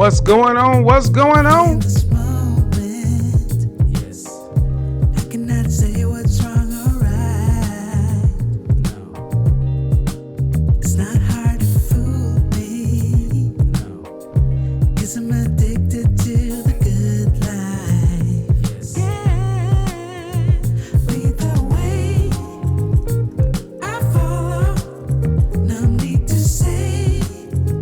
What's going on? What's going on? Yes. I cannot say what's wrong or right. No. It's not hard to fool me. No. 'Cause I'm addicted to the good life. Yes. Yeah. Lead the way. I follow. No need to say. No.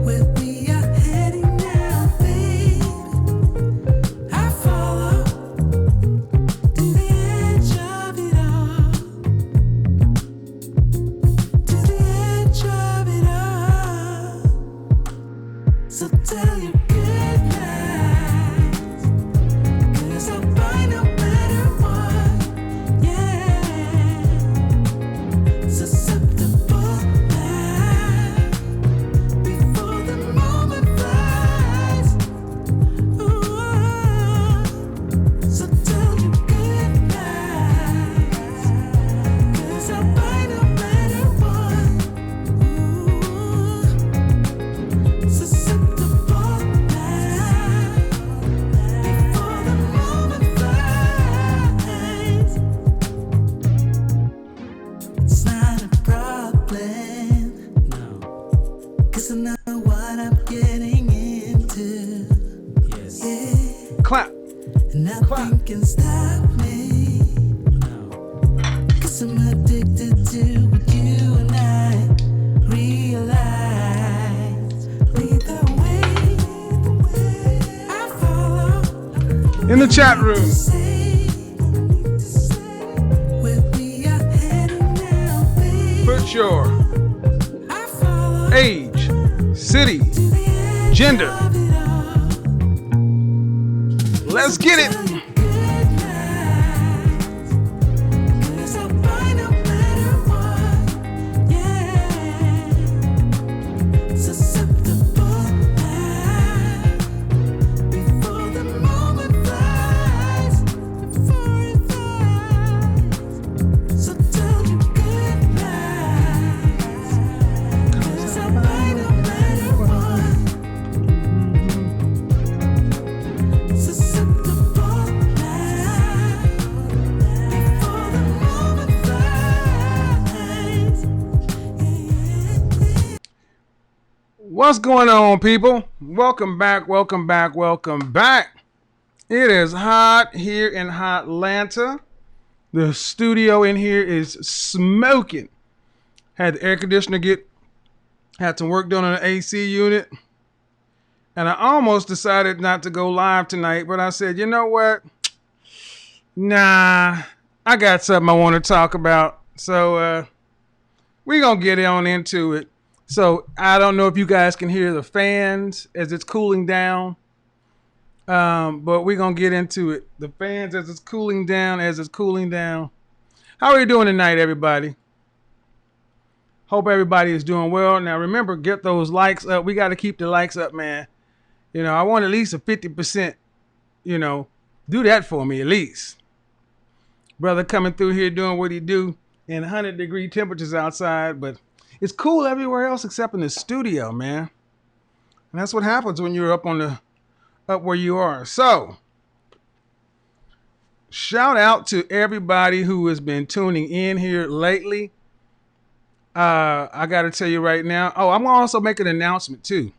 Where we are heading now, babe. I follow to the edge of it all. To the edge of it all. So tell your good lies. 'Cause I'll buy no matter what. Yeah. Susceptible now. Before the moment flies. Ooh. So tell your good lies. 'Cause I'll buy no matter what. Ooh. Susceptible now. Before the moment flies. It's not a problem. No. 'Cause I know what I'm getting into. Yes. Yeah. Clap. And nothing can stop me. No. 'Cause I'm addicted to what you and I realize. Lead the way. I follow. In the chat room. Say where we are heading now, babe. Put your I follow age, city, to the edge gender. of it all. Let's get it. Tell your good lies. 'Cause I'll buy no matter what. Yeah. Susceptible now. Before the moment flies. Before it flies. So tell your good lies. 'Cause I'll buy no matter what. Susceptible now. Before the moment flies. What's going on, people? Welcome back, welcome back, welcome back. It is hot here in Hotlanta. The studio in here is smoking. Had the air conditioner had some work done on the AC unit. And I almost decided not to go live tonight, but I said, you know what? Nah, I got something I want to talk about. So we're going to get on into it. So I don't know if you guys can hear the fans as it's cooling down. But we're going to get into it. The fans as it's cooling down, How are you doing tonight, everybody? Hope everybody is doing well. Now, remember, get those likes up. We got to keep the likes up, man. You know, I want at least a 50%, do that for me at least. Brother coming through here doing what he do in 100-degree temperatures outside, but it's cool everywhere else except in the studio, man. And that's what happens when you're up where you are. So, shout out to everybody who has been tuning in here lately. I got to tell you right now. Oh, I'm going to also make an announcement too.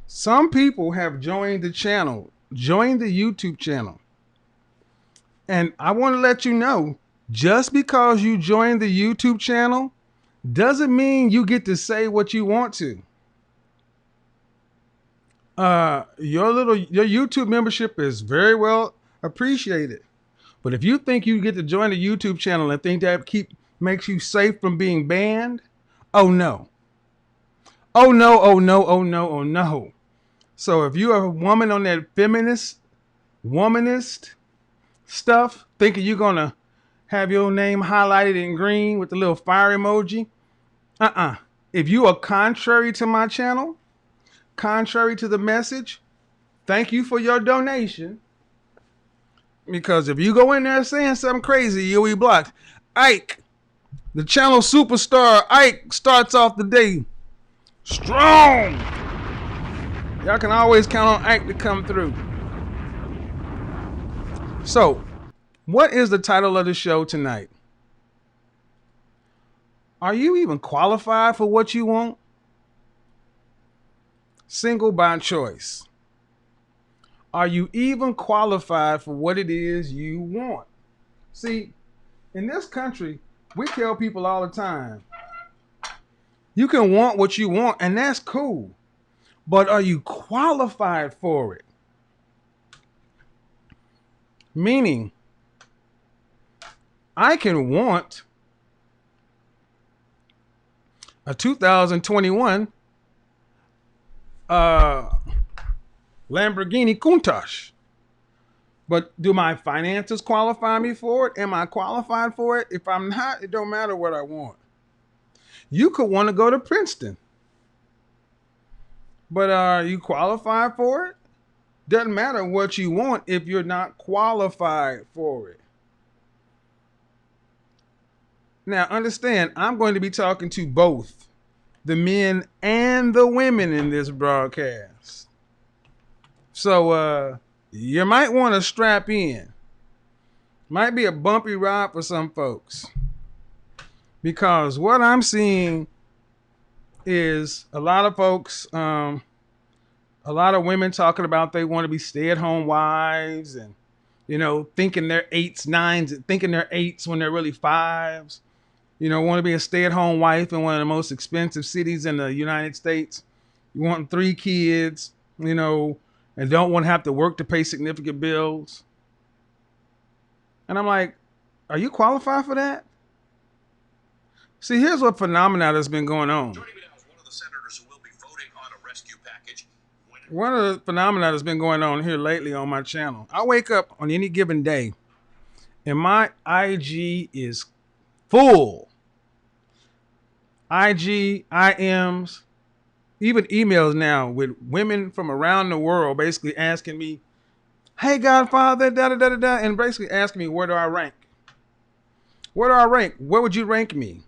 Some people have joined the channel, joined the YouTube channel. And I want to let you know, just because you joined the YouTube channel doesn't mean you get to say what you want to. Your YouTube membership is very well appreciated. But if you think you get to join the YouTube channel and think that makes you safe from being banned, oh no. Oh no, oh no, oh no, oh no. So if you're a woman on that womanist stuff, thinking you're going to have your name highlighted in green with the little fire emoji, If you are contrary to my channel, contrary to the message, thank you for your donation. Because if you go in there saying something crazy, you'll be blocked. Ike, the channel superstar Ike, starts off the day strong. Y'all can always count on Ike to come through. So, what is the title of the show tonight? Are you even qualified for what you want? Single by choice. Are you even qualified for what it is you want? See, in this country, we tell people all the time, you can want what you want, and that's cool. But are you qualified for it? Meaning, I can want a 2021 Lamborghini Countach. But do my finances qualify me for it? Am I qualified for it? If I'm not, it don't matter what I want. You could want to go to Princeton. But are you qualified for it? Doesn't matter what you want if you're not qualified for it. Now, understand, I'm going to be talking to both the men and the women in this broadcast. So, you might want to strap in. Might be a bumpy ride for some folks. Because what I'm seeing is a lot of folks, a lot of women talking about they want to be stay-at-home wives and, thinking they're 8s, 9s, thinking they're 8s when they're really 5s. Want to be a stay-at-home wife in one of the most expensive cities in the United States. You want 3 kids, and don't want to have to work to pay significant bills. And I'm like, are you qualified for that? See, here's what phenomenon that's been going on. Joining me now is one of the senators who will be voting on a rescue package. One of the phenomena that's been going on here lately on my channel. I wake up on any given day and my IG is full. IG, IMs, even emails now with women from around the world basically asking me, hey, Godfather, da-da-da-da-da, and basically asking me, where do I rank? Where do I rank? Where would you rank me?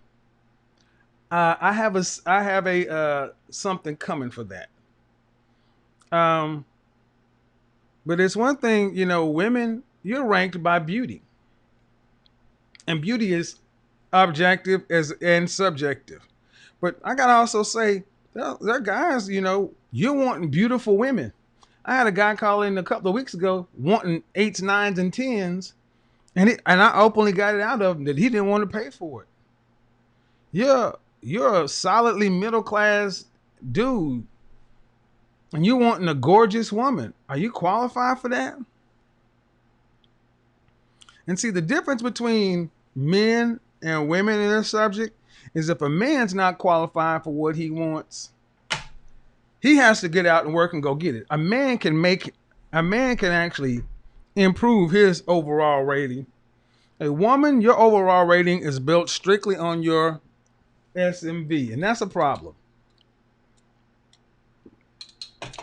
I have a something coming for that. But it's one thing, women, you're ranked by beauty. And beauty is objective and subjective. But I gotta also say, there are guys, you're wanting beautiful women. I had a guy call in a couple of weeks ago wanting 8s, 9s, and 10s. And I openly got it out of him that he didn't want to pay for it. You're a solidly middle class dude. And you wanting a gorgeous woman. Are you qualified for that? And see, the difference between men and women in this subject is if a man's not qualified for what he wants, he has to get out and work and go get it. A man can actually improve his overall rating. A woman, your overall rating is built strictly on your SMV, and that's a problem.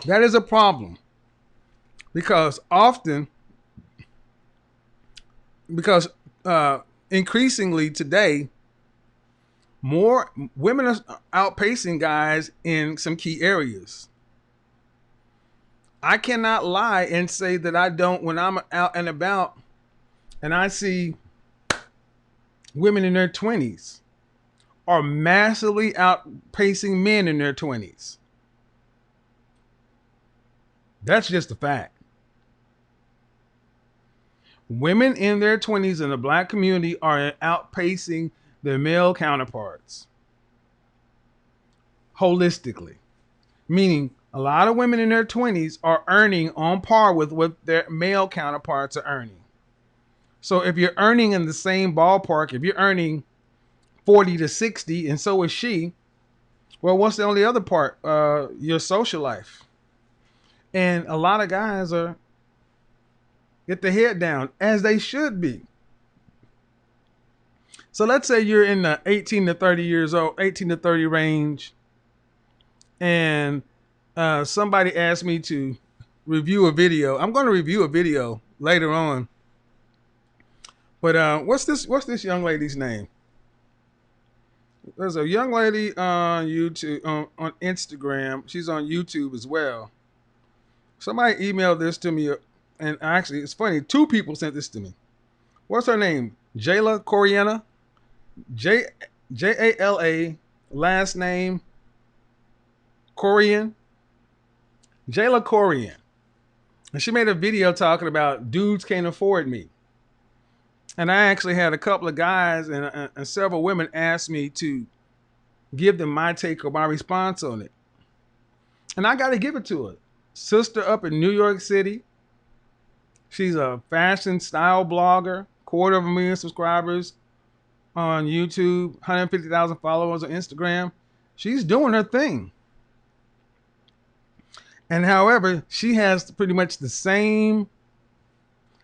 That is a problem because increasingly today, more women are outpacing guys in some key areas. I cannot lie and say that I don't when I'm out and about and I see women in their 20s are massively outpacing men in their 20s. That's just a fact. Women in their 20s in the black community are outpacing their male counterparts. Holistically. Meaning a lot of women in their 20s are earning on par with what their male counterparts are earning. So if you're earning in the same ballpark, if you're earning 40 to 60 and so is she, well, what's the only other part? Your social life. And a lot of guys are get their head down as they should be. So let's say you're in the 18 to 30 years old, 18 to 30 range. And somebody asked me to review a video. I'm going to review a video later on. But what's this young lady's name? There's a young lady on YouTube, on Instagram. She's on YouTube as well. Somebody emailed this to me, and actually, it's funny. Two people sent this to me. What's her name? Jayla Coriana. Jala, last name Corian. Jayla Corian. And she made a video talking about dudes can't afford me. And I actually had a couple of guys and several women ask me to give them my take or my response on it. And I got to give it to her. Sister up in New York City. She's a fashion style blogger, 250,000 subscribers on YouTube, 150,000 followers on Instagram. She's doing her thing. And however, she has pretty much the same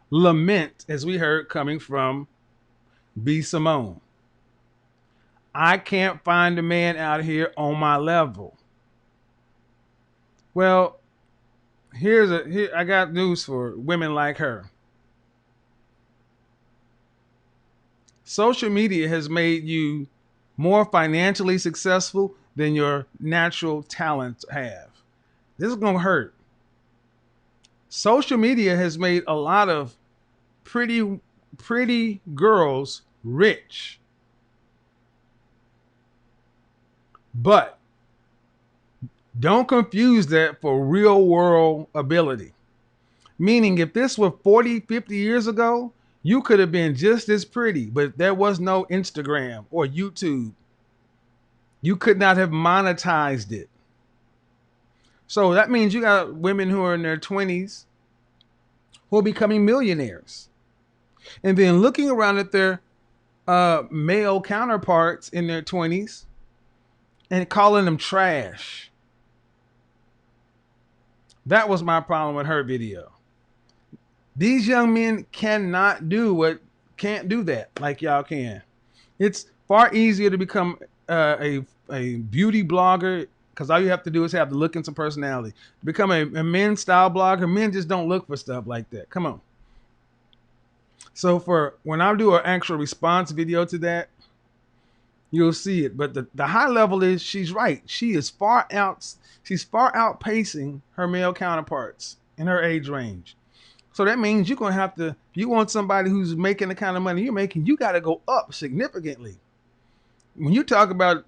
lament as we heard coming from B. Simone. I can't find a man out here on my level. Well, here I got news for women like her. Social media has made you more financially successful than your natural talents have. This is gonna hurt. Social media has made a lot of pretty girls rich. But don't confuse that for real world ability. Meaning if this were 40, 50 years ago, you could have been just as pretty, but there was no Instagram or YouTube. You could not have monetized it. So that means you got women who are in their 20s who are becoming millionaires. And then looking around at their male counterparts in their 20s and calling them trash. That was my problem with her video. These young men can't do that like y'all can. It's far easier to become a beauty blogger because all you have to do is have the look and some personality. To become a men's style blogger, men just don't look for stuff like that. Come on. So for when I do an actual response video to that, you'll see it. But the high level is she's right. She's far outpacing her male counterparts in her age range. So that means you're gonna have to, if you want somebody who's making the kind of money you're making, you gotta go up significantly. When you talk about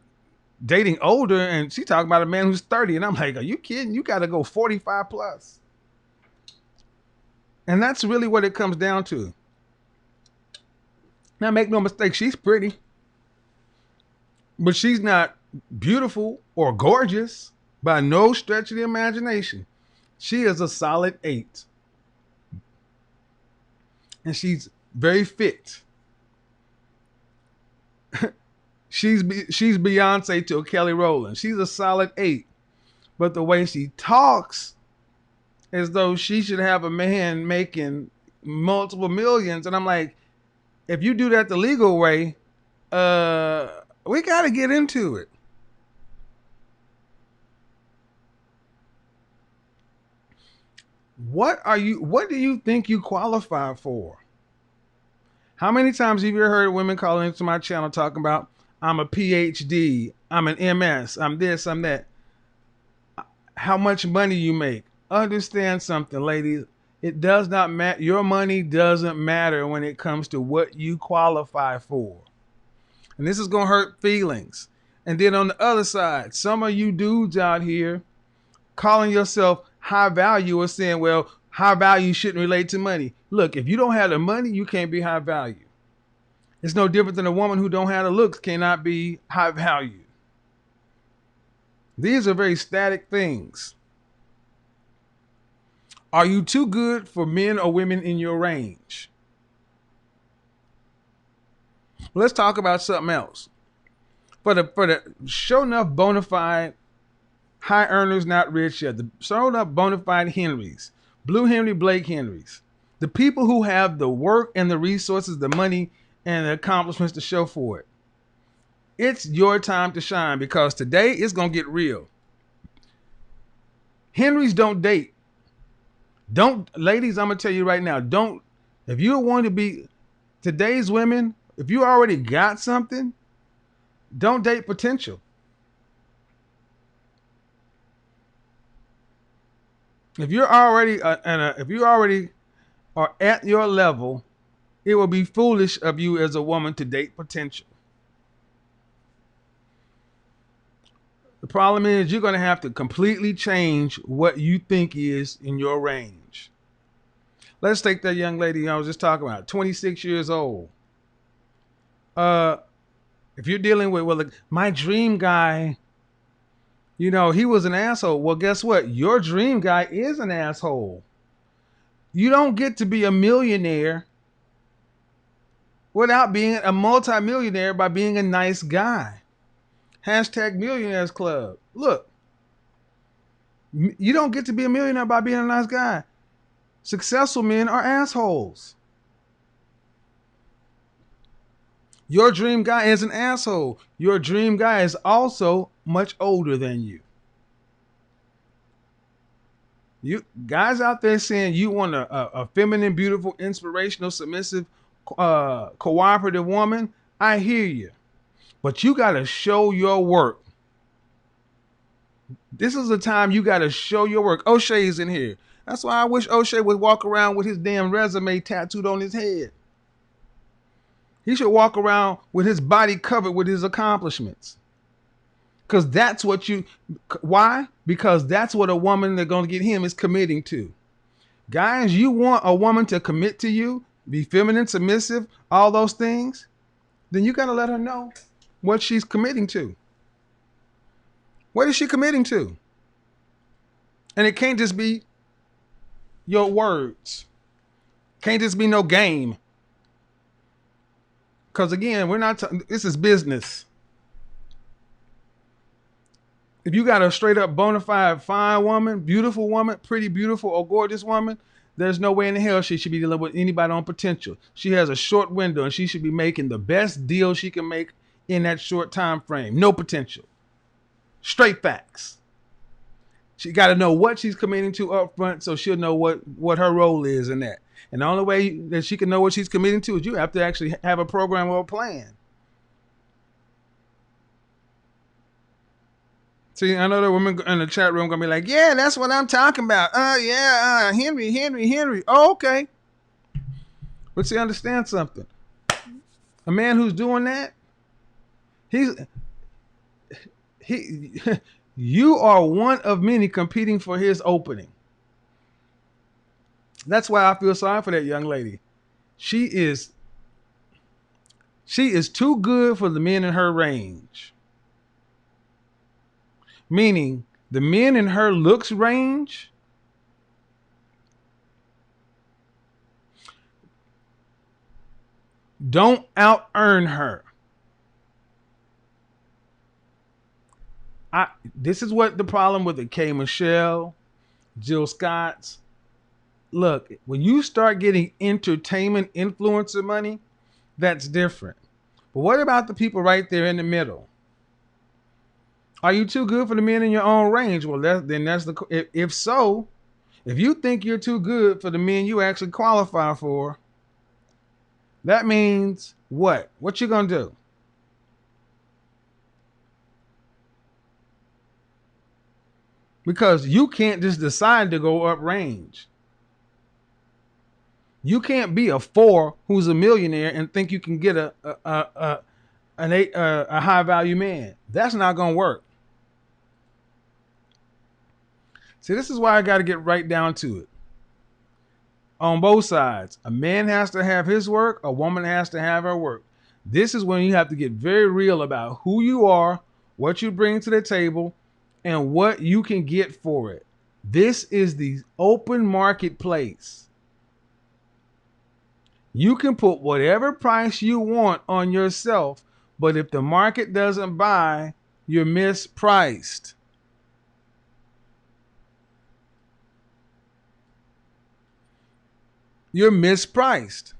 dating older, and she talking about a man who's 30, and I'm like, are you kidding? You gotta go 45 plus. And that's really what it comes down to. Now make no mistake, she's pretty. But she's not beautiful or gorgeous by no stretch of the imagination. She is a solid 8. And she's very fit. she's Beyonce to a Kelly Rowland. She's a solid 8. But the way she talks, as though she should have a man making multiple millions. And I'm like, if you do that the legal way, we got to get into it. What do you think you qualify for? How many times have you heard women calling into my channel talking about, I'm a PhD, I'm an MS, I'm this, I'm that. How much money you make? Understand something, ladies. It does not matter. Your money doesn't matter when it comes to what you qualify for. And this is going to hurt feelings. And then on the other side, some of you dudes out here calling yourself high value or saying, well, high value shouldn't relate to money. Look, if you don't have the money, you can't be high value. It's no different than a woman who don't have the looks cannot be high value. These are very static things. Are you too good for men or women in your range? Let's talk about something else. For the show enough bona fide high earners not rich yet, the show enough bona fide Henrys, Blue Henry, Blake Henrys, the people who have the work and the resources, the money and the accomplishments to show for it. It's your time to shine because today it's going to get real. Henrys don't date. Ladies, I'm going to tell you right now, if you want to be today's women, if you already got something, don't date potential. If you're already if you already are at your level, it will be foolish of you as a woman to date potential. The problem is you're going to have to completely change what you think is in your range. Let's take that young lady I was just talking about, 26 years old. If you're dealing with, well, my dream guy, you know, he was an asshole. Well, guess what? Your dream guy is an asshole. You don't get to be a millionaire without being a multimillionaire by being a nice guy. Hashtag Millionaires Club. Look, you don't get to be a millionaire by being a nice guy. Successful men are assholes. Your dream guy is an asshole. Your dream guy is also much older than you. You guys out there saying you want a feminine, beautiful, inspirational, submissive, cooperative woman, I hear you. But you got to show your work. This is the time you got to show your work. O'Shea's in here. That's why I wish O'Shea would walk around with his damn resume tattooed on his head. He should walk around with his body covered with his accomplishments. Because that's what you... Why? Because that's what a woman that's going to get him is committing to. Guys, you want a woman to commit to you, be feminine, submissive, all those things, then you got to let her know what she's committing to. What is she committing to? And it can't just be your words. Can't just be no game. Because again, we're not, this is business. If you got a straight up bona fide fine woman, beautiful woman, pretty beautiful or gorgeous woman, there's no way in the hell she should be dealing with anybody on potential. She has a short window and she should be making the best deal she can make in that short time frame. No potential. Straight facts. She got to know what she's committing to up front so she'll know what her role is in that. And the only way that she can know what she's committing to is you have to actually have a program or a plan. See, I know the women in the chat room going to be like, yeah, that's what I'm talking about. Henry. Oh, okay. But see, understand something. A man who's doing that, you are one of many competing for his opening. That's why I feel sorry for that young lady. She is too good for the men in her range. Meaning the men in her looks range don't out earn her. This is what the problem with the K. Michelle, Jill Scotts. Look, when you start getting entertainment influencer money, that's different. But what about the people right there in the middle? Are you too good for the men in your own range? Well, if so, if you think you're too good for the men you actually qualify for, that means what? What you gonna do? Because you can't just decide to go up range. You can't be a 4 who's a millionaire and think you can get a high value man. That's not gonna work. See, this is why I got to get right down to it. On both sides, a man has to have his work, a woman has to have her work. This is when you have to get very real about who you are, what you bring to the table, and what you can get for it. This is the open marketplace. You can put whatever price you want on yourself, but if the market doesn't buy, you're mispriced. You're mispriced.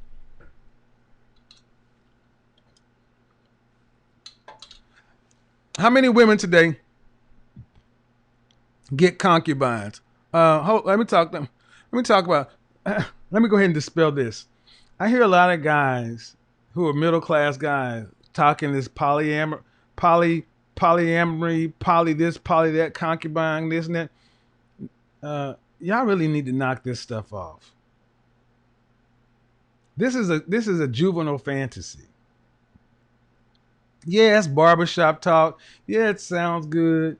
How many women today get concubines? Let me talk about. Let me go ahead and dispel this. I hear a lot of guys who are middle class guys talking this polyamory, poly this, poly that, concubine, this and that. y'all really need to knock this stuff off. This is a juvenile fantasy. Yeah, it's barbershop talk. Yeah, it sounds good.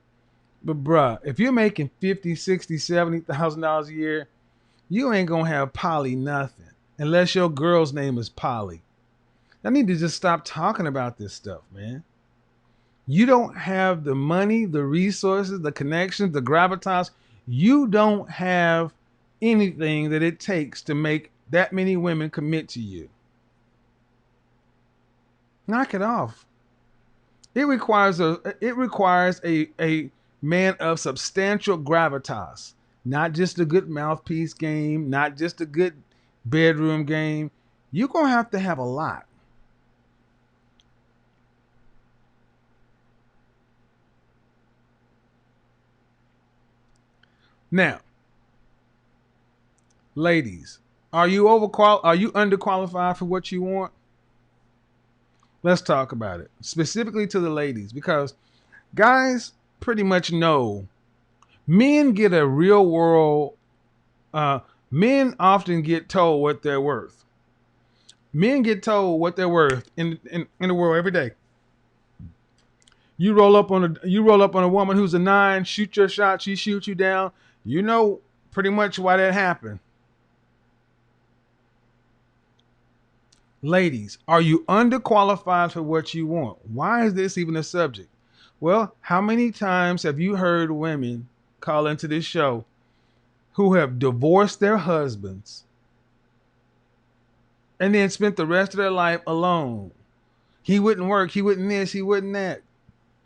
But bruh, if you're making 50, 60, 70,000 dollars a year, you ain't gonna have poly nothing. Unless your girl's name is Polly. I need to just stop talking about this stuff, man. You don't have the money, the resources, the connections, the gravitas. You don't have anything that it takes to make that many women commit to you. Knock it off. It requires a man of substantial gravitas, not just a good mouthpiece game, not just a good bedroom game. You're gonna have a lot. Now, ladies, are you underqualified for what you want? Let's talk about it. Specifically to the ladies, because guys pretty much know men get a real world men often get told what they're worth. Men get told what they're worth in the world every day. You roll up on a woman who's a 9, shoot your shot, she shoots you down. You know pretty much why that happened. Ladies, are you underqualified for what you want? Why is this even a subject? Well, how many times have you heard women call into this show who have divorced their husbands and then spent the rest of their life alone? He wouldn't work, he wouldn't this, he wouldn't that.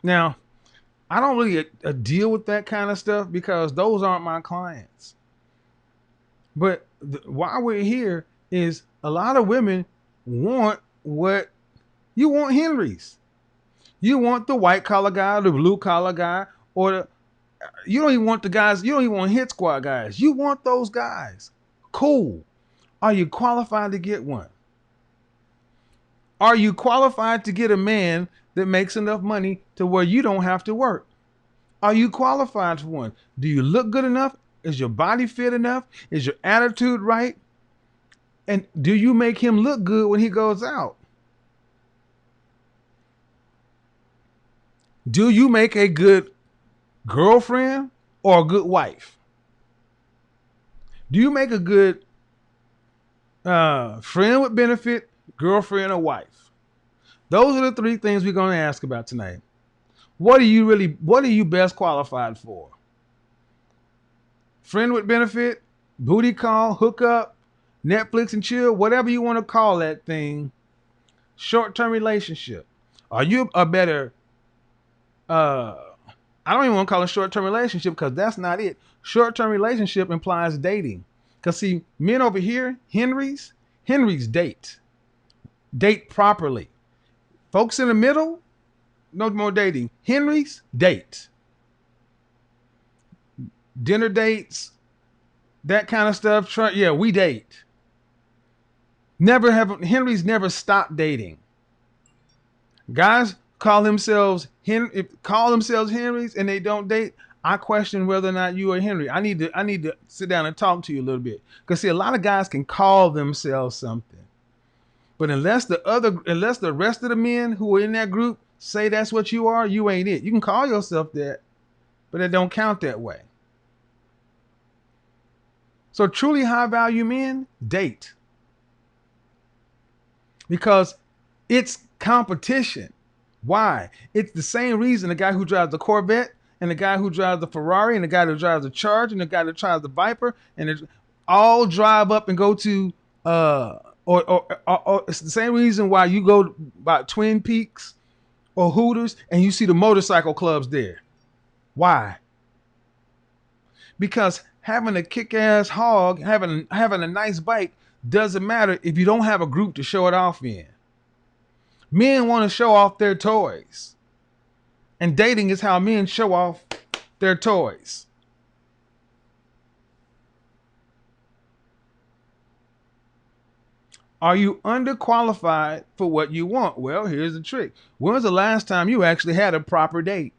Now, I don't really deal with that kind of stuff because those aren't my clients. But why we're here is a lot of women want what you want. Henrys. You want the white collar guy, the blue collar guy, or you don't even want the guys. You don't even want hit squad guys. You want those guys. Cool. Are you qualified to get one? Are you qualified to get a man that makes enough money to where you don't have to work? Are you qualified for one? Do you look good enough? Is your body fit enough? Is your attitude right? And do you make him look good when he goes out? Do you make a good girlfriend or a good wife? Do you make a good friend with benefit, girlfriend, or wife? Those are the 3 things we're going to ask about tonight. What are you best qualified for? Friend with benefit, booty call, hookup, Netflix and chill, whatever you want to call that thing. Short-term relationship. Are you a better I don't even want to call it short-term relationship because that's not it. Short-term relationship implies dating. Because see, men over here, Henrys date. Date properly. Folks in the middle, no more dating. Henrys date. Dinner dates, that kind of stuff. Yeah, we date. Henrys never stop dating. Guys call themselves Henrys and they don't date. I question whether or not you are Henry. I need to sit down and talk to you a little bit. Because see, a lot of guys can call themselves something. But unless the rest of the men who are in that group say that's what you are, you ain't it. You can call yourself that, but it don't count that way. So truly high value men date. Because it's competition. Why? It's the same reason the guy who drives the Corvette and the guy who drives the Ferrari and the guy who drives the Charger and the guy that drives the Viper and all drive up and go to or it's the same reason why you go by Twin Peaks or Hooters and you see the motorcycle clubs there. Why? Because having a kick-ass hog, having a nice bike doesn't matter if you don't have a group to show it off in. Men want to show off their toys. And dating is how men show off their toys. Are you underqualified for what you want? Well, here's the trick. When was the last time you actually had a proper date?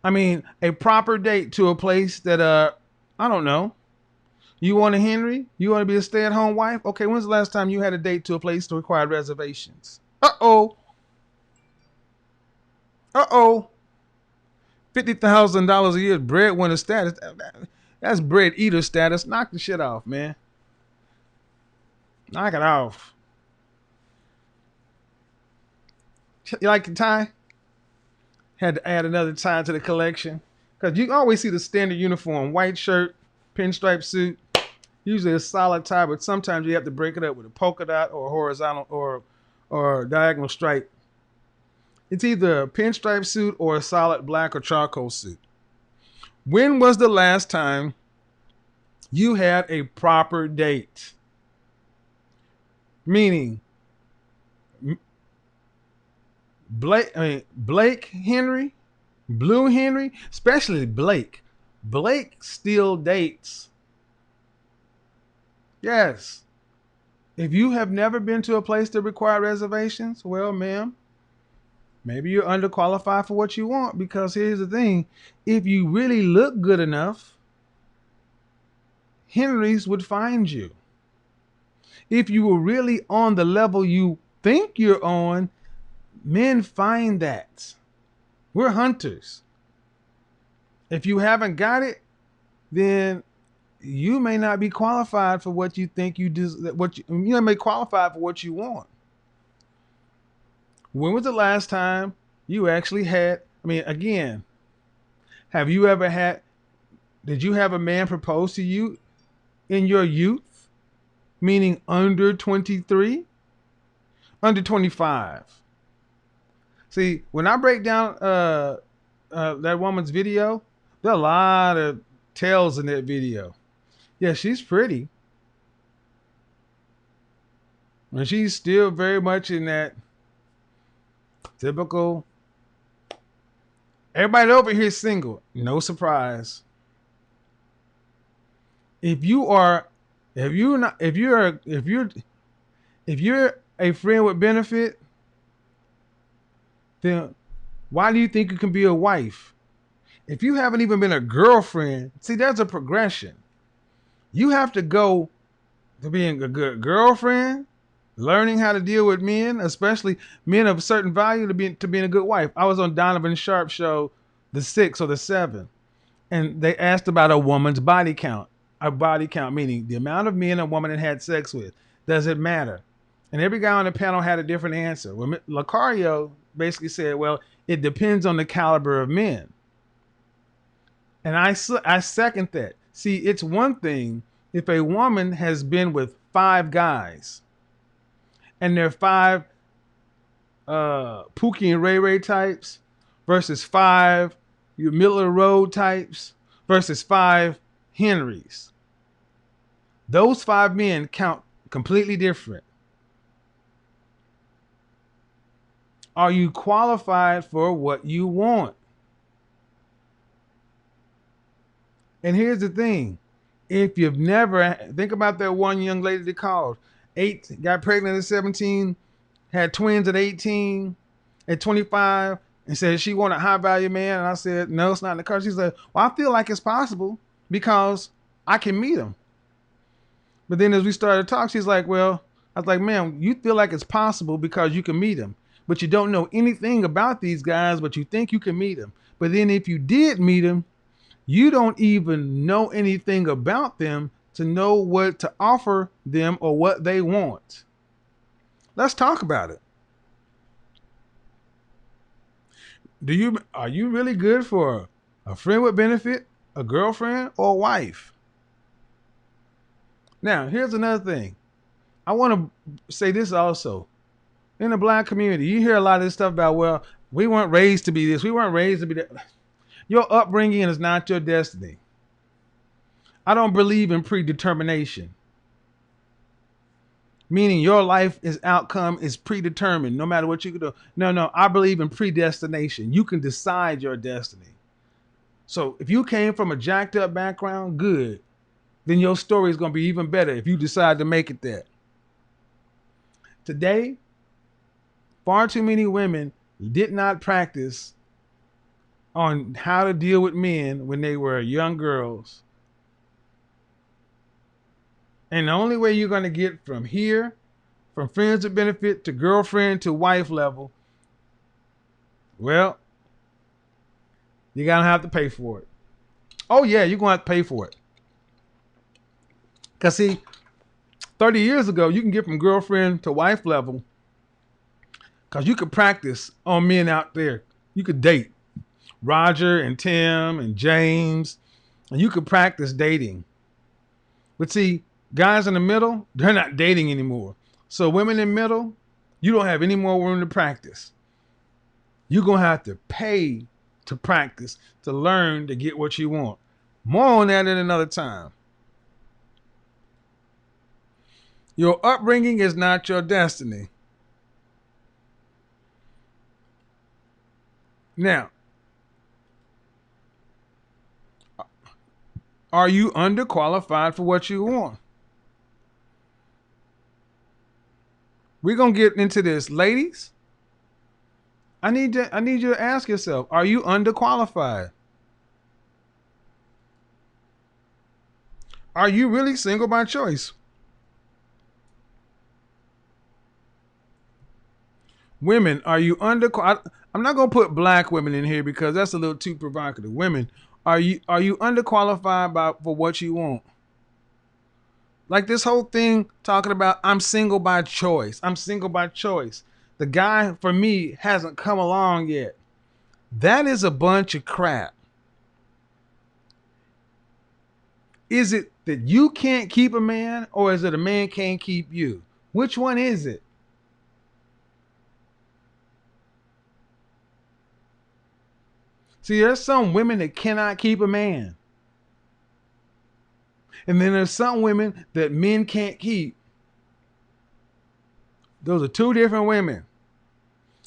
I mean, a proper date to a place that I don't know. You want a Henry? You want to be a stay-at-home wife? Okay, when's the last time you had a date to a place that required reservations? Uh-oh. Uh-oh. $50,000 a year breadwinner status. That's bread eater status. Knock the shit off, man. Knock it off. You like the tie? Had to add another tie to the collection. Because you always see the standard uniform. White shirt, pinstripe suit. Usually a solid tie, but sometimes you have to break it up with a polka dot or a horizontal or diagonal stripe. It's either a pinstripe suit or a solid black or charcoal suit. When was the last time you had a proper date? Meaning, Blake Henry, Blue Henry, especially Blake. Blake still dates. Yes. If you have never been to a place that requires reservations, well, ma'am, maybe you're underqualified for what you want, because here's the thing. If you really look good enough, Henrys would find you. If you were really on the level you think you're on, men find that. We're hunters. If you haven't got it, then you may not be qualified for what you think you do. You may qualify for what you want. When was the last time you actually had? I mean, again, have you ever had? Did you have a man propose to you in your youth, meaning under 23, under 25? See, when I break down that woman's video, there are a lot of tales in that video. Yeah, she's pretty. And she's still very much in that typical. Everybody over here is single. No surprise. If you're a friend with benefit, then why do you think you can be a wife? If you haven't even been a girlfriend, see, there's a progression. You have to go to being a good girlfriend, learning how to deal with men, especially men of a certain value, to being a good wife. I was on Donovan Sharp's show, the 6 or the 7, and they asked about a woman's body count. A body count meaning the amount of men a woman had had sex with. Does it matter? And every guy on the panel had a different answer. Well, Lucario basically said, well, it depends on the caliber of men. And I second that. See, it's one thing if a woman has been with 5 guys and they're 5 Pookie and Ray Ray types versus 5 your middle of the road types versus 5 Henrys. Those 5 men count completely different. Are you qualified for what you want? And here's the thing. If you've never, think about that one young lady that called. 8, got pregnant at 17, had twins at 18, at 25, and said she wanted a high value man. And I said, no, it's not in the cards. She said, well, I feel like it's possible because I can meet him. But then as we started to talk, she's like, well, I was like, man, you feel like it's possible because you can meet him, but you don't know anything about these guys, but you think you can meet them. But then if you did meet them, you don't even know anything about them to know what to offer them or what they want. Let's talk about it. Are you really good for a friend with benefit, a girlfriend, or a wife? Now, here's another thing. I want to say this also. In the black community, you hear a lot of this stuff about, well, we weren't raised to be this. We weren't raised to be that. Your upbringing is not your destiny. I don't believe in predetermination. Meaning your life outcome is predetermined no matter what you can do. No, I believe in predestination. You can decide your destiny. So if you came from a jacked up background, good. Then your story is going to be even better if you decide to make it there. Today, far too many women did not practice on how to deal with men when they were young girls. And the only way you're going to get from here, from friends with benefit to girlfriend to wife level, well, you're going to have to pay for it. Oh, yeah, you're going to have to pay for it. Because, see, 30 years ago, you can get from girlfriend to wife level because you could practice on men out there. You could date Roger and Tim and James, and you could practice dating. But see, guys in the middle, they're not dating anymore. So women in the middle, you don't have any more room to practice. You're going to have to pay to practice, to learn, to get what you want. More on that at another time. Your upbringing is not your destiny. Now, are you underqualified for what you want? We're going to get into this. Ladies, I need you to ask yourself, are you underqualified? Are you really single by choice? Women, are you underqualified? I'm not going to put black women in here because that's a little too provocative. Women, are you underqualified for what you want? Like this whole thing talking about I'm single by choice. I'm single by choice. The guy for me hasn't come along yet. That is a bunch of crap. Is it that you can't keep a man, or is it a man can't keep you? Which one is it? See, there's some women that cannot keep a man. And then there's some women that men can't keep. Those are two different women.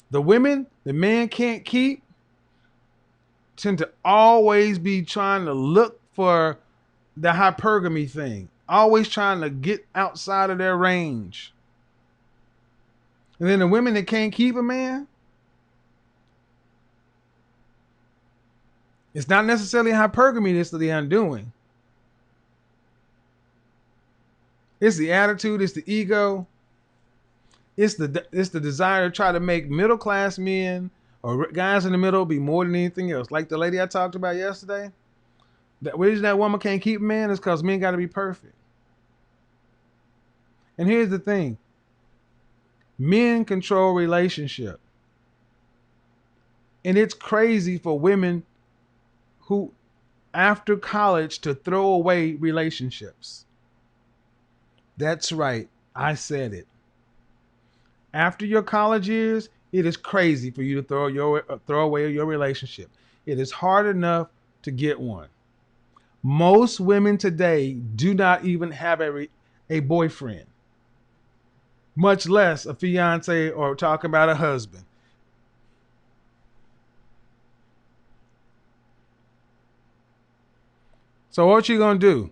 The women the man can't keep tend to always be trying to look for the hypergamy thing. Always trying to get outside of their range. And then the women that can't keep a man, it's not necessarily hypergamy that's the undoing. It's the attitude, it's the ego, it's the desire to try to make middle class men or guys in the middle be more than anything else. Like the lady I talked about yesterday, that reason that woman can't keep a man is because men got to be perfect. And here's the thing: men control relationship, and it's crazy for women who, after college, to throw away relationships. That's right. I said it. After your college years, it is crazy for you to throw away your relationship. It is hard enough to get one. Most women today do not even have a boyfriend, much less a fiance or talk about a husband. So what you gonna do?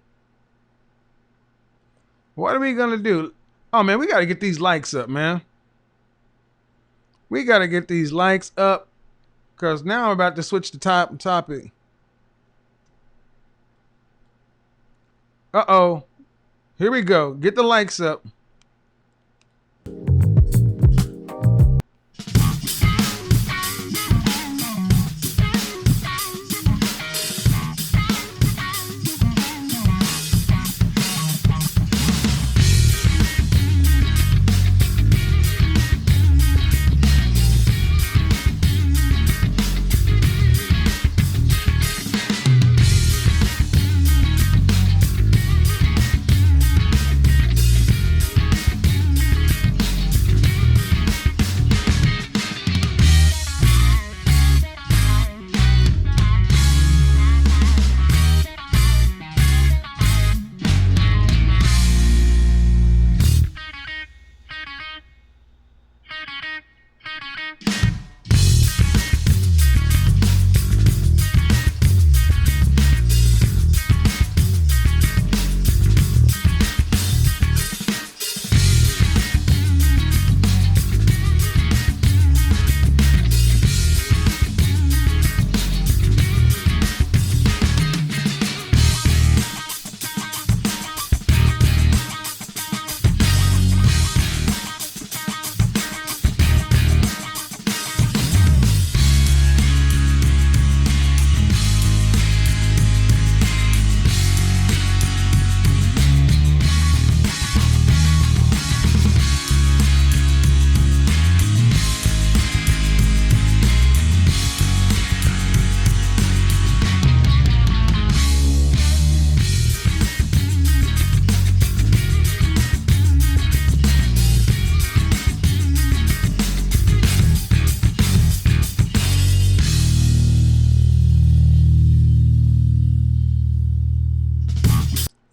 What are we going to do? Oh, man, we got to get these likes up, man. We got to get these likes up because now I'm about to switch the topic. Uh-oh. Here we go. Get the likes up.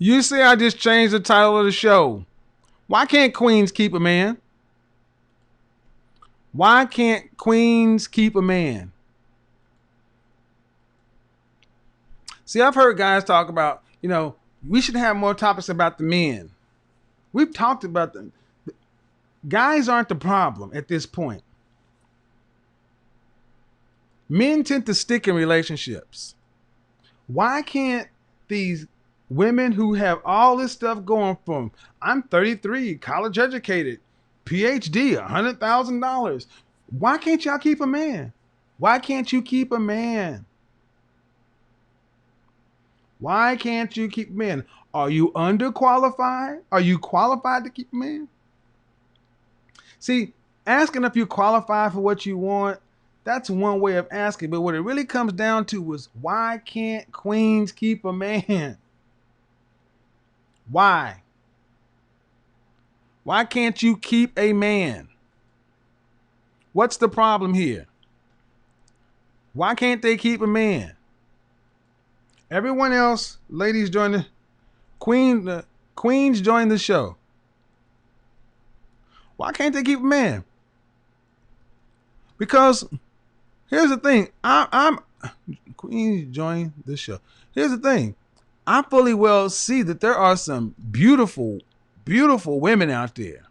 You see, I just changed the title of the show. Why can't queens keep a man? Why can't queens keep a man? See, I've heard guys talk about, we should have more topics about the men. We've talked about them. Guys aren't the problem at this point. Men tend to stick in relationships. Why can't these women who have all this stuff going from, I'm 33, college educated, PhD, $100,000. Why can't y'all keep a man? Why can't you keep a man? Why can't you keep men? Are you underqualified? Are you qualified to keep a man? See, asking if you qualify for what you want, that's one way of asking. But what it really comes down to is, why can't queens keep a man? Why? Why can't you keep a man? What's the problem here? Why can't they keep a man? Everyone else, ladies, join the queens join the show. Why can't they keep a man? Because here's the thing. I'm queens join the show. Here's the thing. I fully well see that there are some beautiful, beautiful women out there.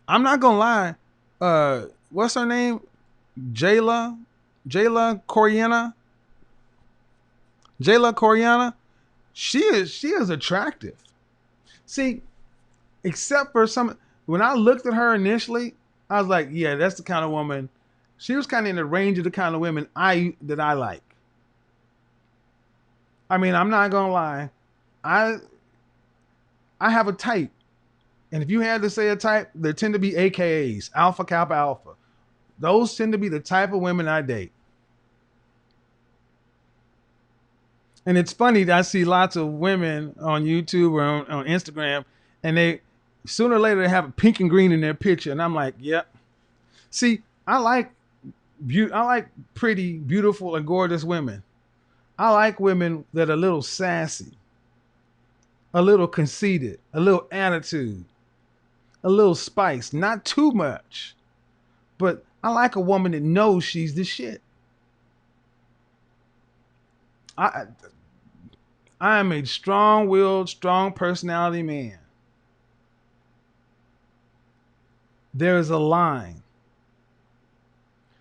I'm not gonna lie. What's her name? Jayla Coriana. Jayla Coriana. She is attractive. See, except for some, when I looked at her initially, I was like, yeah, that's the kind of woman. She was kind of in the range of the kind of women that I like. I mean, I'm not gonna lie. I have a type. And if you had to say a type, there tend to be AKAs, Alpha Kappa Alpha. Those tend to be the type of women I date. And it's funny that I see lots of women on YouTube or on Instagram, and they sooner or later they have a pink and green in their picture, and I'm like, yep. See, I like pretty, beautiful, and gorgeous women. I like women that are a little sassy, a little conceited, a little attitude, a little spice, not too much. But I like a woman that knows she's the shit. I am a strong-willed, strong personality man. There is a line.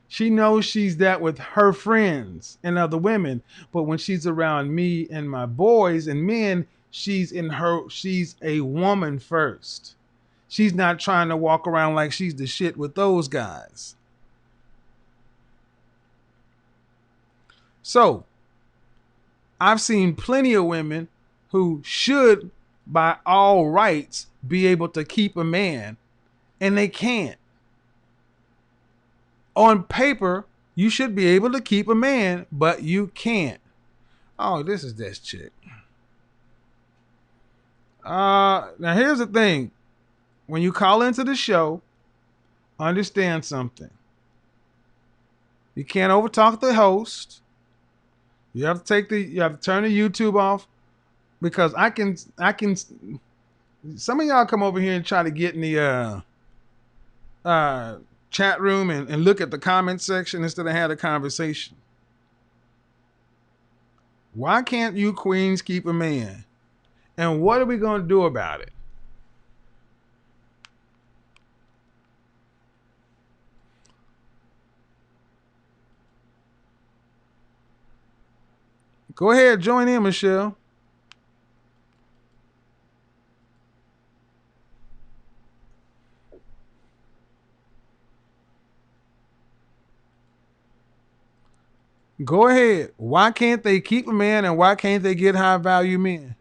She knows she's that with her friends and other women, but when she's around me and my boys and men, she's a woman first. She's not trying to walk around like she's the shit with those guys. So, I've seen plenty of women who should, by all rights, be able to keep a man, and they can't. On paper, you should be able to keep a man, but you can't. Oh, this is this chick. Now here's the thing. When you call into the show, understand something. You can't overtalk the host. You have to turn the YouTube off, because I can some of y'all come over here and try to get in the chat room and look at the comment section instead of have a conversation. Why can't you queens keep a man? And what are we going to do about it? Go ahead, join in, Michelle. Go ahead. Why can't they keep a man, and why can't they get high value men?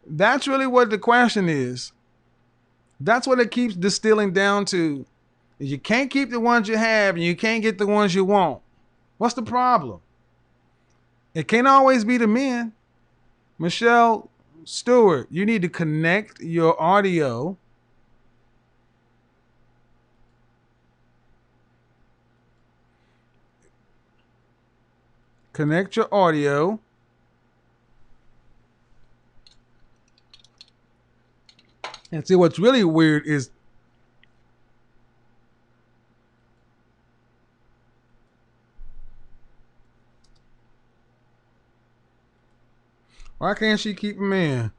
That's really what the question is. That's what it keeps distilling down to. Is you can't keep the ones you have, and you can't get the ones you want. What's the problem? It can't always be the men. Michelle Stewart, you need to connect your audio. Connect your audio And see, what's really weird is why can't she keep a man?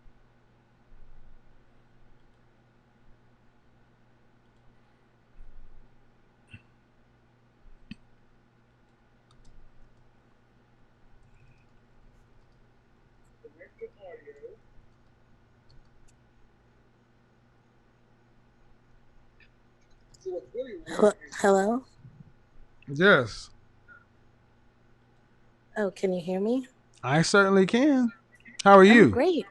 Hello? Yes, Oh, can you hear me? I certainly can. How are Oh, you? great.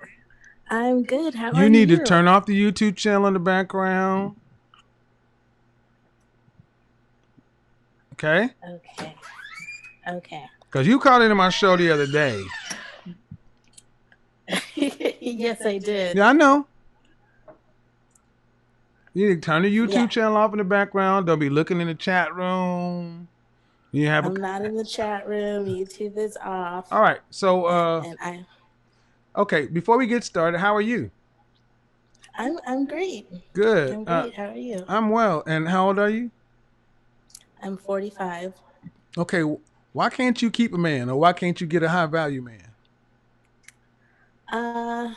I'm good. How are You need to you? turn off the YouTube channel in the background. Okay? Okay. Okay. Because you called into my show the other day. Yes, I did. Yeah, I know. You need to turn the Yeah. YouTube channel off in the background. Don't be looking in the chat room. You have a. I'm not in the chat room. YouTube is off. All right. So, And okay. Before we get started, how are you? I'm great. Good. I'm great. How are you? I'm well. And how old are you? I'm 45. Okay. Why can't you keep a man, or why can't you get a high value man? Uh,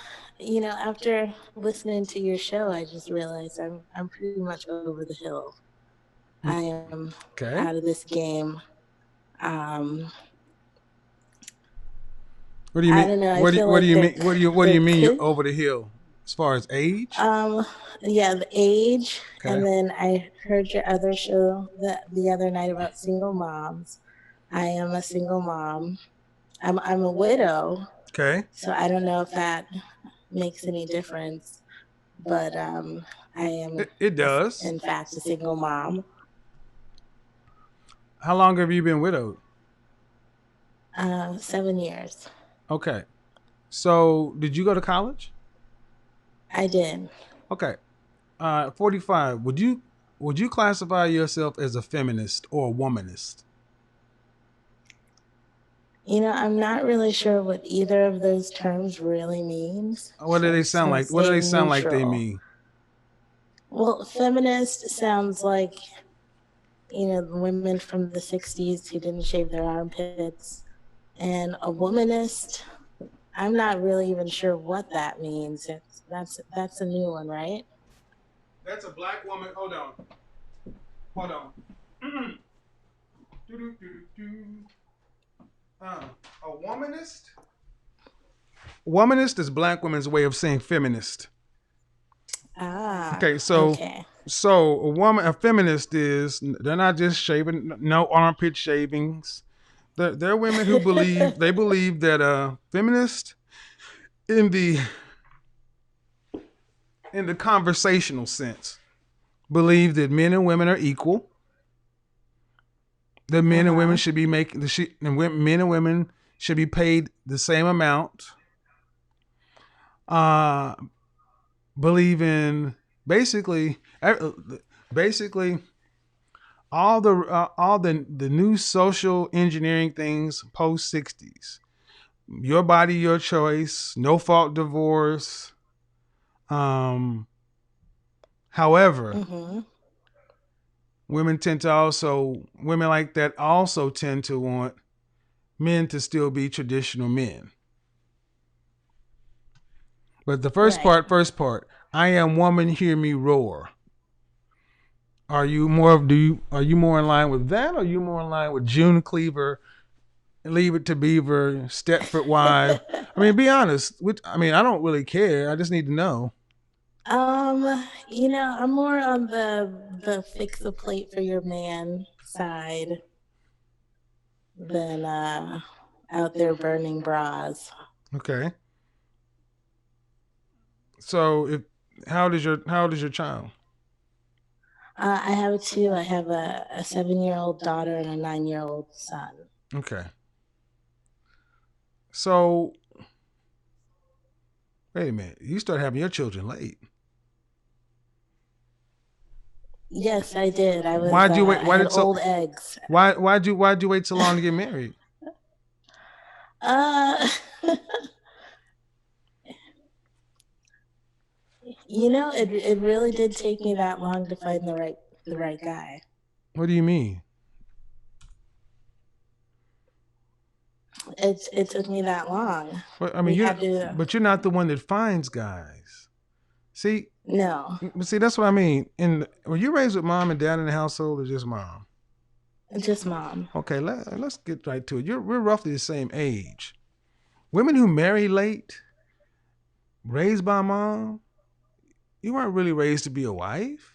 after listening to your show, I just realized I'm pretty much over the hill. I am Okay. out of this game. Um, What do you I mean? don't know. I What do you, feel what do like you mean? What do there you mean you're could over the hill? As far as age? Yeah, the age. Okay. And then I heard your other show the other night about single moms. I am a single mom. I'm a widow, Okay. so I don't know if that makes any difference. But I am It does. in fact a single mom. How long have you been widowed? 7 years. Okay. So, did you go to college? I did. Okay. 45. Would you classify yourself as a feminist or a womanist? I'm not really sure what either of those terms really means. What do they sound So like? What do they say sound like they neutral. mean? Well, feminist sounds like the women from the 60s who didn't shave their armpits. And a womanist, I'm not really even sure what that means. That's a new one, right? That's a black woman. Hold on. Hold on. A womanist? Womanist is black women's way of saying feminist. Ah. Okay, so Okay. a feminist is they're not just shaving, no armpit shavings. They're women who believe that feminist in the conversational sense believe that men and women are equal. That men and women should be making men and women should be paid the same amount. Believe in basically all the new social engineering things post 60s. Your body, your choice, no fault divorce. However, women like that also tend to want men to still be traditional men. But the first part, I am woman, hear me roar. Are you more in line with that, or are you more in line with June Cleaver, Leave It to Beaver, Stepford Wife? I mean, be honest. I don't really care. I just need to know. I'm more on the fix a plate for your man side than out there burning bras. Okay. So, how old is your child? I have two. I have a 7-year-old daughter and a 9-year-old son. Okay. So, wait a minute. You started having your children late. Yes, I did. I was. Why'd you wait? I had old eggs. Why'd you wait so long to get married? It really did take me that long to find the right guy. What do you mean? It took me that long. Well, I mean, We had to. but you're not the one that finds guys. See, No, that's what I mean. Were you raised with mom and dad in the household, or just mom? just mom. Okay, let's get right to it. We're roughly the same age. Women who marry late, raised by mom, you weren't really raised to be a wife.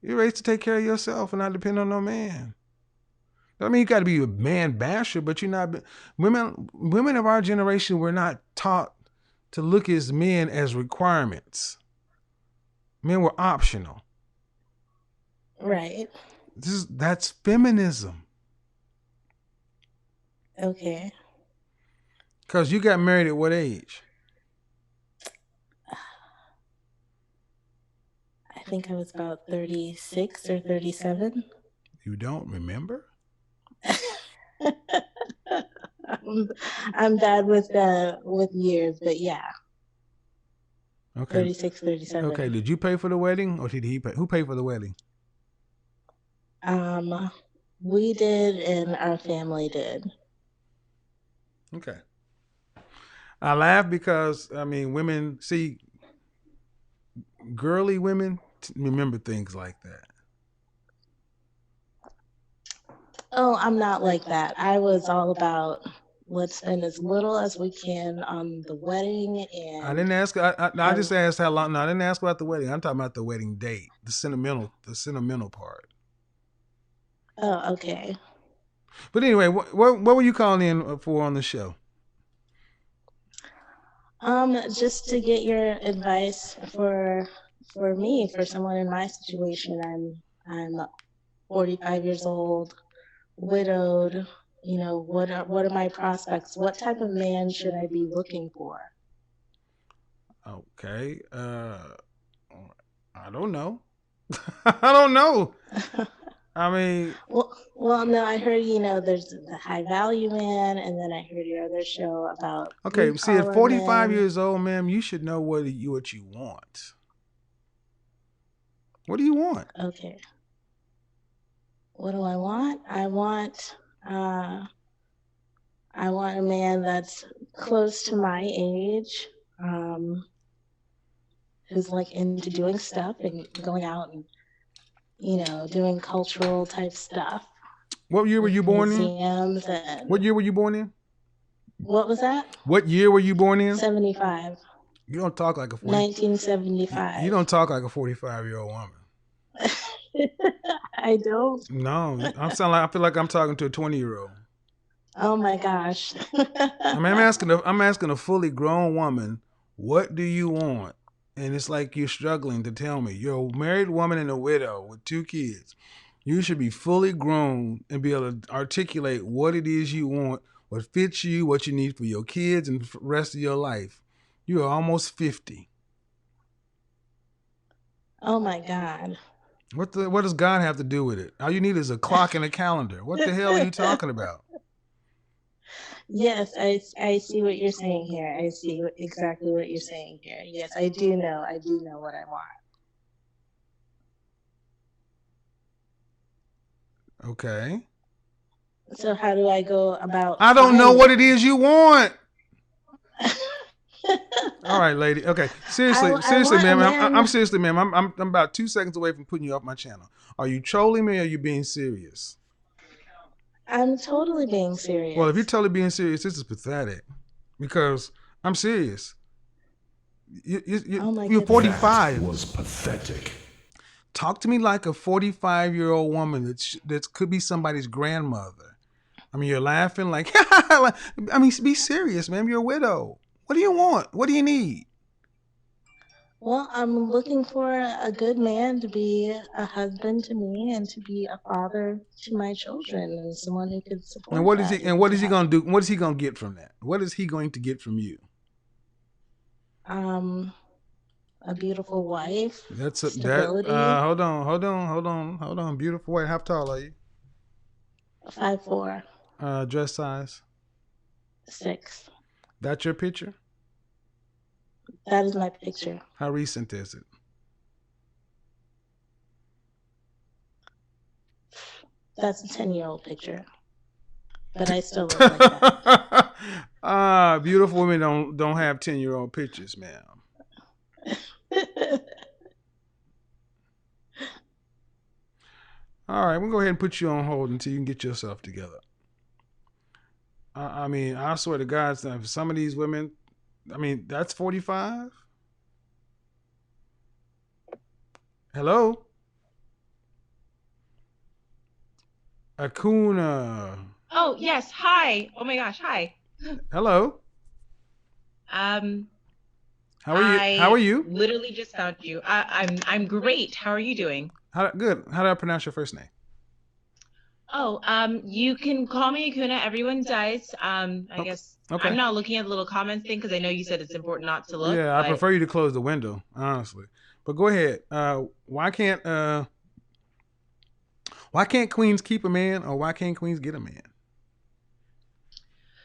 You're raised to take care of yourself and not depend on no man. I mean, you got to be a man basher, but you're not. Women of our generation were not taught to look at men as requirements. Men were optional. Right. That's feminism. Okay. Because you got married at what age? I think I was about 36 or 37. You don't remember? I'm bad with years, but yeah. Okay. 36, 37. Okay. Did you pay for the wedding, or did he pay? Who paid for the wedding? We did, and our family did. Okay. I laugh because women see girly women remember things like that. Oh, I'm not like that. I was all about let's spend as little as we can on the wedding, and I didn't ask. I just asked how long. No, I didn't ask about the wedding. I'm talking about the wedding date, the sentimental part. Oh, okay. But anyway, what were you calling in for on the show? Just to get your advice for me, for someone in my situation. I'm 45 years old, widowed. What are my prospects? What type of man should I be looking for? Okay. I don't know. I don't know. I mean, well, no, I heard there's the high value man, and then I heard your other show about okay. See, at 45 men. years old, ma'am, you should know what you want. What do you want? Okay. What do I want? I want a man that's close to my age, who's like into doing stuff and going out and doing cultural type stuff. What year were you born in? Museums and What year were you born in? what was that? What year were you born in? 75. You don't talk like a 1975. You don't talk like a 45-year-old woman. I don't. No, I feel like I'm talking to a 20-year-old. Oh my gosh. I'm asking a fully grown woman, what do you want? And it's like you're struggling to tell me. You're a married woman and a widow with 2 kids. You should be fully grown and be able to articulate what it is you want, what fits you, what you need for your kids and the rest of your life. You are almost 50. Oh my God. What does God have to do with it? All you need is a clock and a calendar. What the hell are you talking about? Yes, I see what you're saying here. I see exactly what you're saying here. Yes, I do know what I want. Okay. So how do I go about I don't know finding what it is you want. All right, lady. Okay. Seriously, want ma'am. a man- I'm seriously, ma'am. I'm about 2 seconds away from putting you off my channel. Are you trolling me or are you being serious? I'm totally being serious. Well, if you're totally being serious, this is pathetic. Because I'm serious. Oh my You're goodness. 45. Was pathetic. Talk to me like a 45-year-old woman that could be somebody's grandmother. I mean, you're laughing like, I mean, be serious, ma'am. You're a widow. What do you want? What do you need? Well, I'm looking for a good man to be a husband to me and to be a father to my children and someone who could support And what is that, he? And what is he going to do? What is he going to get from that? What is he going to get from you? A beautiful wife. That's stability. Hold on. Beautiful wife. How tall are you? 5'4". Dress size. 6. That's your picture? That is my picture. How recent is it? That's a 10-year-old picture. But I still look like that. Beautiful women don't have 10-year-old pictures, ma'am. All right, we'll go ahead and put you on hold until you can get yourself together. I mean, I swear to God, some of these women, I mean, that's 45. Hello? Akuna. Oh, yes. Hi. Oh my gosh. Hi. Hello. Um, How are you? How are you? Literally just found you. I'm great. How are you doing? Good. How do I pronounce your first name? Oh, you can call me Akuna. Everyone does. I guess Okay. I'm not looking at the little comments thing because I know you said it's important not to look. Yeah, I prefer you to close the window, honestly. But go ahead. Why can't queens keep a man, or why can't queens get a man?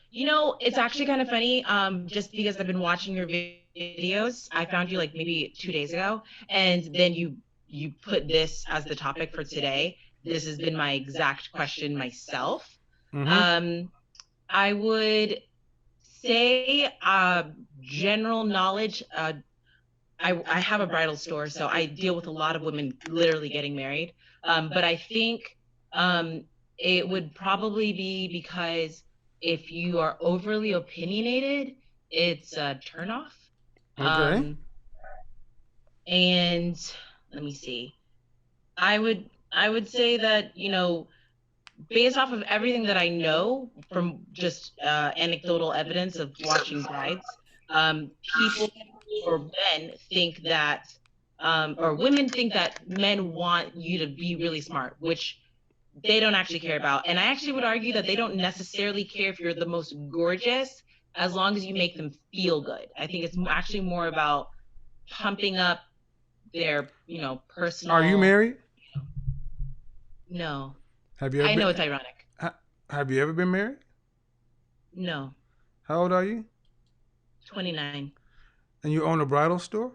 You know, it's actually kind of funny. Just because I've been watching your videos, I found you like maybe 2 days ago, and then you put this as the topic for today. This has been my exact question myself. Mm-hmm. I would say general knowledge. I have a bridal store, so I deal with a lot of women literally getting married. But I think it would probably be because if you are overly opinionated, it's a turnoff. Okay. And let me see. I would say that, you know, based off of everything that I know from just anecdotal evidence of watching brides, people or men think that, or women think that men want you to be really smart, which they don't actually care about. And I actually would argue that they don't necessarily care if you're the most gorgeous, as long as you make them feel good. I think it's actually more about pumping up their, you know, personal. Are you married? No. Have you ever I know it's ironic. Have you ever been married? No. How old are you? 29. And you own a bridal store?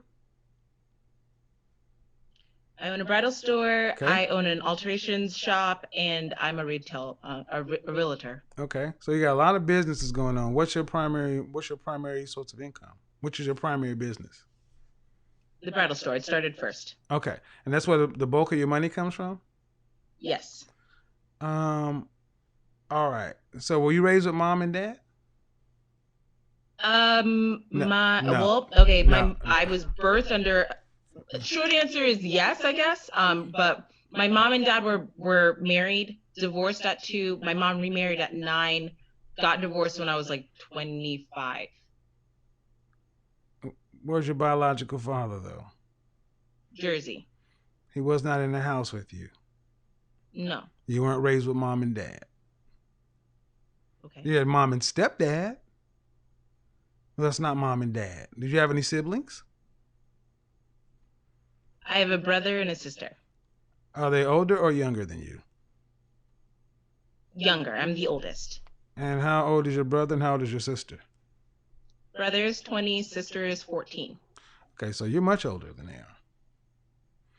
I own a bridal store. Okay. I own an alterations shop, and I'm a retail, a realtor. Okay, so you got a lot of businesses going on. What's your primary source of income? Which is your primary business? The bridal store. It started first. Okay, and that's where the bulk of your money comes from? Yes. All right. So were you raised with mom and dad? No. No. I was birthed under. Short answer is yes, I guess. But my mom and dad were married, divorced at 2. My mom remarried at 9, got divorced when I was like 25. Where's your biological father, though? Jersey. He was not in the house with you. No. You weren't raised with mom and dad. Okay. You had mom and stepdad. Well, that's not mom and dad. Did you have any siblings? I have a brother and a sister. Are they older or younger than you? Younger. I'm the oldest. And how old is your brother and how old is your sister? Brother is 20, sister is 14. Okay, so you're much older than they are.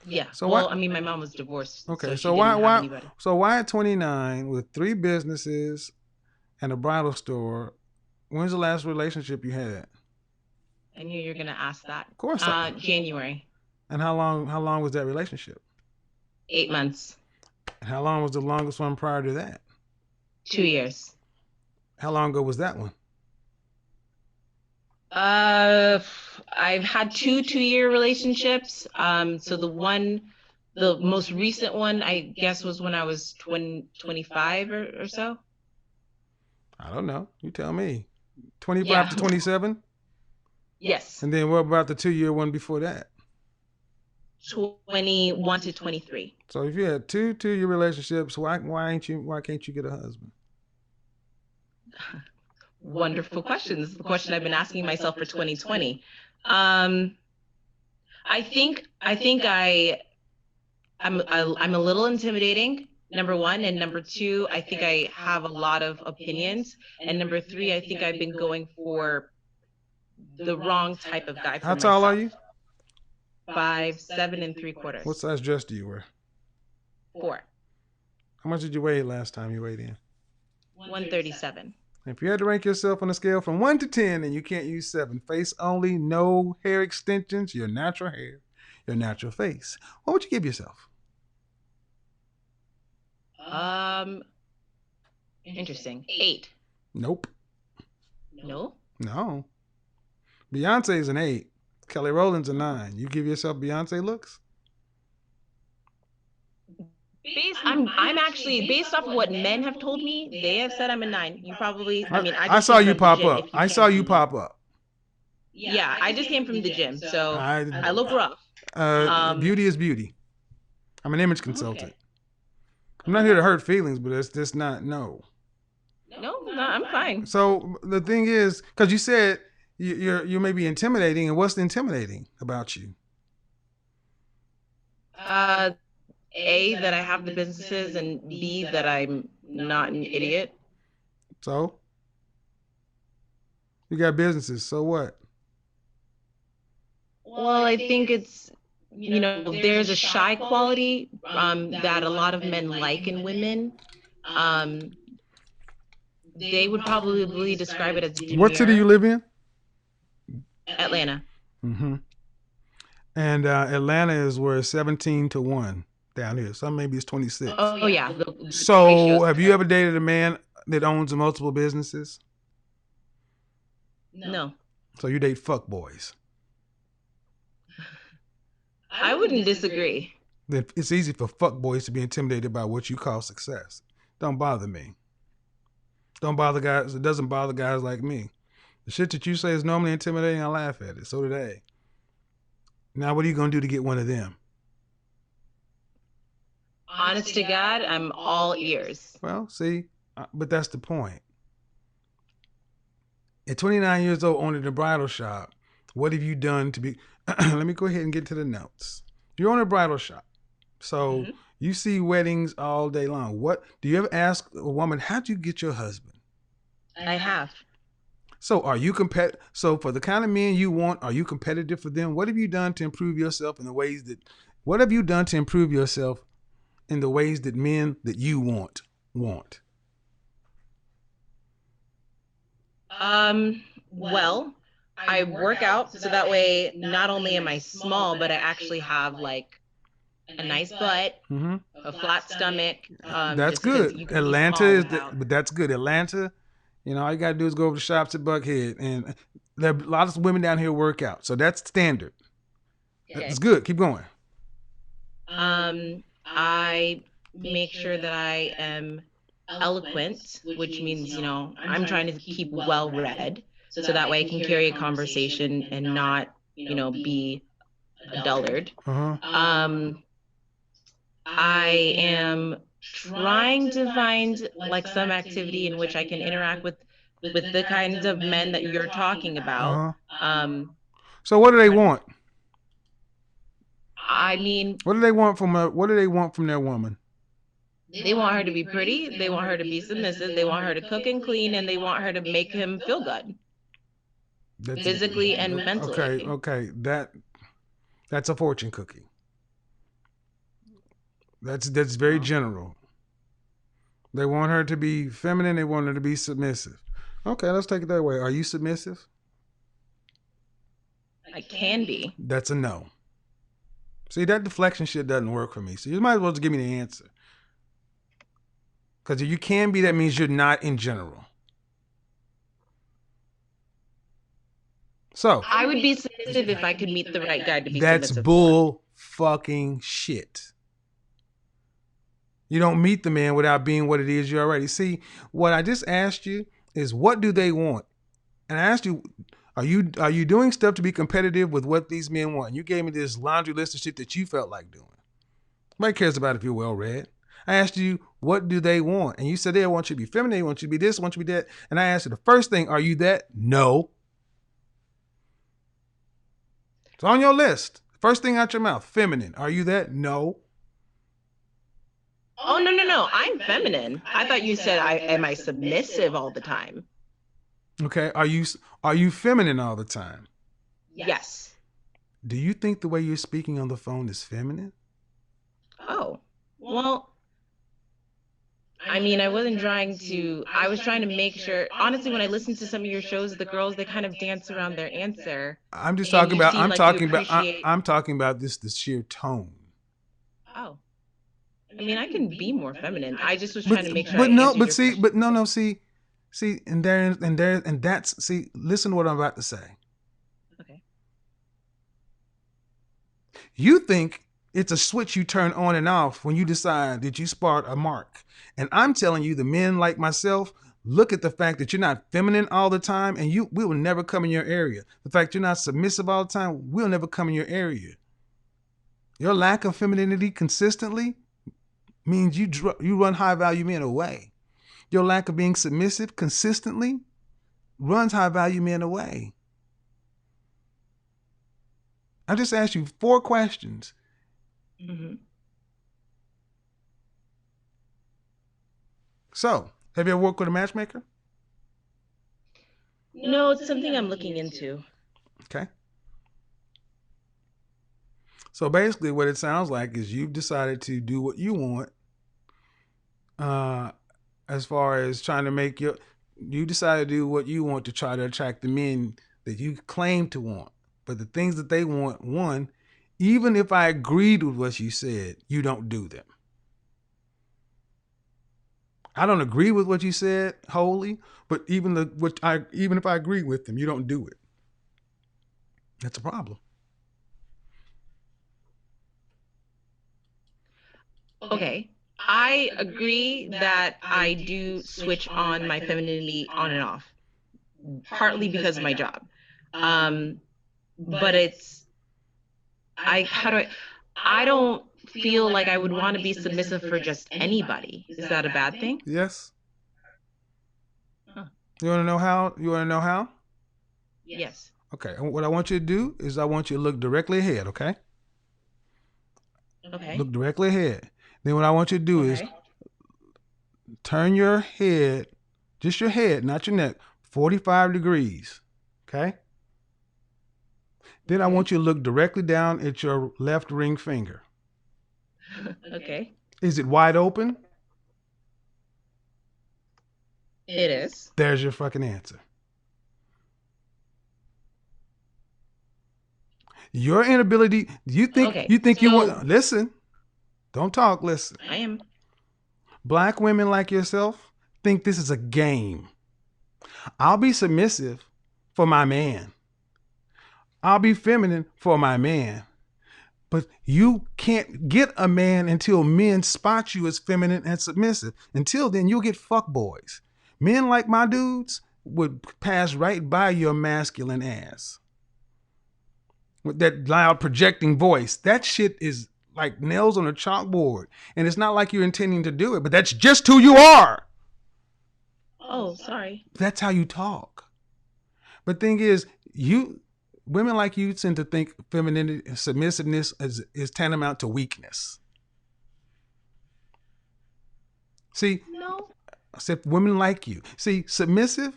Yeah. So well, why, I mean, my mom was divorced. okay, so why at 29 with 3 businesses and a bridal store? When's the last relationship you had? I knew you were gonna ask that. Of course. January. And how long was that relationship? 8 months. And how long was the longest one prior to that? 2 years. How long ago was that one? I've had 2-year relationships. So the most recent one, I guess, was when I was 25 or so. I don't know. You tell me. 25 Yeah. to 27? Yes. And then what about the 2-year one before that? 21 to 23. So if you had 2-year relationships, why can't you get a husband? Wonderful question. This is the question I've been asking myself for 2020. I think I'm a little intimidating, number 1, and number 2, I think I have a lot of opinions, and number 3, I think I've been going for the wrong type of guy for How myself. tall are you? 5'7" and 3/4. What size dress do you wear? 4. How much did you weigh last time you weighed in? 137. If you had to rank yourself on a scale from 1 to 10 and you can't use 7, face only, no hair extensions, your natural hair, your natural face, what would you give yourself? Interesting. 8. Nope. No? No. Beyonce's an 8. Kelly Rowland's a 9. You give yourself Beyonce looks? I'm actually based off of what men have told me. They have said I'm a 9. You probably. I mean, I I just saw came you from the pop gym, up. if you I can't saw you see me. pop up. Yeah, I just came from the gym, so I look rough. Beauty is beauty. I'm an image consultant. I'm not here to hurt feelings, but it's just not, no. No, I'm fine. So the thing is, because you said you may be intimidating, and what's intimidating about you? A, that I have the businesses, and B, that I'm not an idiot. So you got businesses. So what? Well, I think it's, there's a shy quality that a lot of men like in women. They would probably describe it as demure. What city you live in? Atlanta. Mm-hmm. And Atlanta is where it's 17-1 down here. Some maybe it's 26. Oh yeah. So have you ever dated a man that owns multiple businesses? No. So you date fuck boys. I wouldn't disagree. Then it's easy for fuck boys to be intimidated by what you call success. Don't bother me. Don't bother guys. It doesn't bother guys like me. The shit that you say is normally intimidating, I laugh at it. So do they. Now, what are you going to do to get one of them? Honest to God, I'm all ears. Well, see, but that's the point. At 29 years old, owning a bridal shop, what have you done to be... Let me go ahead and get to the notes. You own a bridal shop. So you see weddings all day long. What do you ever ask a woman, how'd you get your husband? I have. So are you So for the kind of men you want, are you competitive for them? What have you done to improve yourself in the ways that... What have you done to improve yourself in the ways that men that you want? Well, I work out so that way not only am I small, but I actually have like a nice butt, a flat stomach. That's good. Atlanta is, but that's good. Atlanta, all you gotta do is go over to shops at Buckhead, and there are a lot of women down here work out, so that's standard. That's good. Keep going. I make sure that I am eloquent, which means, I'm trying to keep well read so that way I can carry a conversation and not, be a dullard. I am trying to find like some activity in which I can interact with the kinds of men that you're talking about. So what do they want? I mean, what do they want from their woman? They want her to be pretty, they want her to be submissive, they want her to cook and clean, and they want her to make him feel good. Physically and mentally. Okay. That's a fortune cookie. That's very general. They want her to be feminine, they want her to be submissive. Okay, let's take it that way. Are you submissive? I can be. That's a no. See, that deflection shit doesn't work for me. So you might as well just give me the answer. Because if you can be, that means you're not in general. So I would be submissive if I could meet the right guy to be that's submissive. That's bull fucking shit. You don't meet the man without being what it is you already. See, what I just asked you is what do they want? And I asked you, are you doing stuff to be competitive with what these men want? You gave me this laundry list of shit that you felt like doing. Nobody cares about if you're well read. I asked you, what do they want? And you said they want you to be feminine, they want you to be this, want you to be that. And I asked you the first thing, are you that? No. It's on your list. First thing out your mouth, feminine. Are you that? No. Oh, no. I'm feminine. I thought you said, am I submissive all the time? Okay. Are you feminine all the time? Yes. Do you think the way you're speaking on the phone is feminine? Oh, well, I mean, I wasn't trying to, I was trying to make sure, honestly, when I listen to some of your shows, the girls, they kind of dance around their answer, I'm just and talking you about. seem I'm like you talking about. appreciate. I'm talking about this. The sheer tone. Oh, I mean, I can be more feminine. I just was But trying to make sure I but no. answered But your see. question. But no. See. And that's. See. Listen to what I'm about to say. Okay. You think it's a switch you turn on and off when you decide that you spark a mark. And I'm telling you, the men like myself, look at the fact that you're not feminine all the time and we will never come in your area. The fact you're not submissive all the time, we'll never come in your area. Your lack of femininity consistently means you run high value men away. Your lack of being submissive consistently runs high value men away. I just asked you 4 questions. Mm-hmm. So, have you ever worked with a matchmaker? No, it's something I'm looking into. Okay. So basically, what it sounds like is you've decided to do what you want, as far as trying to make you decided to do what you want to try to attract the men that you claim to want. But the things that they want, one, even if I agreed with what you said, you don't do them. I don't agree with what you said wholly, but even if I agree with them, you don't do it. That's a problem. Okay. I agree that I do switch on my femininity on and off, partly because of my job. But it's, I don't feel like I would want to be submissive for just anybody. Is that a bad thing? Yes. Huh. You want to know how? You want to know how? Yes. Okay. What I want you to do is I want you to look directly ahead, okay? Okay. Look directly ahead. Then what I want you to do is Okay. turn your head, just your head, not your neck, 45 degrees, okay? Then I want you to look directly down at your left ring finger. Okay. Is it wide open? It is. There's your fucking answer. Your inability, you think Okay, you so- want, listen, don't talk, listen. I am. Black women like yourself think this is a game. I'll be submissive for my man. I'll be feminine for my man. But you can't get a man until men spot you as feminine and submissive. Until then, you'll get fuckboys. Men like my dudes would pass right by your masculine ass. With that loud projecting voice. That shit is like nails on a chalkboard. And it's not like you're intending to do it, but that's just who you are. Oh, sorry. That's how you talk. But thing is, women like you tend to think femininity and submissiveness is tantamount to weakness. See, No. I said women like you. See, submission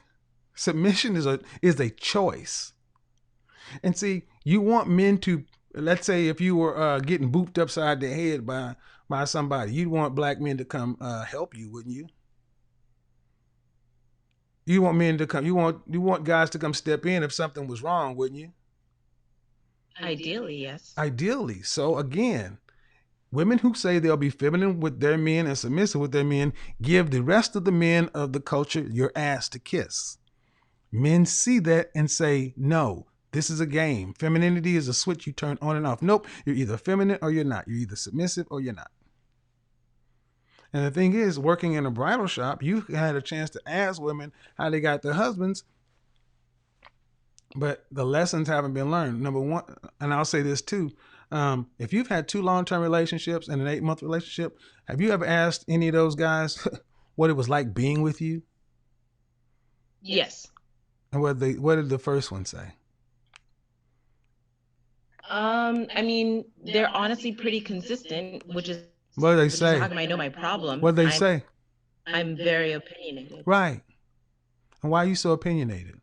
is a choice. And see, you want men to, let's say if you were getting booped upside the head by somebody, you'd want black men to come help you, wouldn't you? You want men to come. You want guys to come step in if something was wrong, wouldn't you? Ideally, yes. Ideally. So again, women who say they'll be feminine with their men and submissive with their men give the rest of the men of the culture your ass to kiss. Men see that and say, no, this is a game. Femininity is a switch you turn on and off. Nope, you're either feminine or you're not. You're either submissive or you're not. And the thing is, working in a bridal shop, you had a chance to ask women how they got their husbands, but the lessons haven't been learned. Number one, and I'll say this too, if you've had 2 long-term relationships and an 8-month relationship, have you ever asked any of those guys what it was like being with you? Yes. And what did the first one say? I mean, they're honestly pretty consistent, which is What did they which is say? how come I know my problem. What did they say? I'm very opinionated. Right. And why are you so opinionated?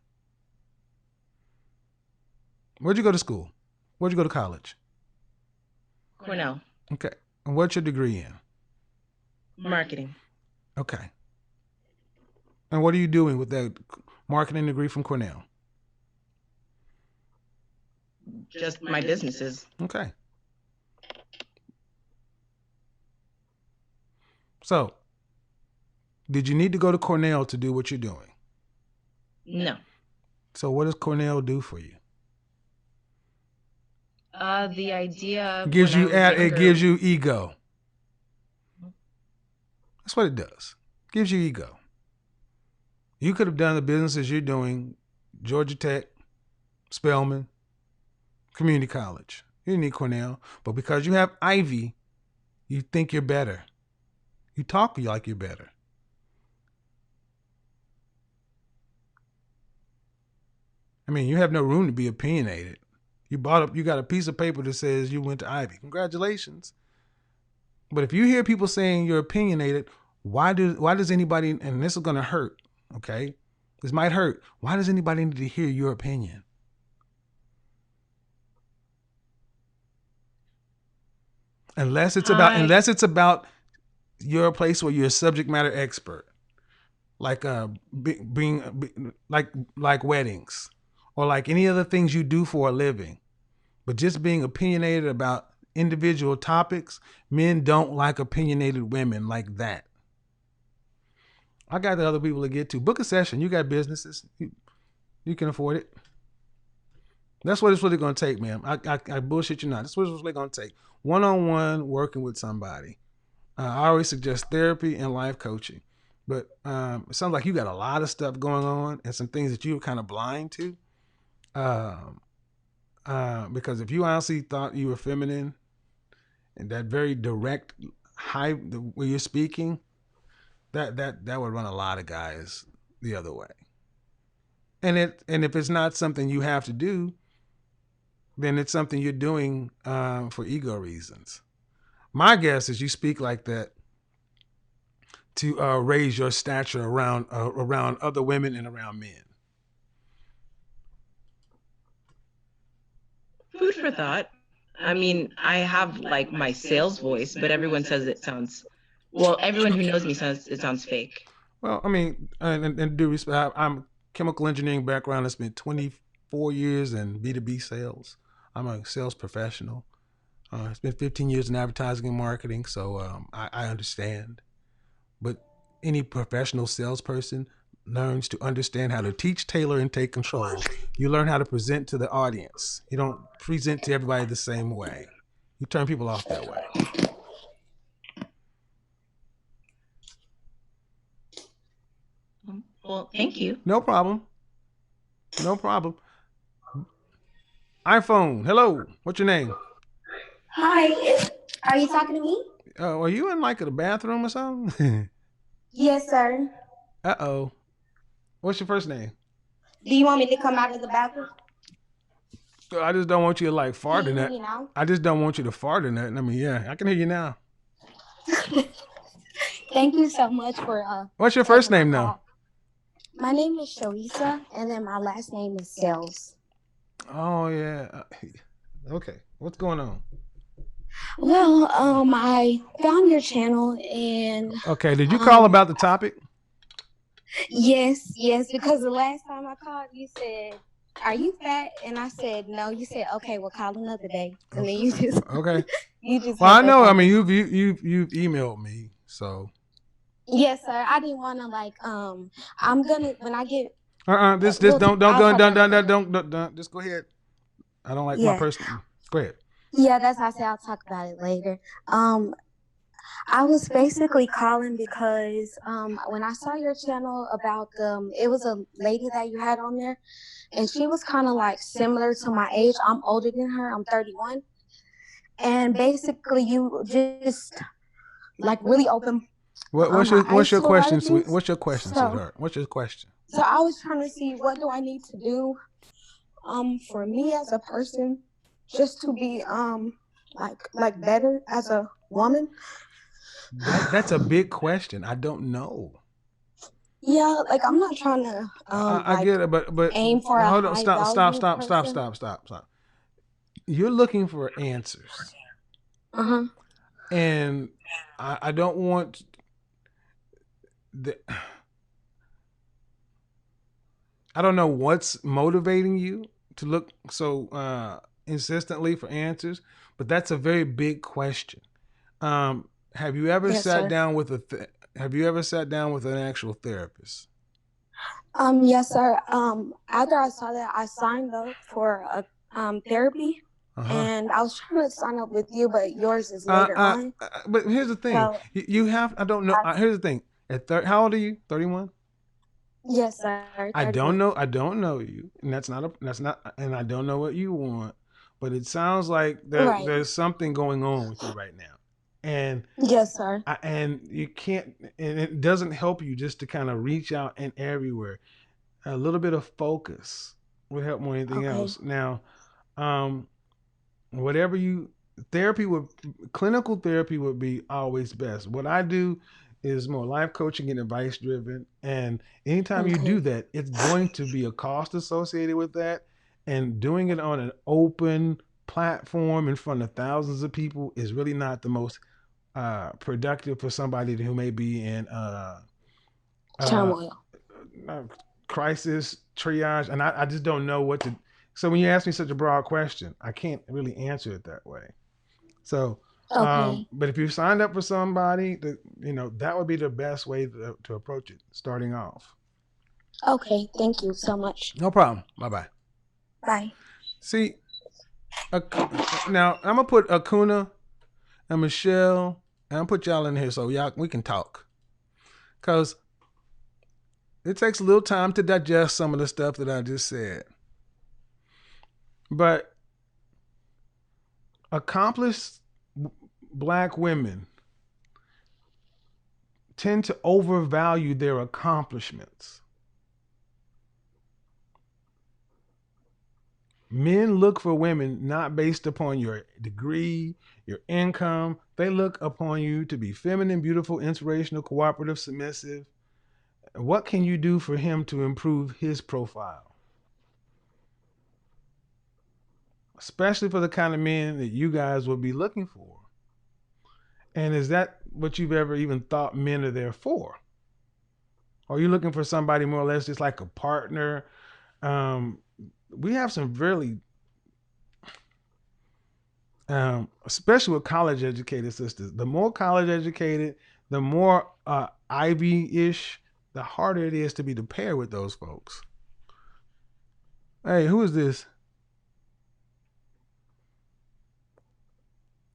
Where'd you go to school? Where'd you go to college? Cornell. Okay. And what's your degree in? Marketing. Okay. And what are you doing with that marketing degree from Cornell? Just my businesses. Okay. So, did you need to go to Cornell to do what you're doing? No. So, what does Cornell do for you? The idea It gives when I you was younger, it gives you ego. That's what it does. It gives you ego. You could have done the businesses you're doing, Georgia Tech, Spelman, community college. You didn't need Cornell, but because you have Ivy, you think you're better. You talk like you're better. I mean, you have no room to be opinionated. You got a piece of paper that says you went to Ivy. Congratulations. But if you hear people saying you're opinionated, why does anybody, and this is going to hurt, okay? This might hurt. Why does anybody need to hear your opinion? Unless it's about you're a place where you're a subject matter expert, like being like weddings, or like any other things you do for a living. But just being opinionated about individual topics, men don't like opinionated women like that. I got the other people to get to. Book a session. You got businesses. You can afford it. That's what it's really going to take, man. I bullshit you not. That's what it's really going to take. One-on-one working with somebody. I always suggest therapy and life coaching. But it sounds like you got a lot of stuff going on and some things that you're kind of blind to. Because if you honestly thought you were feminine and that very direct, high, where you're speaking, that would run a lot of guys the other way. And if it's not something you have to do, then it's something you're doing for ego reasons. My guess is you speak like that to raise your stature around other women and around men. Food for thought. I mean, I have like my sales voice, but everyone says it sounds, well, everyone who knows me says it sounds fake. Well, I mean, and due respect, I'm chemical engineering background. I spent 24 years in B2B sales. I'm a sales professional. I spent 15 years in advertising and marketing, so I understand. But any professional salesperson learns to understand how to teach, tailor, and take control. You learn how to present to the audience. You don't present to everybody the same way. You turn people off that way. Well, thank you. No problem. No problem. iPhone, hello. What's your name? Hi, are you talking to me? Are you in like the bathroom or something? Yes, sir. Uh-oh. What's your first name? Do you want me to come out of the bathroom? I just don't want you to like fart in Can you that. hear me now? I just don't want you to fart in that. I mean, yeah, I can hear you now. Thank you so much for What's your first taking name my now? call. My name is Sharisa, and then my last name is Sales. Oh yeah. Okay. What's going on? Well, I found your channel, and Okay. Did you call about the topic? yes, because the last time I called, you said, "Are you fat?" And I said, "No." You said, "Okay, we'll call another day," and then you just Okay. you just. Well, I hung know. up I on mean, me. you've emailed me, so. Yes, sir. I didn't want to I'm gonna when I get. This We'll, don't I'll talk about it later. don't. Just go ahead. I don't like my Yeah. personal. Go ahead. Yeah, that's how I say I'll talk about it later. I was basically calling because when I saw your channel about it was a lady that you had on there, and she was kind of like similar to my age. I'm older than her. I'm 31, and basically you just like really open. What's your question, sweet? What's your question, So- sweetheart? What's your question? So I was trying to see what do I need to do, for me as a person, just to be like better as a woman. That's a big question. I don't know. Yeah, like I'm not trying to I like get it, but aim for a hold on, high value person. stop. You're looking for answers, Uh-huh. and I don't want the. I don't know what's motivating you to look so insistently for answers, but that's a very big question. Have you ever Yes, sat sir. down with Have you ever sat down with an actual therapist? Yes, sir. After I saw that, I signed up for a therapy, Uh huh. and I was trying to sign up with you, but yours is later on. But here's the thing. So, You have. I don't know. I, Here's the thing. How old are you? 31. yes, sir. I 31. don't know. I don't know you, and that's not. And I don't know what you want. But it sounds like Right. there's something going on with you right now, and Yes, sir. and you can't. And it doesn't help you just to kind of reach out and everywhere. A little bit of focus would help more than anything Okay. else. Now, um, whatever you therapy would clinical therapy would be always best. What I do is more life coaching and advice driven, and anytime you do Okay. that, it's going to be a cost associated with that, and doing it on an open platform in front of thousands of people is really not the most productive for somebody who may be in uh, Turmoil. crisis triage, and I just don't know what to. So when you ask me such a broad question, I can't really answer it that way. So, Okay. but if you signed up for somebody, that would be the best way to approach it, starting off. Okay. Thank you so much. No problem. Bye bye. Bye. See, now I'm gonna put Akuna and Michelle, and I'm gonna put y'all in here so y'all we can talk, cause it takes a little time to digest some of the stuff that I just said. But accomplished black women tend to overvalue their accomplishments. Men look for women not based upon your degree, your income. They look upon you to be feminine, beautiful, inspirational, cooperative, submissive. What can you do for him to improve his profile? Especially for the kind of men that you guys would be looking for. And is that what you've ever even thought men are there for? Or are you looking for somebody more or less just like a partner? We have some really, especially with college educated sisters, the more college educated, the more Ivy-ish, the harder it is to be to pair with those folks. Hey, who is this?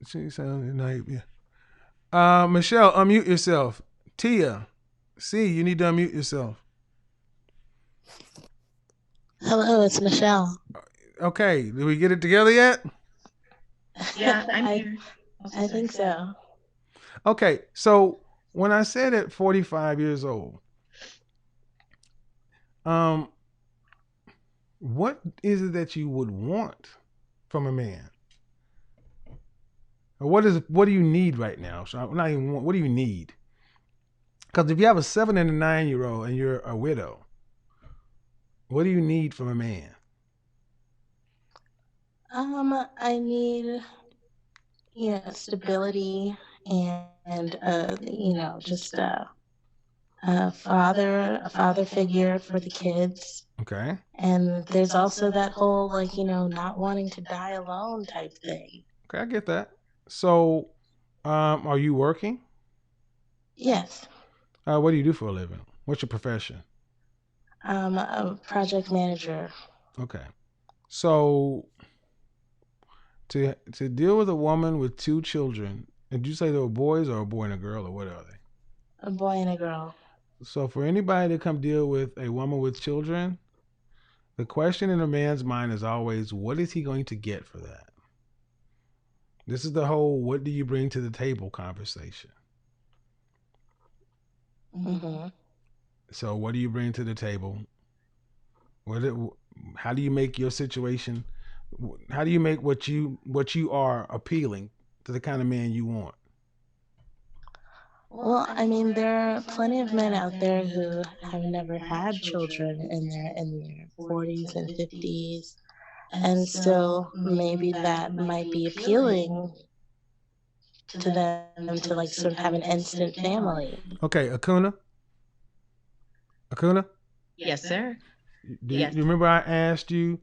She sounded nice. Yeah. Michelle, unmute yourself. Tia, see, you need to unmute yourself. Hello, it's Michelle. Okay, did we get it together yet? Yeah, I'm here. I think so. Okay, so when I said at 45 years old, what is it that you would want from a man? Or what do you need right now? So I'm not even what do you need? Because if you have a 7 and a 9-year-old and you're a widow, what do you need from a man? I need, stability and just a father figure for the kids. Okay. And there's also that whole not wanting to die alone type thing. Okay, I get that. So, are you working? Yes. What do you do for a living? What's your profession? A project manager. Okay. So, to deal with a woman with 2 children, did you say they were boys or a boy and a girl, or what are they? A boy and a girl. So, for anybody to come deal with a woman with children, the question in a man's mind is always, what is he going to get for that? This is the whole "what do you bring to the table" conversation. Mm-hmm. So, what do you bring to the table? How do you make your situation? How do you make what you are appealing to the kind of man you want? Well, I mean, there are plenty of men out there who have never had children in their 40s and 50s, and still maybe that might be appealing to them to like sort of have an instant family. Okay, Akuna, Yes, sir. do Yes. you remember I asked you,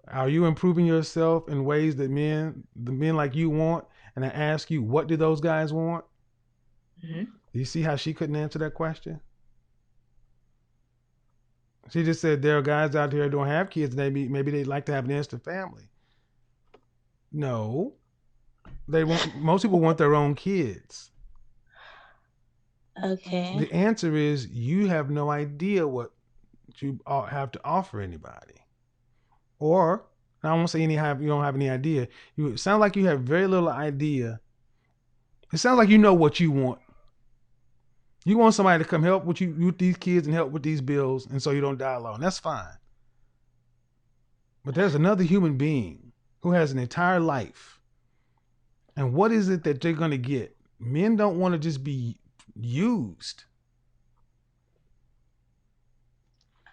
are you improving yourself in ways that the men like you want? And I asked you, what do those guys want? hmm Do you see how she couldn't answer that question? She just said there are guys out there who don't have kids. Maybe they'd like to have an instant family. No, they want. Most people want their own kids. Okay. The answer is you have no idea what you have to offer anybody, or I won't say you don't have any idea. You sound like you have very little idea. It sounds like you know what you want. You want somebody to come help with you with these kids and help with these bills, and so you don't die alone. That's fine. But there's another human being who has an entire life. And what is it that they're going to get? Men don't want to just be used.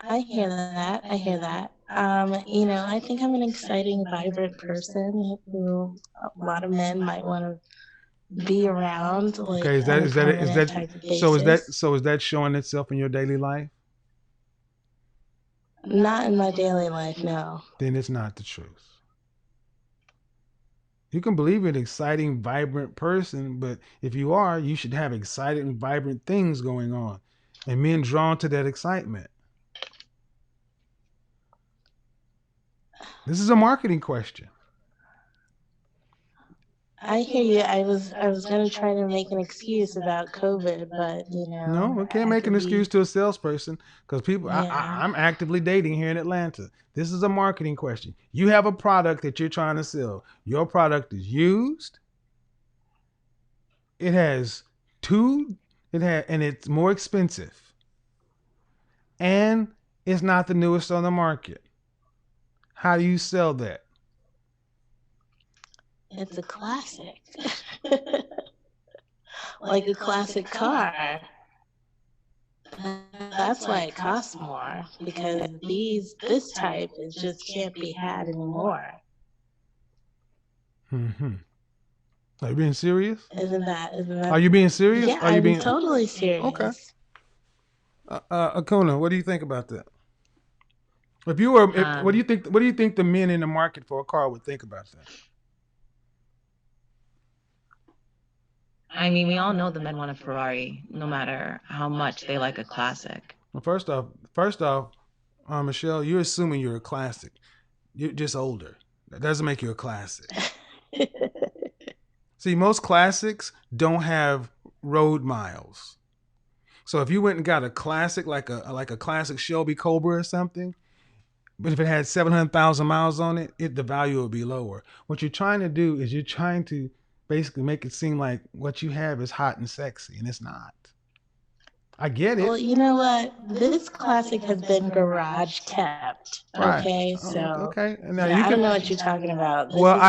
I hear that. I hear that. I think I'm an exciting, vibrant person who a lot of men might want to be around, like Okay, on a permanent type of basis. so is that showing itself in your daily life? Not in my daily life, no. Then it's not the truth. You can believe you're an exciting, vibrant person, but if you are, you should have exciting, vibrant things going on. And men drawn to that excitement. This is a marketing question. I hear you. I was gonna try to make an excuse about COVID, but No, we can't make an excuse to a salesperson because people. Yeah. I'm actively dating here in Atlanta. This is a marketing question. You have a product that you're trying to sell. Your product is used. It has and it's more expensive, and it's not the newest on the market. How do you sell that? It's a classic. Like a classic car. That's why it costs more, because this type is just can't be had anymore. Mm-hmm. Are you being serious? Isn't that Are you being serious? Yeah, Are you I'm being totally serious. Okay. Akona, what do you think about that? If you were, what do you think? What do you think the men in the market for a car would think about that? I mean, we all know the men want a Ferrari, no matter how much they like a classic. Well, first off, Michelle, you're assuming you're a classic. You're just older. That doesn't make you a classic. See, most classics don't have road miles. So if you went and got a classic like a classic Shelby Cobra or something, but if it had 700,000 miles on it, the value would be lower. What you're trying to do is you're trying to basically make it seem like what you have is hot and sexy, and it's not. I get it. Well, you know what? This classic has been garage kept. Right. Okay, so Okay. Now I don't know what you're talking about. This Well, is a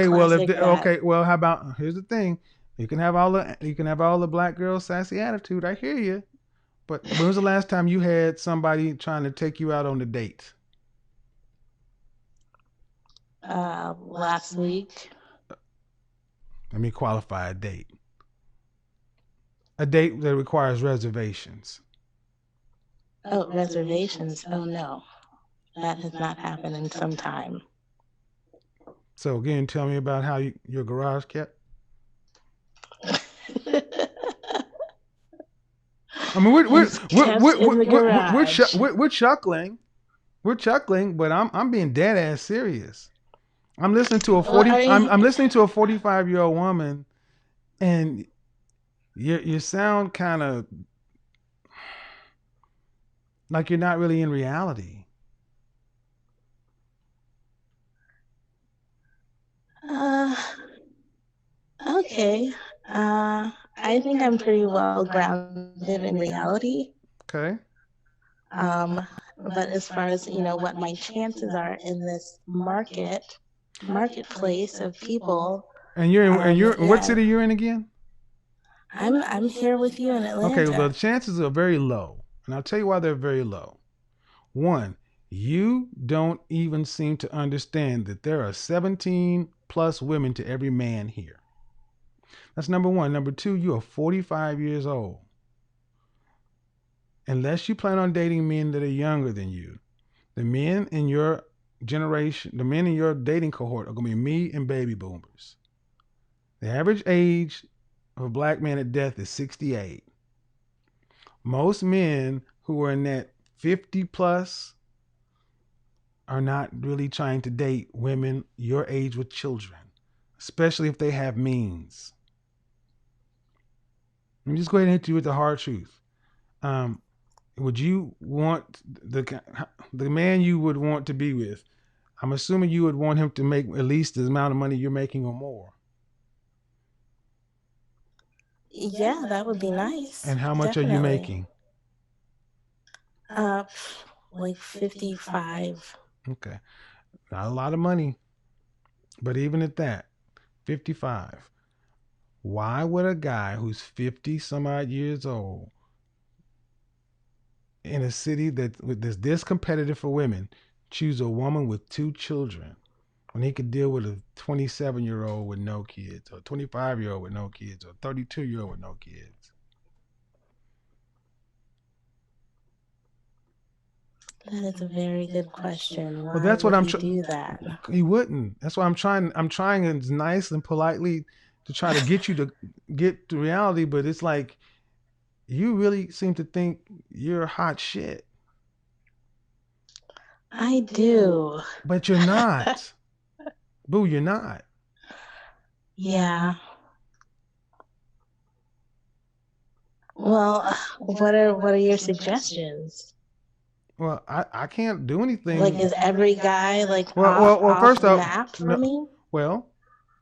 classic that- okay. Well, how about here's the thing. You can have all the black girl sassy attitude. I hear you. But when was the last time you had somebody trying to take you out on a date? Last week. Let me qualify a date. A date that requires reservations. Oh, reservations. Oh no, that has not happened in some time. So again, tell me about how your garage kept. I mean, we're chuckling. We're chuckling, but I'm being dead ass serious. I'm listening to a 40. I'm listening to a 45-year-old woman, and you sound kind of like you're not really in reality. Okay. I think I'm pretty well grounded in reality. Okay. But as far as what my chances are in this marketplace of people. And you're in what city you're in again? I'm here with you in Okay, well, the Atlanta. chances are very low. And I'll tell you why they're very low. One, you don't even seem to understand that there are 17 plus women to every man here. That's number one. Number two, you are 45 years old. Unless you plan on dating men that are younger than you, the men in your generation, the men in your dating cohort are going to be me and baby boomers. The average age of a black man at death is 68. Most men who are in that 50 plus are not really trying to date women your age with children, especially if they have means. Let me just go ahead and hit you with the hard truth. Would you want the man you would want to be with? I'm assuming you would want him to make at least the amount of money you're making or more. Yeah, that would be nice. And how much are you Definitely. making? Like 55. Okay, not a lot of money, but even at that, 55. Why would a guy who's 50 some odd years old in a city that's this competitive for women choose a woman with 2 children when he could deal with a 27-year-old with no kids, or 25-year-old with no kids, or 32-year-old with no kids? That is a very good question. Why Well, that's what would I'm he do that? He wouldn't. That's why I'm trying as nice and politely to try to get you to get to reality, but it's like you really seem to think you're hot shit. I do. But you're not. Boo, you're not. Yeah. Well, what are your suggestions? Well, I can't do anything. Like, is every guy like well, off first the off, map for no, me? well,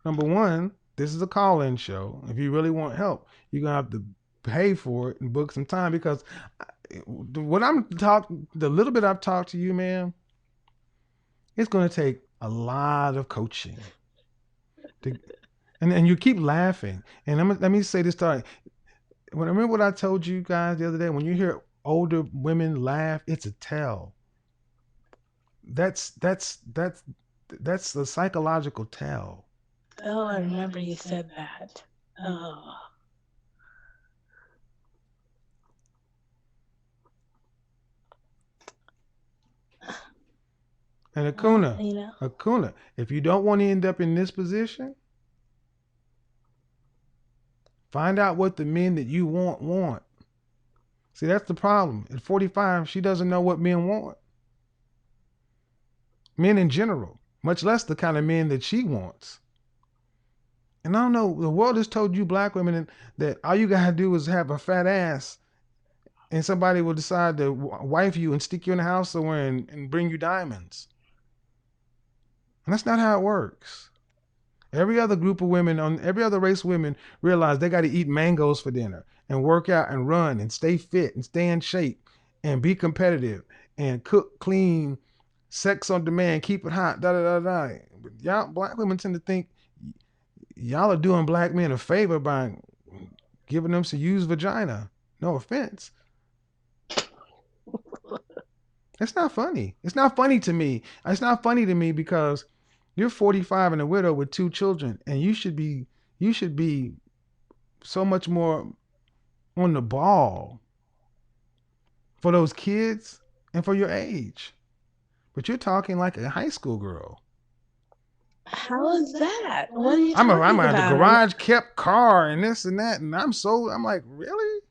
number one, this is a call-in show. If you really want help, you're gonna have to pay for it and book some time, because what the little bit I've talked to you, man, it's gonna take a lot of coaching. And you keep laughing. And let me say this story. Remember what I told you guys the other day? When you hear older women laugh, it's a tell. That's a psychological tell. Oh, I remember you said that. Oh. And Akuna, You know. Akuna, if you don't want to end up in this position, find out what the men that you want. See, that's the problem. At 45, she doesn't know what men want. Men in general, much less the kind of men that she wants. And I don't know, the world has told you black women that all you gotta do is have a fat ass, and somebody will decide to wife you and stick you in the house somewhere and bring you diamonds. And that's not how it works. Every other group of women, on every other race of women, realize they got to eat mangoes for dinner and work out and run and stay fit and stay in shape and be competitive and cook, clean, sex on demand, keep it hot, da da da da. But y'all black women tend to think y'all are doing black men a favor by giving them some used vagina. No offense. It's not funny. It's not funny to me. It's not funny to me because you're 45 and a widow with 2 children, and you should be so much more on the ball for those kids and for your age. But you're talking like a high school girl. How is that? What are you I'm talking at the about? garage kept car and this and that, and I'm like, really?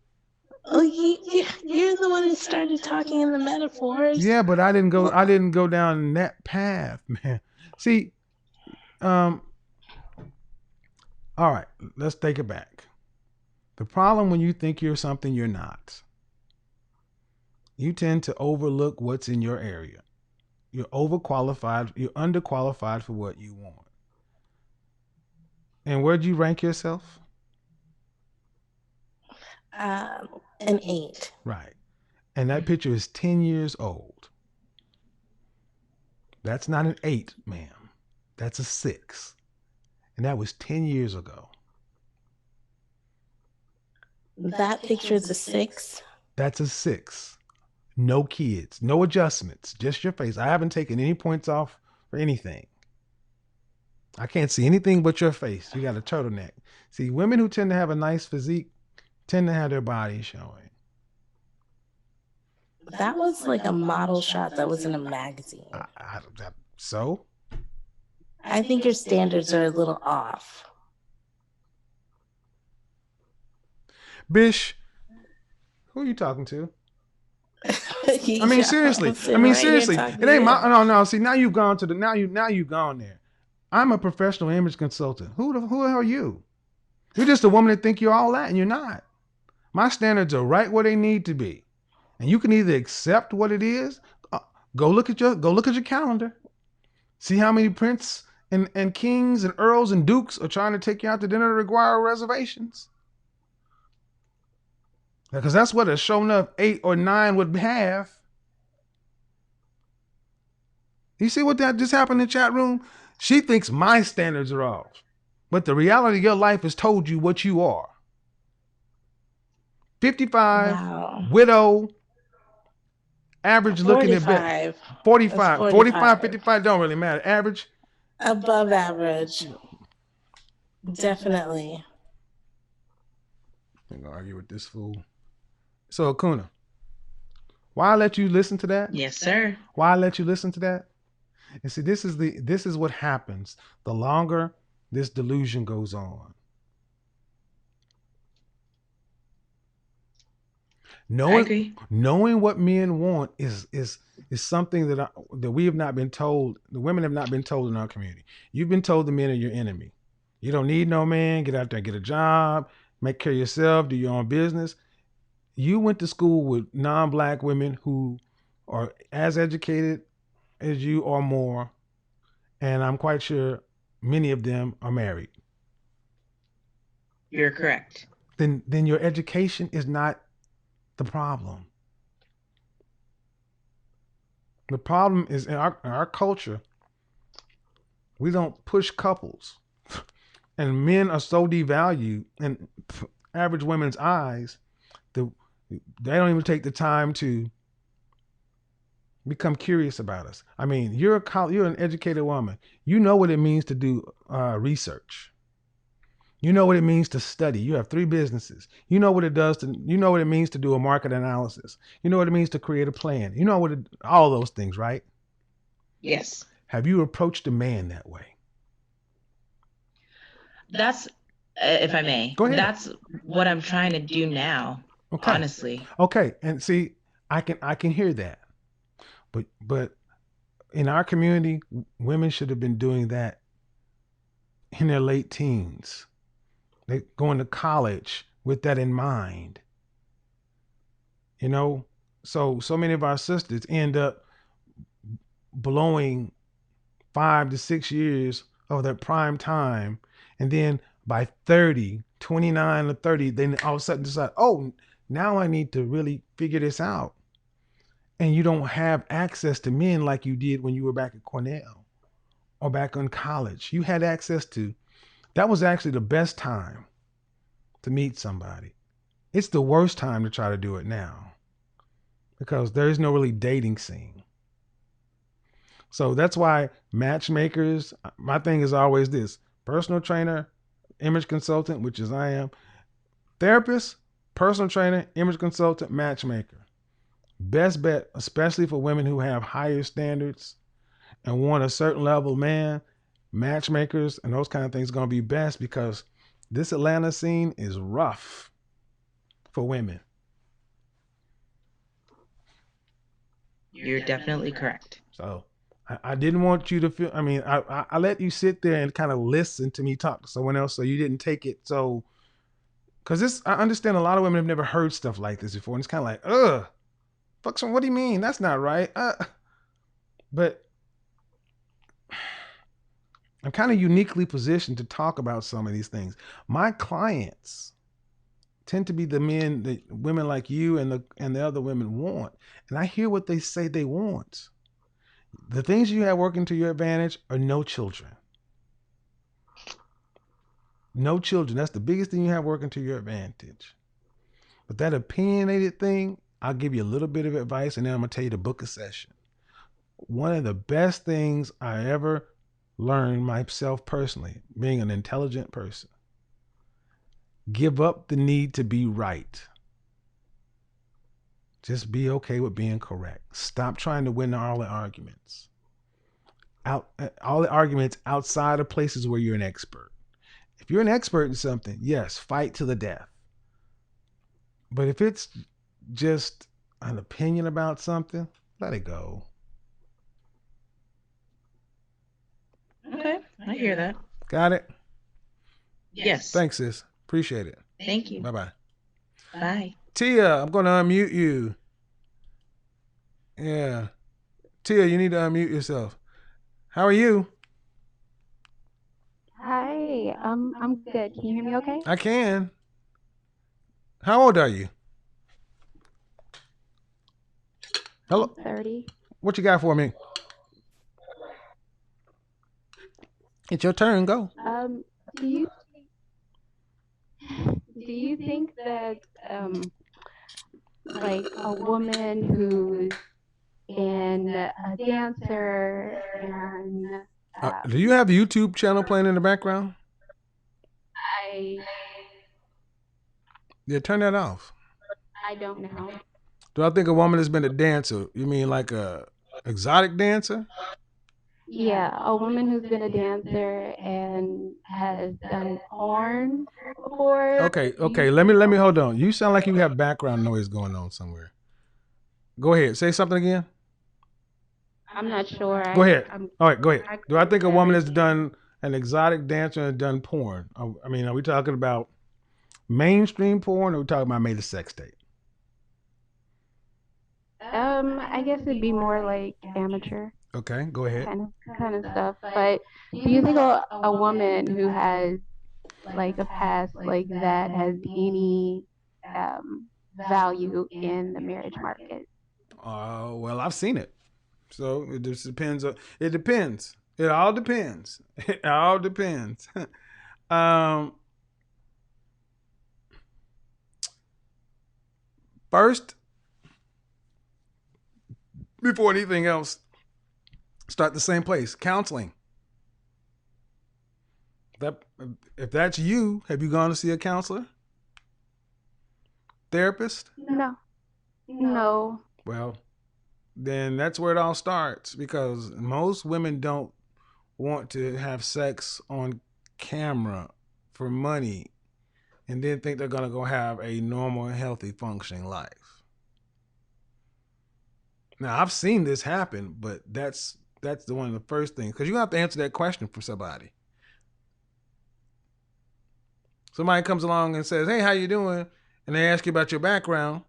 Oh, you're the one who started talking in the metaphors. Yeah, but I didn't go down that path, man. See, all right, let's take it back. The problem when you think you're something you're not, you tend to overlook what's in your area. You're overqualified, you're underqualified for what you want. And where'd you rank yourself? An 8. Right. And that picture is 10 years old. That's not an 8, ma'am. That's a 6. And that was 10 years ago. That picture is a 6. That's a 6. No kids, no adjustments, just your face. I haven't taken any points off for anything. I can't see anything but your face. You got a turtleneck. See, women who tend to have a nice physique tend to have their body showing. That was like a model shot that was in a magazine. So? I think your standards are a little off. Bish, who are you talking to? I I mean, seriously. It ain't my. No. See, now you've gone to the. Now you've gone there. I'm a professional image consultant. Who the hell are you? You're just a woman that think you're all that, and you're not. My standards are right where they need to be, and you can either accept what it is. Go look at your calendar. See how many princes and kings and earls and dukes are trying to take you out to dinner to require reservations. Because that's what a show enough 8 or 9 would have. You see what that just happened in the chat room? She thinks my standards are off. But the reality of your life has told you what you are. 55, Wow. widow, average looking at bed. 45, 55 don't really matter. Average. Above average. Definitely. I'm going to argue with this fool. So, Akuna, why I let you listen to that? Yes, sir. Why I let you listen to that? And see, this is what happens the longer this delusion goes on. I agree. Knowing what men want is something that we have not been told. The women have not been told in our community. You've been told the men are your enemy. You don't need no man. Get out there, get a job, make care of yourself, do your own business. You went to school with non-black women who are as educated as you or more, and I'm quite sure many of them are married. You're correct. Then your education is not the problem. The problem is in our culture, we don't push couples, and men are so devalued in average women's eyes that they don't even take the time to become curious about us. I mean, you're an educated woman. You know what it means to do research. You know what it means to study. You have 3 businesses. You know what it means to do a market analysis. You know what it means to create a plan. You know all those things, right? Yes. Have you approached a man that way? That's, if I may, Go ahead. that's what I'm trying to do now. Okay. Honestly. Okay. And see, I can hear that. But in our community, women should have been doing that in their late teens. They going to college with that in mind. You know, so many of our sisters end up blowing 5 to 6 years of their prime time, and then by 30, 29 or 30, then all of a sudden decide, oh, now I need to really figure this out. And you don't have access to men like you did when you were back at Cornell or back in college. You had access to, that was actually the best time to meet somebody. It's the worst time to try to do it now because there is no really dating scene. So that's why matchmakers, my thing is always this: personal trainer, image consultant, which is I am, therapist, personal trainer, image consultant, matchmaker. Best bet, especially for women who have higher standards and want a certain level of man, matchmakers and those kind of things are going to be best because this Atlanta scene is rough for women. You're definitely correct. So I didn't want you to feel, I mean, I let you sit there and kind of listen to me talk to someone else so you didn't take it so, because I understand a lot of women have never heard stuff like this before, and it's kind of like, ugh. Fuck, what do you mean? That's not right. But I'm kind of uniquely positioned to talk about some of these things. My clients tend to be the men that women like you and the other women want. And I hear what they say they want. The things you have working to your advantage are no children. No children. That's the biggest thing you have working to your advantage. But that opinionated thing, I'll give you a little bit of advice, and then I'm gonna tell you to book a session. One of the best things I ever learned myself personally, being an intelligent person, give up the need to be right. Just be okay with being correct. Stop trying to win all the arguments. All the arguments outside of places where you're an expert. If you're an expert in something, yes, fight to the death. But if it's just an opinion about something, let it go. Okay, I hear that. Got it? Yes. Thanks, sis. Appreciate it. Thank you. Bye-bye. Bye. Tia, I'm going to unmute you. Yeah. Tia, you need to unmute yourself. How are you? Hi, I'm good. Can you hear me okay? I can. How old are you? Hello. I'm 30. What you got for me? It's your turn. Go. Do you think that like a woman who's in a dancer and Do you have a YouTube channel playing in the background? I Yeah, turn that off. don't know. Do I think a woman has been a dancer? You mean like a exotic dancer? Yeah, a woman who's been a dancer and has done porn before. Okay. Let me hold on. You sound like you have background noise going on somewhere. Go ahead. Say something again. I'm not sure. Go ahead. I'm All right, go ahead. Do I think a woman has done an exotic dancer and done porn? I mean, are we talking about mainstream porn or are we talking about made a sex tape? I guess it'd be more like amateur Okay, go ahead. kind of stuff. But do you think a woman who has like a past like that has any value in the marriage market? Well, I've seen it. So it just depends. It depends. It all depends. It all depends. First, before anything else, start the same place. Counseling. If that's you, have you gone to see a counselor? Therapist? No. Well, then that's where it all starts because most women don't want to have sex on camera for money and then think they're going to go have a normal, healthy, functioning life. Now, I've seen this happen, but that's the one of the first things because you have to answer that question for somebody. Somebody comes along and says, "Hey, how you doing?" And they ask you about your background.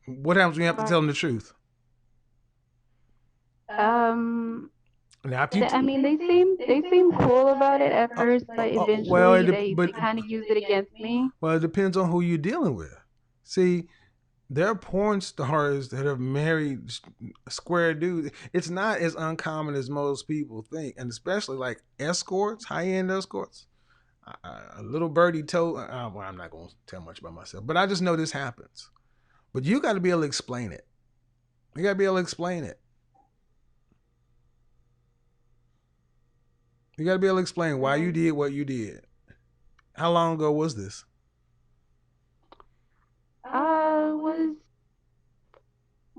What happens when you have to tell them the truth? Now, if you I mean, they seem cool about it at first, but eventually they kind of use it against me. Well, it depends on who you're dealing with. See, there are porn stars that have married square dudes. It's not as uncommon as most people think, and especially like escorts, high-end escorts. A little birdie told, well, I'm not going to tell much about myself, but I just know this happens. But you got to be able to explain it. You got to be able to explain it. You got to be able to explain why you did what you did. How long ago was this? Was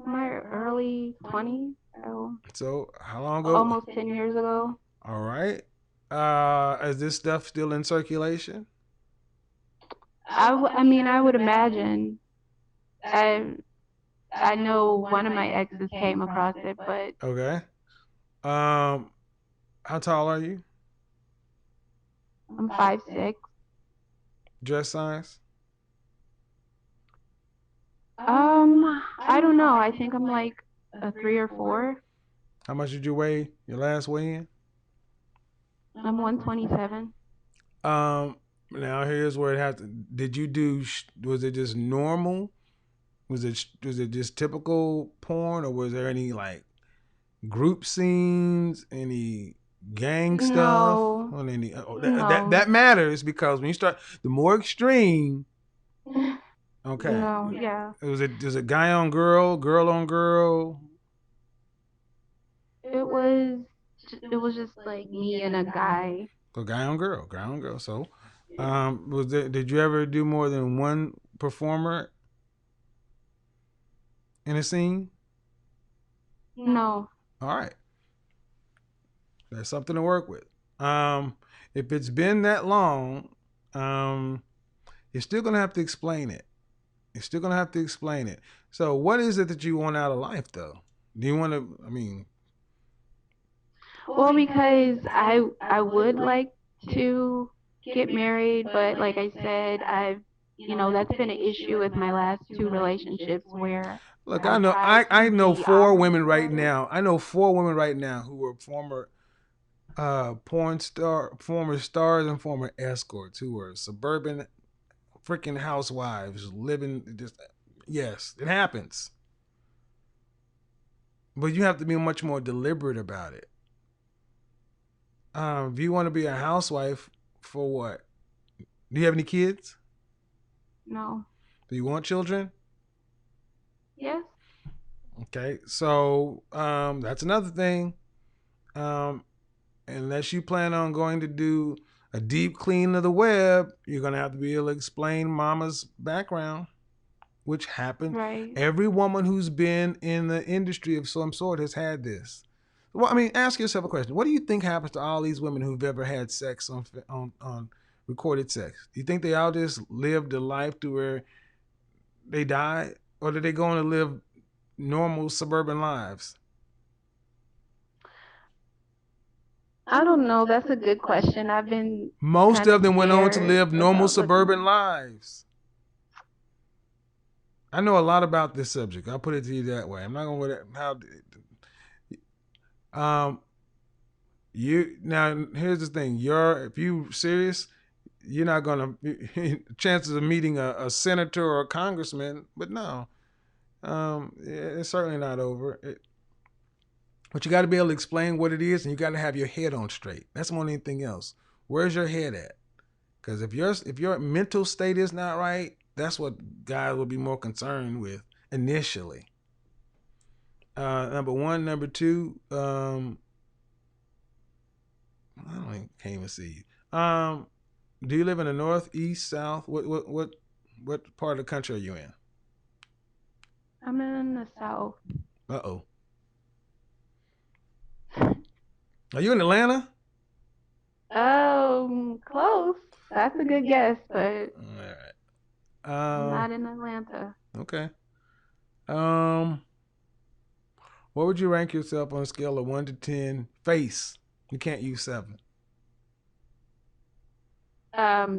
my early 20s. So how long ago? Almost 10 years ago. All right. Is this stuff still in circulation? I mean, I would imagine. I know one of my exes came across it, but okay. How tall are you? I'm 5'6". Dress size? I don't know. I think I'm like a 3 or 4. How much did you weigh your last weigh-in? I'm 127. Now here's where it has to. Did you do? Was it just normal? Was it just typical porn, or was there any like group scenes, any gang stuff? No. That matters because when you start, the more extreme, Okay. No, yeah. Was it guy on girl, girl on girl? It was just like me and a guy. So guy on girl, guy on girl. So, Yeah. did you ever do more than one performer in a scene? No. All right, that's something to work with. If it's been that long, um, you're still gonna have to explain it. You're still gonna have to explain it. So, what is it that you want out of life, though? Do you want to? I mean, Well, because I would like to get married, but like I said, that's been an issue with my last two relationships where look, I tried I to know be four honest women right about it. now. I know four women right now who were former former stars and former escorts who were suburban freaking housewives living just. Yes, it happens, but you have to be much more deliberate about it. If you want to be a housewife, for what? Do you have any kids? No. Do you want children? Yes. Okay, so that's another thing. Um, unless you plan on going to do a deep clean of the web, you're gonna have to be able to explain mama's background, which happened. Right. Every woman who's been in the industry of some sort has had this. Well, I mean, ask yourself a question. What do you think happens to all these women who've ever had sex on recorded sex? Do you think they all just lived a life to where they died, or did they go on to live normal suburban lives? I don't know. That's a good question. I've been Most kind of of them went on to scared live normal about looking. suburban lives. I know a lot about this subject. I'll put it to you that way. I'm not gonna let um you now. Here's the thing. If you serious, you're not gonna chances of meeting a senator or a congressman. But no, it's certainly not over. But you got to be able to explain what it is, and you got to have your head on straight. That's more than anything else. Where's your head at? Because if your mental state is not right, that's what guys will be more concerned with initially. Number one, number two. Can't even see you. Do you live in the north, east, south? What part of the country are you in? I'm in the South. Uh-oh. Are you in Atlanta? Close. That's a good guess, but All right. I'm not in Atlanta. Okay. Um, what would you rank yourself on a scale of 1 to 10? Face. You can't use 7.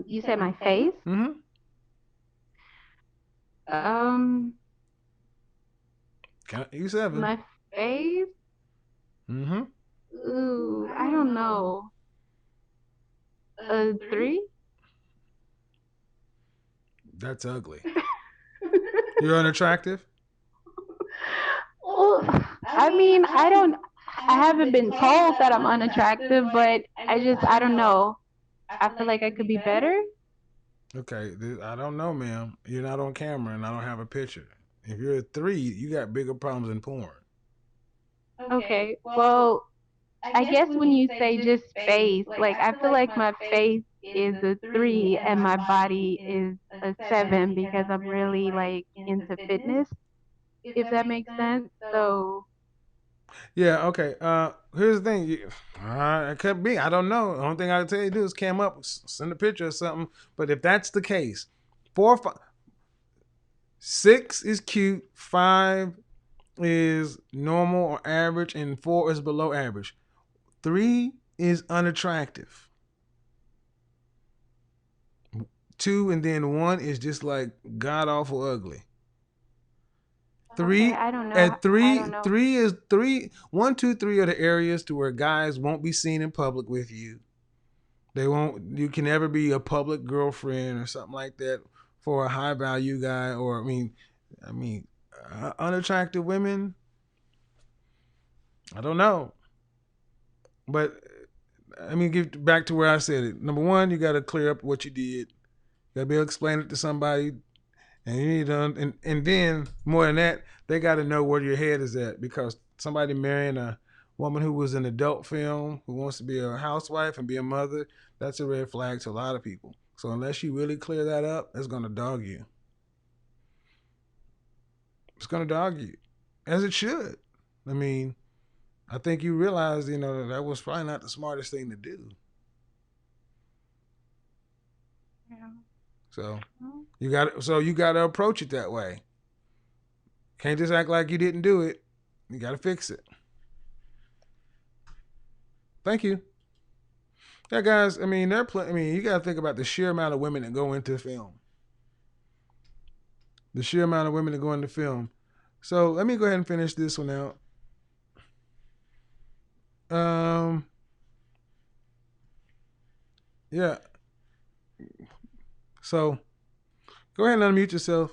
You said my face? Mm-hmm. Um, Can't use 7. my face? Mm-hmm. Ooh, I don't know. A 3? That's ugly. You're unattractive? Well, I mean, I haven't been told that I'm unattractive, but I don't know. I feel like I could be better. Okay. I don't know, ma'am. You're not on camera and I don't have a picture. If you're a 3, you got bigger problems than porn. Okay, well, I guess when you say just face, like I feel like my face is a 3 and my body is a 7 because I'm really like into fitness, if that makes sense. So, Yeah, okay. Here's the thing. It could be. I don't know. The only thing I can tell you to do is cam up, send a picture or something. But if that's the case, 6 is cute, 5 is normal or average, and 4 is below average. 3 is unattractive. 2 and then 1 is just like god awful ugly. Three okay, I don't know. at I three don't know. three is three one two three are the areas to where guys won't be seen in public with you. They won't. You can never be a public girlfriend or something like that for a high value guy. Or unattractive women. I don't know, but I mean, get back to where I said it. Number one, you got to clear up what you did. You got to be able to explain it to somebody, And you need to, and then more than that, they got to know where your head is at, because somebody marrying a woman who was in adult film, who wants to be a housewife and be a mother, that's a red flag to a lot of people. So unless you really clear that up, it's going to dog you. It's going to dog you, as it should. I mean, I think you realize, that was probably not the smartest thing to do. Yeah. So you got to approach it that way. Can't just act like you didn't do it. You got to fix it. Thank you. Yeah, guys. I mean, you got to think about the sheer amount of women that go into film. The sheer amount of women that go into film. So let me go ahead and finish this one out. Yeah. So go ahead and unmute yourself.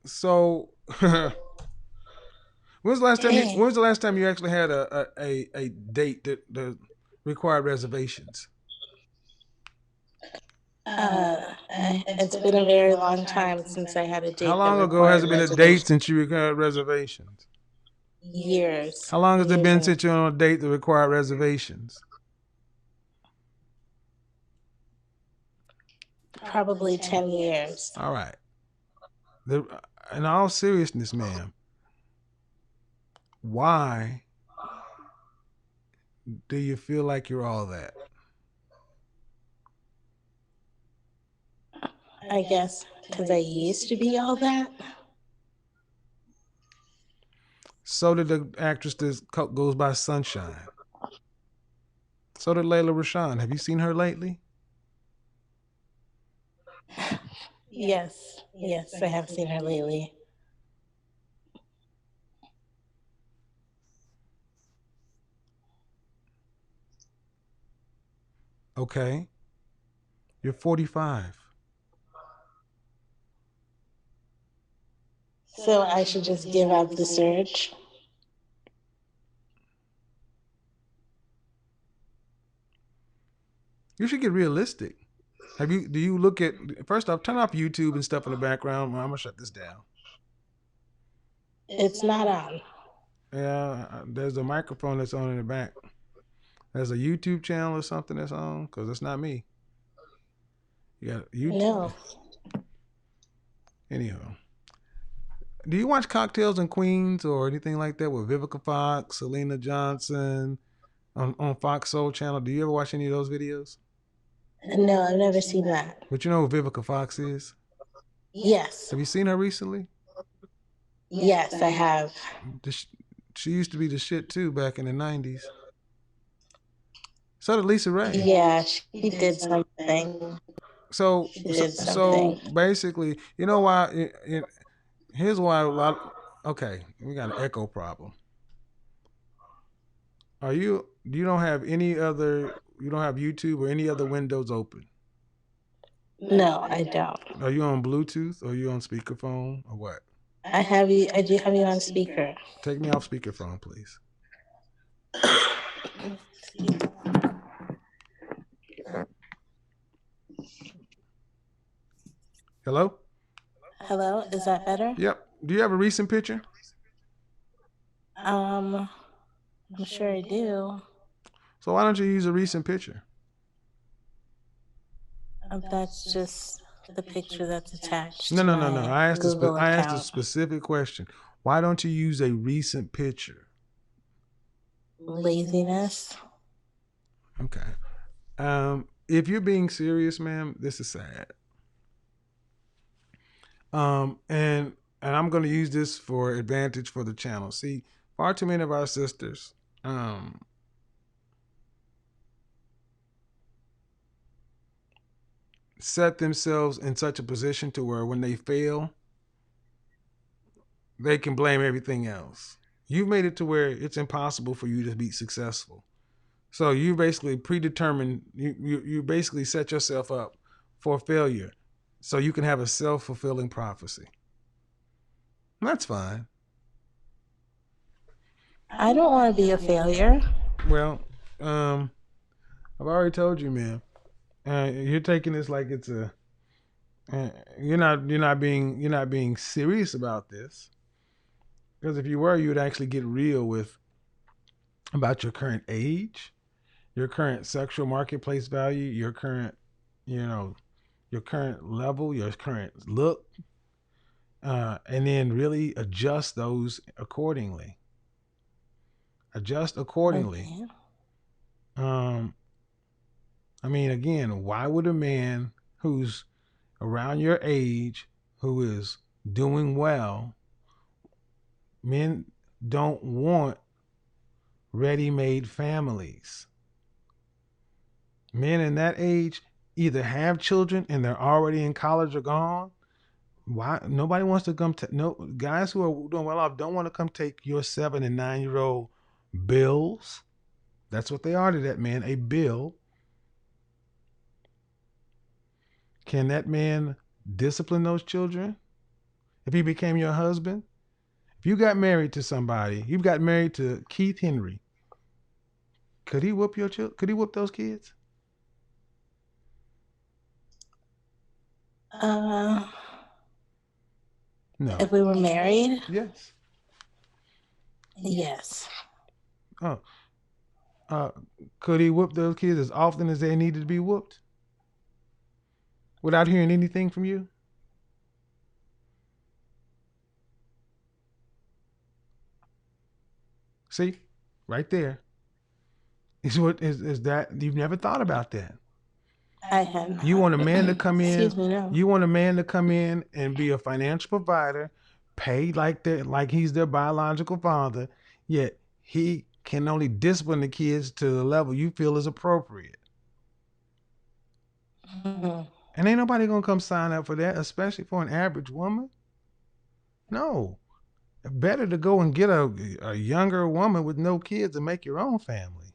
So when's the last time you actually had a date that required reservations? It's been a very long time since I had a date. How long that ago has it been a required date since you required reservations? Years. How long has it Years been and- since you're on a date that required reservations? Probably 10 years. All right. In all seriousness, ma'am, why do you feel like you're all that? I guess because I used to be all that. So did the actress that goes by Sunshine. So did Layla Rashawn. Have you seen her lately? Yes, I have seen her lately. Okay. You're 45. So I should just give up the search. You should get realistic. Do you look at, first off, turn off YouTube and stuff in the background. I'm going to shut this down. It's not on. Yeah, there's a microphone that's on in the back. There's a YouTube channel or something that's on, because it's not me. You got YouTube. No. Anyhow. Do you watch Cocktails and Queens or anything like that with Vivica Fox, Selena Johnson on Fox Soul Channel? Do you ever watch any of those videos? No, I've never seen that. But you know who Vivica Fox is? Yes. Have you seen her recently? Yes, I have. She used to be the shit too back in the 90s. So did Lisa Ray. Yeah, she did something. So basically, you know why? Here's why a lot. Okay, we got an echo problem. You don't have you don't have YouTube or any other windows open? No, I don't. Are you on Bluetooth or are you on speakerphone or what? I do have you on speaker. Take me off speakerphone, please. Hello? Hello, is that better? Yep. Do you have a recent picture? I'm sure I do. So why don't you use a recent picture? That's just the picture that's attached. No. to my I asked Google I asked a account. specific question. Why don't you use a recent picture? Laziness. Okay. If you're being serious, ma'am, this is sad. And I'm going to use this for advantage for the channel. See, far too many of our sisters, set themselves in such a position to where when they fail, they can blame everything else. You've made it to where it's impossible for you to be successful. So you basically predetermined, you basically set yourself up for failure so you can have a self-fulfilling prophecy. That's fine. I don't want to be a failure. Well, I've already told you, ma'am. You're taking this like it's a. You're not being serious about this. Because if you were, you would actually get real with about your current age, your current sexual marketplace value, your current, you know, your current level, your current look, and then really adjust those accordingly. Adjust accordingly. Okay. I mean, again, why would a man who's around your age, who is doing well, men don't want ready-made families. Men in that age either have children and they're already in college or gone. Why nobody wants to come to no guys who are doing well off don't want to come take your 7 and 9 year old bills. That's what they are to that man, a bill. Can that man discipline those children? If he became your husband? If you got married to somebody, you got married to Keith Henry, could he whoop your children? Could he whoop those kids? No. If we were married, Yes. yes. Oh. Could he whoop those kids as often as they needed to be whooped? Without hearing anything from you? See? Right there. Is that you've never thought about that. I had. You want a man to come in. Excuse me, no. You want a man to come in and be a financial provider, pay like he's their biological father, yet he can only discipline the kids to the level you feel is appropriate. Mm-hmm. And ain't nobody gonna come sign up for that, especially for an average woman. No. Better to go and get a younger woman with no kids and make your own family.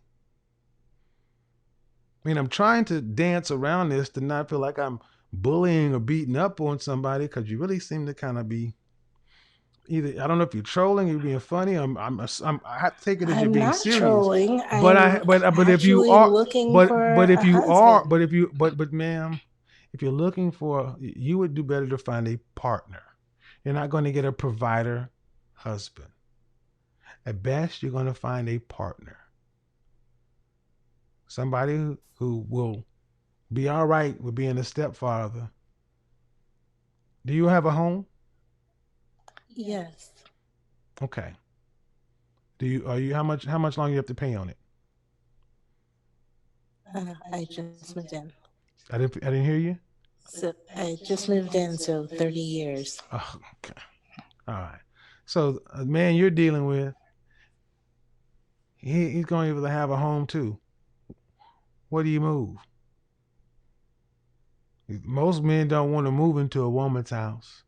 I mean, I'm trying to dance around this to not feel like I'm bullying or beating up on somebody, because you really seem to kind of be either, I don't know if you're trolling, you're being funny. I have to take it as you're I'm being not serious. trolling. But if you actually are looking but for if a you are husband. but ma'am, if you're looking for, you would do better to find a partner. You're not going to get a provider husband. At best, you're going to find a partner. Somebody who will be all right with being a stepfather. Do you have a home? Yes. Okay. Are you how much longer you have to pay on it? I just moved in. I didn't hear you. So I just moved in, so 30 years. Oh, okay. All right. So a man you're dealing with, he's going to have a home too. Where do you move? Most men don't want to move into a woman's house,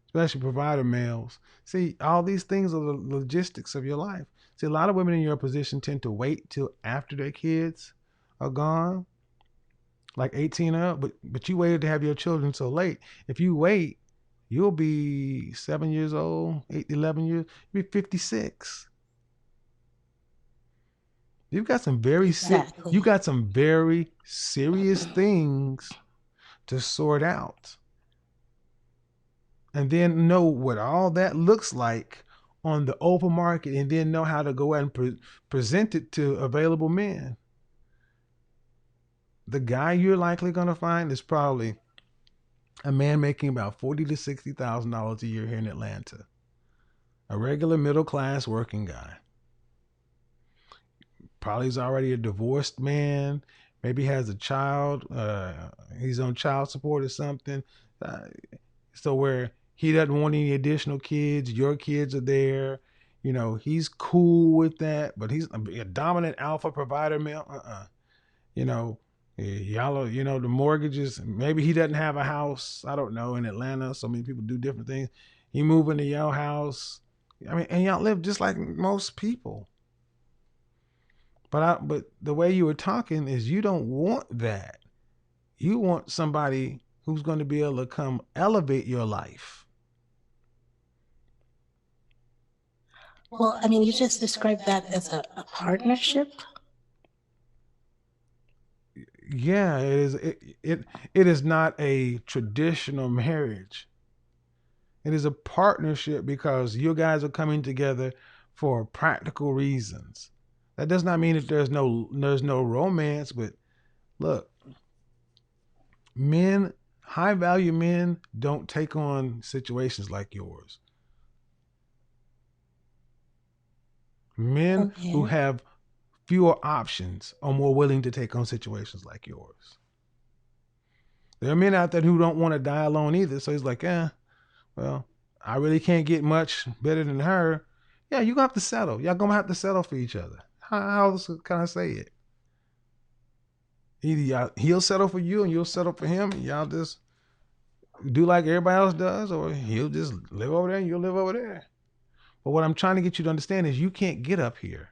especially provider males. See, all these things are the logistics of your life. See, a lot of women in your position tend to wait till after their kids are gone, like 18 up, but you waited to have your children so late. If you wait, you'll be 7 years old, 8, 11 years, you'll be 56. You've got some very Exactly. you got some very serious things to sort out. And then know what all that looks like on the open market, and then know how to go out and present it to available men. The guy you're likely going to find is probably a man making about $40,000 to $60,000 a year here in Atlanta. A regular middle class working guy. Probably is already a divorced man. Maybe has a child. He's on child support or something. So where he doesn't want any additional kids, your kids are there. You know, he's cool with that, but he's a dominant alpha provider male. You know, y'all are, the mortgages, maybe he doesn't have a house. I don't know, in Atlanta. So many people do different things. He move into your house. I mean, and y'all live just like most people. But the way you were talking is you don't want that. You want somebody who's going to be able to come elevate your life. Well, I mean, you just described that as a partnership. Yeah, it is. It is not a traditional marriage. It is a partnership because you guys are coming together for practical reasons. That does not mean that there's no romance, but look, men, high value men don't take on situations like yours. Men who Okay. have fewer options are more willing to take on situations like yours. There are men out there who don't want to die alone either. So he's like, well, I really can't get much better than her. Yeah, you're gonna have to settle. Y'all gonna have to settle for each other. How else can I say it? Either he'll settle for you and you'll settle for him, and y'all just do like everybody else does, or he'll just live over there and you'll live over there. But what I'm trying to get you to understand is you can't get up here.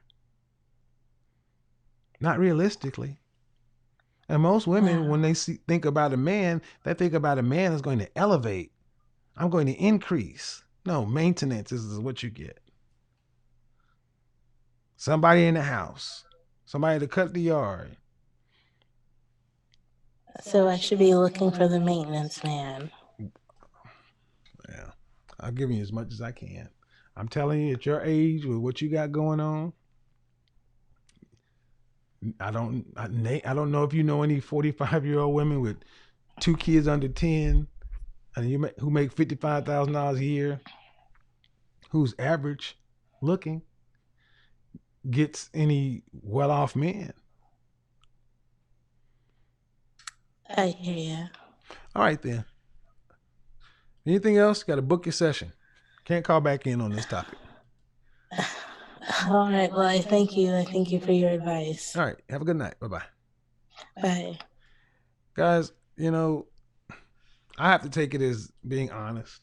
Not realistically. And most women, when they think about a man, they think about a man is going to elevate. I'm going to increase. No, maintenance is what you get. Somebody in the house, somebody to cut the yard. So I should be looking for the maintenance man. Yeah, I'll give you as much as I can. I'm telling you, at your age, with what you got going on, I don't know if you know any 45-year-old women with 2 kids under 10, and who make $55,000 a year, who's average looking, gets any well-off men. I hear you. All right then. Anything else? Got to book your session. Can't call back in on this topic. All right. Well, I thank you. I thank you for your advice. All right. Have a good night. Bye-bye. Bye. Guys, I have to take it as being honest.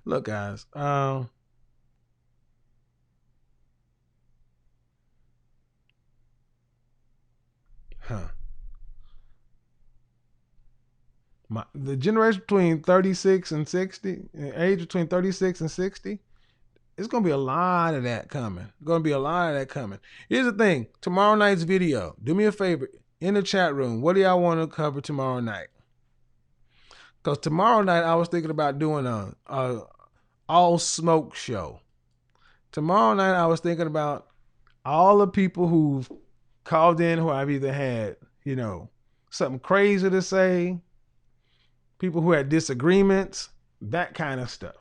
Look, guys. The generation between 36 and 60, age between 36 and 60, it's going to be a lot of that coming. Here's the thing. Tomorrow night's video, do me a favor, in the chat room, what do y'all want to cover tomorrow night? Because tomorrow night I was thinking about doing a all smoke show. Tomorrow night I was thinking about all the people who've called in who I've either had, something crazy to say, people who had disagreements, that kind of stuff.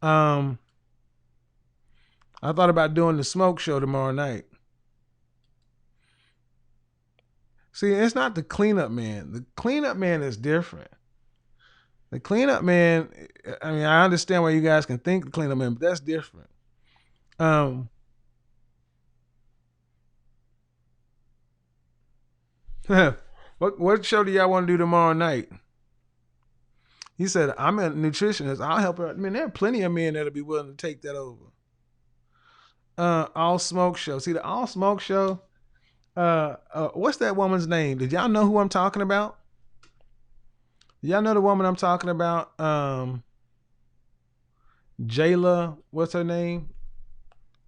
I thought about doing the smoke show tomorrow night. See, it's not the cleanup man. The cleanup man is different. The cleanup man, I mean, I understand why you guys can think the cleanup man, but that's different. What show do y'all want to do tomorrow night? He said, I'm a nutritionist. I'll help her. I mean, there are plenty of men that'll be willing to take that over. All smoke show. See, the all smoke show, what's that woman's name? Did y'all know who I'm talking about? Y'all know the woman I'm talking about? Jayla, what's her name?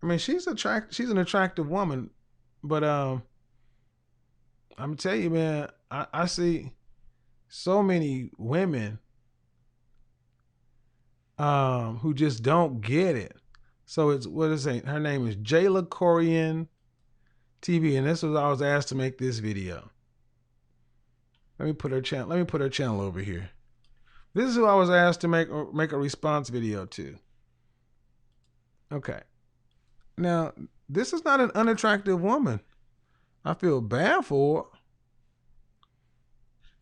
I mean, she's an attractive woman, but I'm gonna tell you, man, I see so many women who just don't get it. So it's what is it? Her name is Jayla Corian TV, and this was I was asked to make this video. Let me put her channel over here. This is who I was asked to make a response video to. Okay. Now, this is not an unattractive woman. I feel bad for her.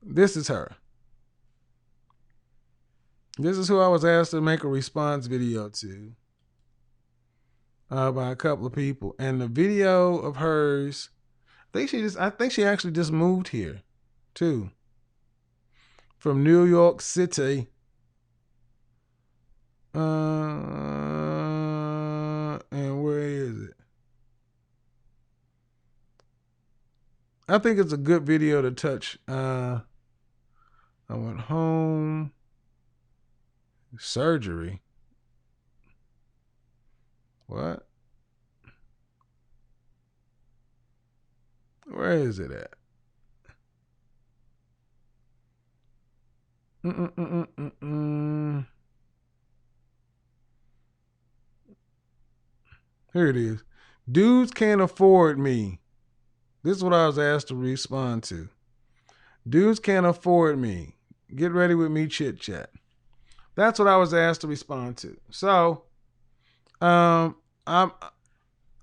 This is her. This is who I was asked to make a response video to by a couple of people. And the video of hers, I think she actually just moved here too. From New York City. And where is it? I think it's a good video to touch. I went home. Surgery. What? Where is it at? Here it is. Dudes can't afford me. This is what I was asked to respond to. Dudes can't afford me. Get ready with me, chit chat. That's what I was asked to respond to. So, I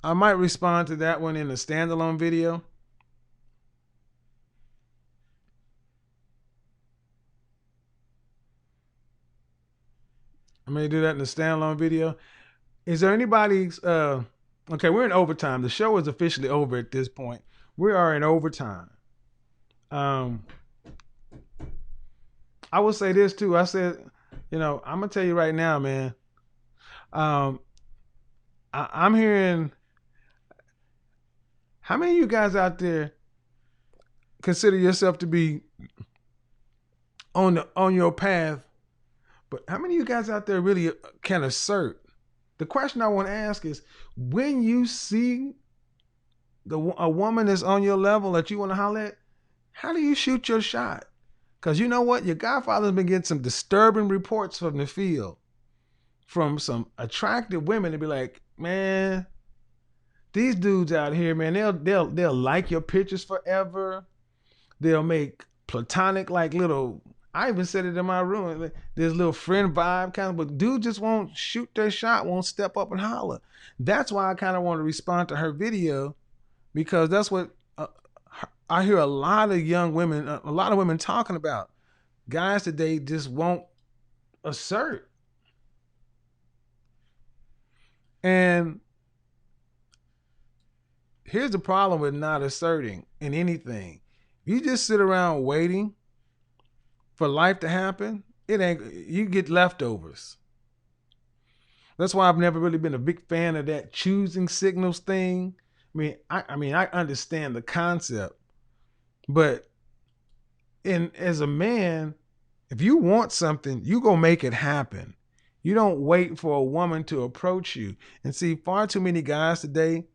might respond to that one in a standalone video. I may do that in a standalone video. Is there anybody's okay, we're in overtime. The show is officially over at this point. We are in overtime. I will say this too. I said, I'm gonna tell you right now, man. I'm hearing, how many of you guys out there consider yourself to be on your path, but how many of you guys out there really can assert? The question I want to ask is, when you see a woman that's on your level that you want to holler at, how do you shoot your shot? Because you know what? Your godfather's been getting some disturbing reports from the field from some attractive women to be like, man, these dudes out here, man, they'll like your pictures forever. They'll make platonic like little, I even said it in my room, this little friend vibe kind of, but dudes just won't shoot their shot, won't step up and holler. That's why I kind of want to respond to her video, because that's what I hear a lot of young women, a lot of women talking about. Guys today just won't assert. And here's the problem with not asserting in anything. You just sit around waiting for life to happen, you get leftovers. That's why I've never really been a big fan of that choosing signals thing. I understand the concept, but as a man, if you want something, you go make it happen. You don't wait for a woman to approach you. And see, far too many guys today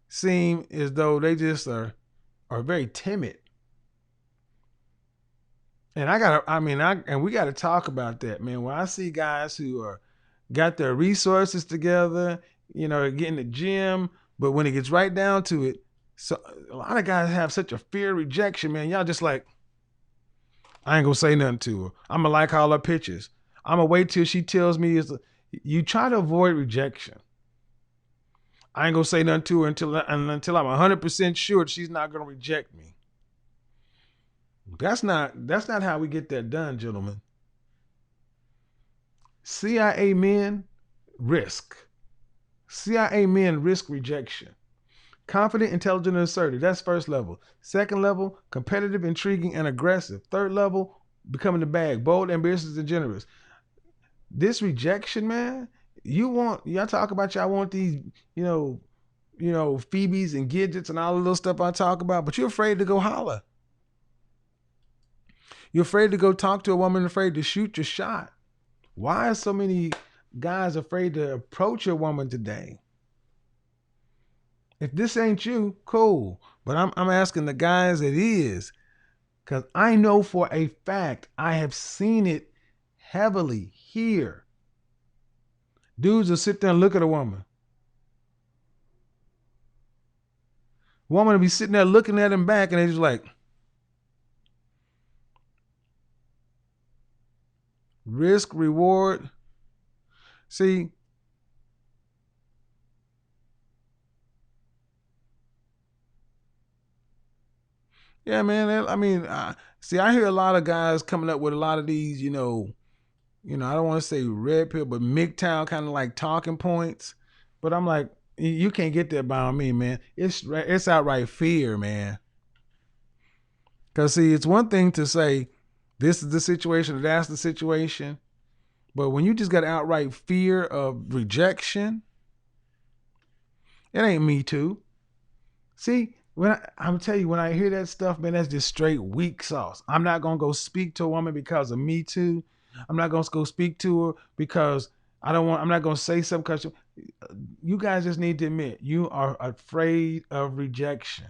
seem as though they just are very timid. And we got to talk about that, man. When I see guys who got their resources together, get in the gym, but when it gets right down to it, so a lot of guys have such a fear of rejection, man. Y'all just like, I ain't gonna say nothing to her. I'm gonna like all her pictures. I'm gonna wait till she tells me. You try to avoid rejection. I ain't gonna say nothing to her until I'm 100% sure she's not gonna reject me. That's not how we get that done, gentlemen. CIA men risk. CIA men risk rejection. Confident, intelligent, and assertive. That's first level. Second level, competitive, intriguing, and aggressive. Third level, becoming the bag. Bold, ambitious, and generous. This rejection, man, y'all talk about y'all want these, Phoebes and Gidgets and all the little stuff I talk about, but you're afraid to go holler. You're afraid to go talk to a woman, afraid to shoot your shot. Why are so many guys afraid to approach a woman today? If this ain't you, cool. But I'm asking the guys it is. Because I know for a fact, I have seen it heavily here. Dudes will sit there and look at a woman. Woman will be sitting there looking at him back and they're just like, risk, reward. See, yeah, man. I hear a lot of guys coming up with a lot of these, I don't want to say red pill, but MGTOW kind of like talking points. But I'm like, you can't get that by me, man. It's outright fear, man. Because see, it's one thing to say, this is the situation, or that's the situation. But when you just got outright fear of rejection, it ain't me too. See, I'm tell you, when I hear that stuff, man, that's just straight weak sauce. I'm not going to go speak to a woman because of me too. I'm not going to go speak to her because I'm not going to say something because you guys just need to admit you are afraid of rejection.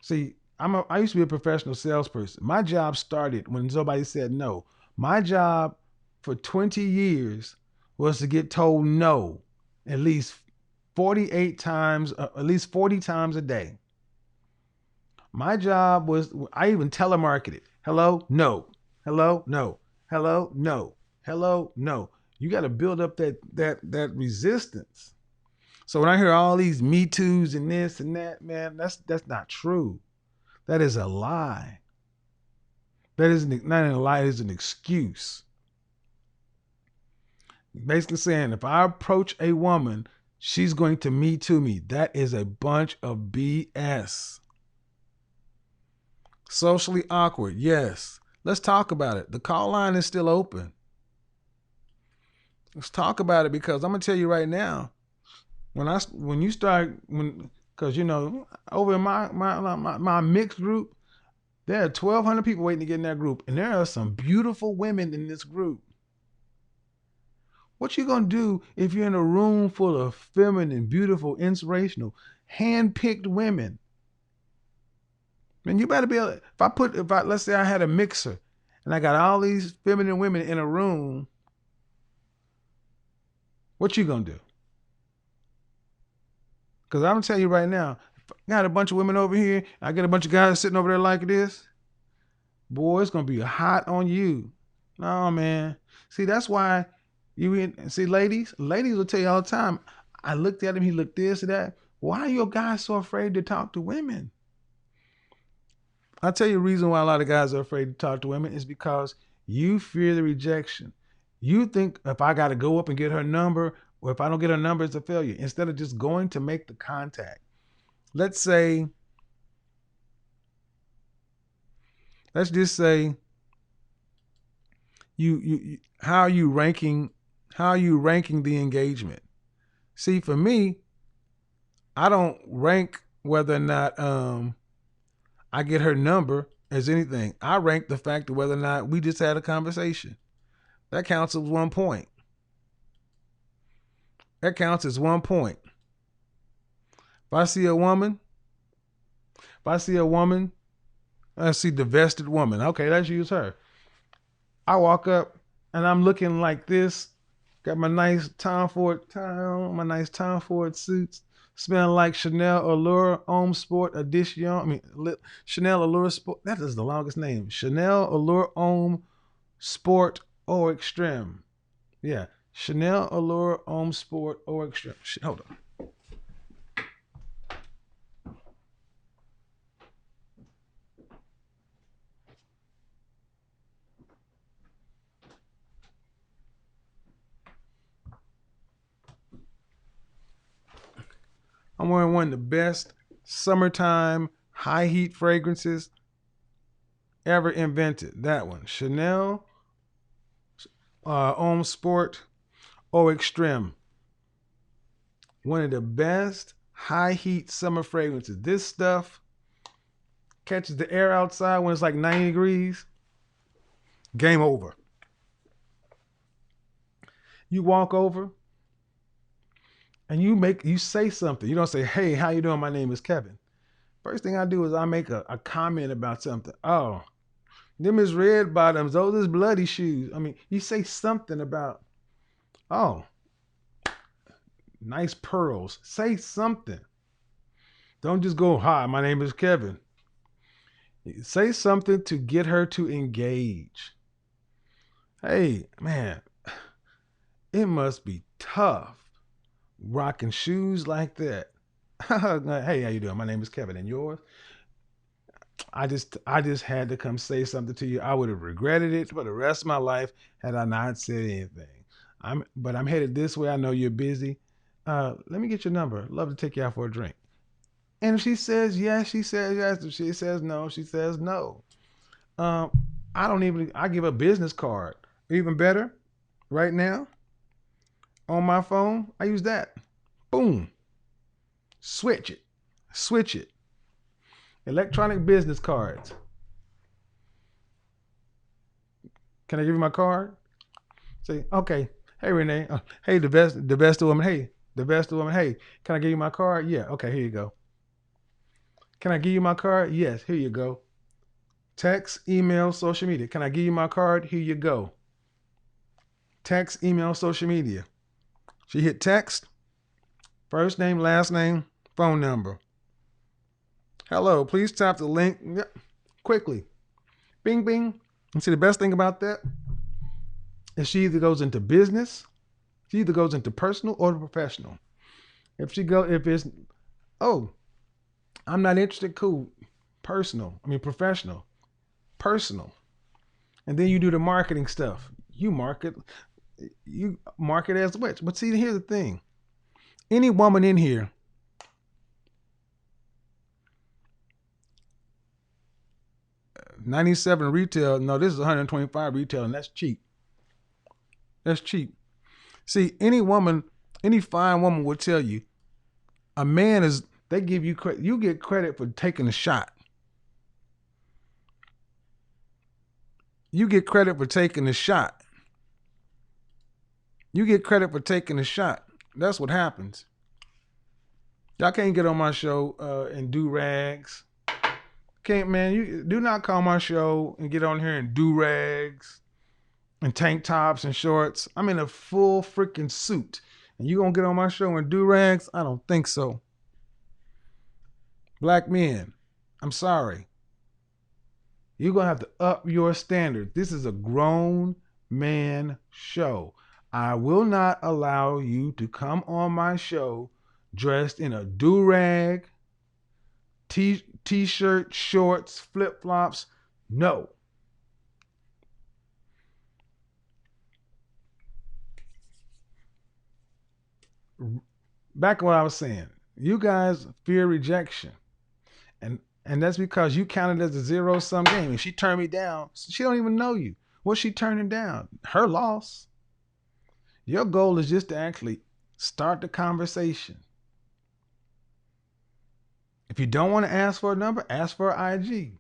See, I used to be a professional salesperson. My job started when somebody said no. My job for 20 years was to get told no at least 48 times, at least 40 times a day. My job was, I even telemarketed. Hello, no. Hello, no. Hello, no. Hello, no. You got to build up that resistance. So when I hear all these Me Too's and this and that, man, that's not true. That is a lie. That is not a lie, it is an excuse. Basically saying if I approach a woman, she's going to Me Too me. That is a bunch of BS. Socially awkward, yes. Let's talk about it. The call line is still open. Let's talk about it because I'm gonna tell you right now, because you know, over in my mixed group, there are 1,200 people waiting to get in that group, and there are some beautiful women in this group. What you gonna do if you're in a room full of feminine, beautiful, inspirational, hand-picked women? Man, you better be able. Let's say I had a mixer, and I got all these feminine women in a room. What you gonna do? Because I'm gonna tell you right now, if I got a bunch of women over here, I get a bunch of guys sitting over there like this, boy, it's gonna be hot on you. No, man. See, that's why ladies will tell you all the time. I looked at him, he looked this and that. Why are your guys so afraid to talk to women? I'll tell you the reason why a lot of guys are afraid to talk to women is because you fear the rejection. You think if I got to go up and get her number, or if I don't get her number, it's a failure. Instead of just going to make the contact. Let's just say how are you ranking the engagement? See, for me, I don't rank whether or not I get her number as anything. I rank the fact of whether or not we just had a conversation. That counts as 1 point. That counts as 1 point. If I see a woman, I see the vested woman. Okay, let's use her. I walk up and I'm looking like this. Got my nice Tom Ford suits. Smelling like Chanel Allure Homme Sport Edition. Chanel Allure Sport. That is the longest name. Chanel Allure Homme Sport Eau Extreme. Yeah. Chanel Allure Homme Sport Eau Extreme. Hold on. I'm wearing one of the best summertime high heat fragrances ever invented. That one, Chanel Homme Sport Eau Extreme. One of the best high heat summer fragrances. This stuff catches the air outside when it's like 90 degrees. Game over. You walk over and you say something. You don't say, "Hey, how you doing? My name is Kevin." First thing I do is I make a comment about something. Oh, them is red bottoms. Those is bloody shoes. You say something about, oh, nice pearls. Say something. Don't just go, "Hi, my name is Kevin." Say something to get her to engage. Hey, man, it must be tough rocking shoes like that. Hey, how you doing? My name is Kevin, and yours? I just had to come say something to you. I would have regretted it for the rest of my life had I not said anything. But I'm headed this way. I know you're busy. Let me get your number. I'd love to take you out for a drink. And if she says yes, she says yes. If she says no, she says no. I give a business card. Even better, right now, on my phone, I use that. Boom. Switch it. Electronic business cards. Can I give you my card? Say, okay. Hey, Renee. Hey, the best woman. Hey, the best woman. Hey, can I give you my card? Yeah. Okay, here you go. Can I give you my card? Yes, here you go. Text, email, social media. Can I give you my card? Here you go. Text, email, social media. She hit text, first name, last name, phone number. Hello, please tap the link quickly. Bing, bing. And see, the best thing about that is she either goes into business, she either goes into personal or professional. If it's, oh, I'm not interested, cool. Professional, personal. And then you do the marketing stuff. You market as which. But see, here's the thing. Any woman in here, $97 retail, no, this is $125 retail, and that's cheap. That's cheap. See, any fine woman will tell you, a man is, they give you credit, you get credit for taking a shot. You get credit for taking a shot. You get credit for taking a shot. That's what happens. Y'all can't get on my show and do rags. Can't, man. You do not call my show and get on here and do rags and tank tops and shorts. I'm in a full freaking suit, and you gonna get on my show and do rags? I don't think so. Black men, I'm sorry. You're gonna have to up your standard. This is a grown man show. I will not allow you to come on my show dressed in a do-rag, t-shirt, shorts, flip-flops. No. Back to what I was saying. You guys fear rejection. And that's because you counted as a zero-sum game. If she turned me down, she don't even know you. What's she turning down? Her loss. Your goal is just to actually start the conversation. If you don't want to ask for a number, ask for an IG.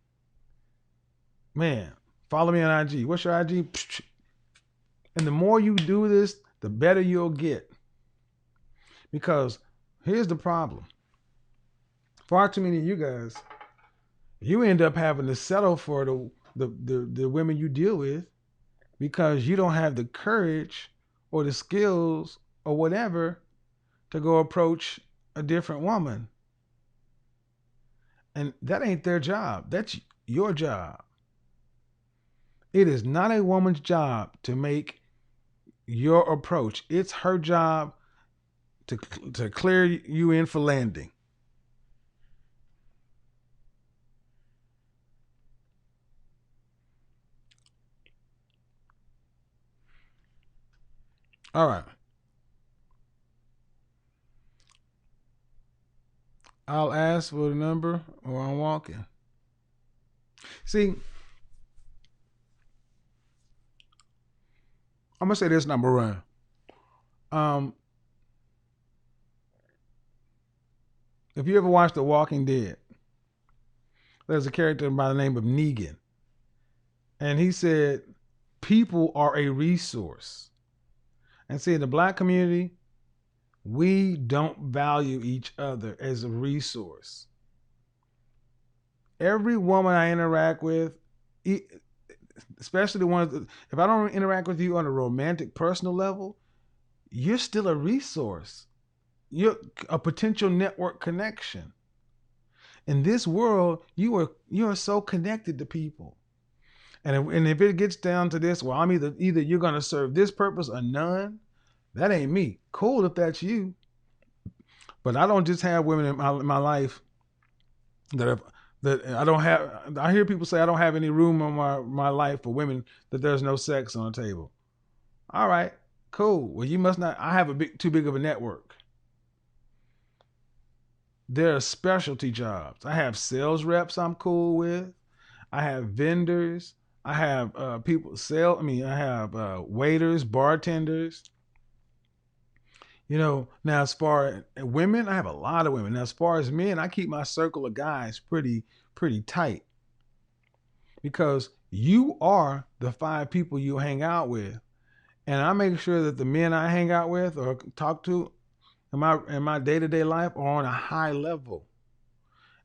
Man, follow me on IG. What's your IG? And the more you do this, the better you'll get. Because here's the problem. Far too many of you guys, you end up having to settle for the women you deal with because you don't have the courage or the skills or whatever to go approach a different woman. And that ain't their job. That's your job. It is not a woman's job to make your approach. It's her job to clear you in for landing. All right. I'll ask for the number or I'm walking. See, I'm going to say this, number one. If you ever watched The Walking Dead, there's a character by the name of Negan. And he said, people are a resource. And see, in the black community, we don't value each other as a resource. Every woman I interact with, especially the ones that, if I don't interact with you on a romantic, personal level, you're still a resource. You're a potential network connection. In this world, you are so connected to people. And if it gets down to this, well, I'm either you're going to serve this purpose or none, that ain't me. Cool if that's you. But I don't just have women in my life that I don't have. I hear people say I don't have any room in my life for women that there's no sex on the table. All right, cool. Well, you must not. I have too big of a network. There are specialty jobs. I have sales reps I'm cool with. I have vendors. I have I have waiters, bartenders. Now as far as women, I have a lot of women. Now as far as men, I keep my circle of guys pretty tight. Because you are the 5 people you hang out with. And I make sure that the men I hang out with or talk to in my day-to-day life are on a high level.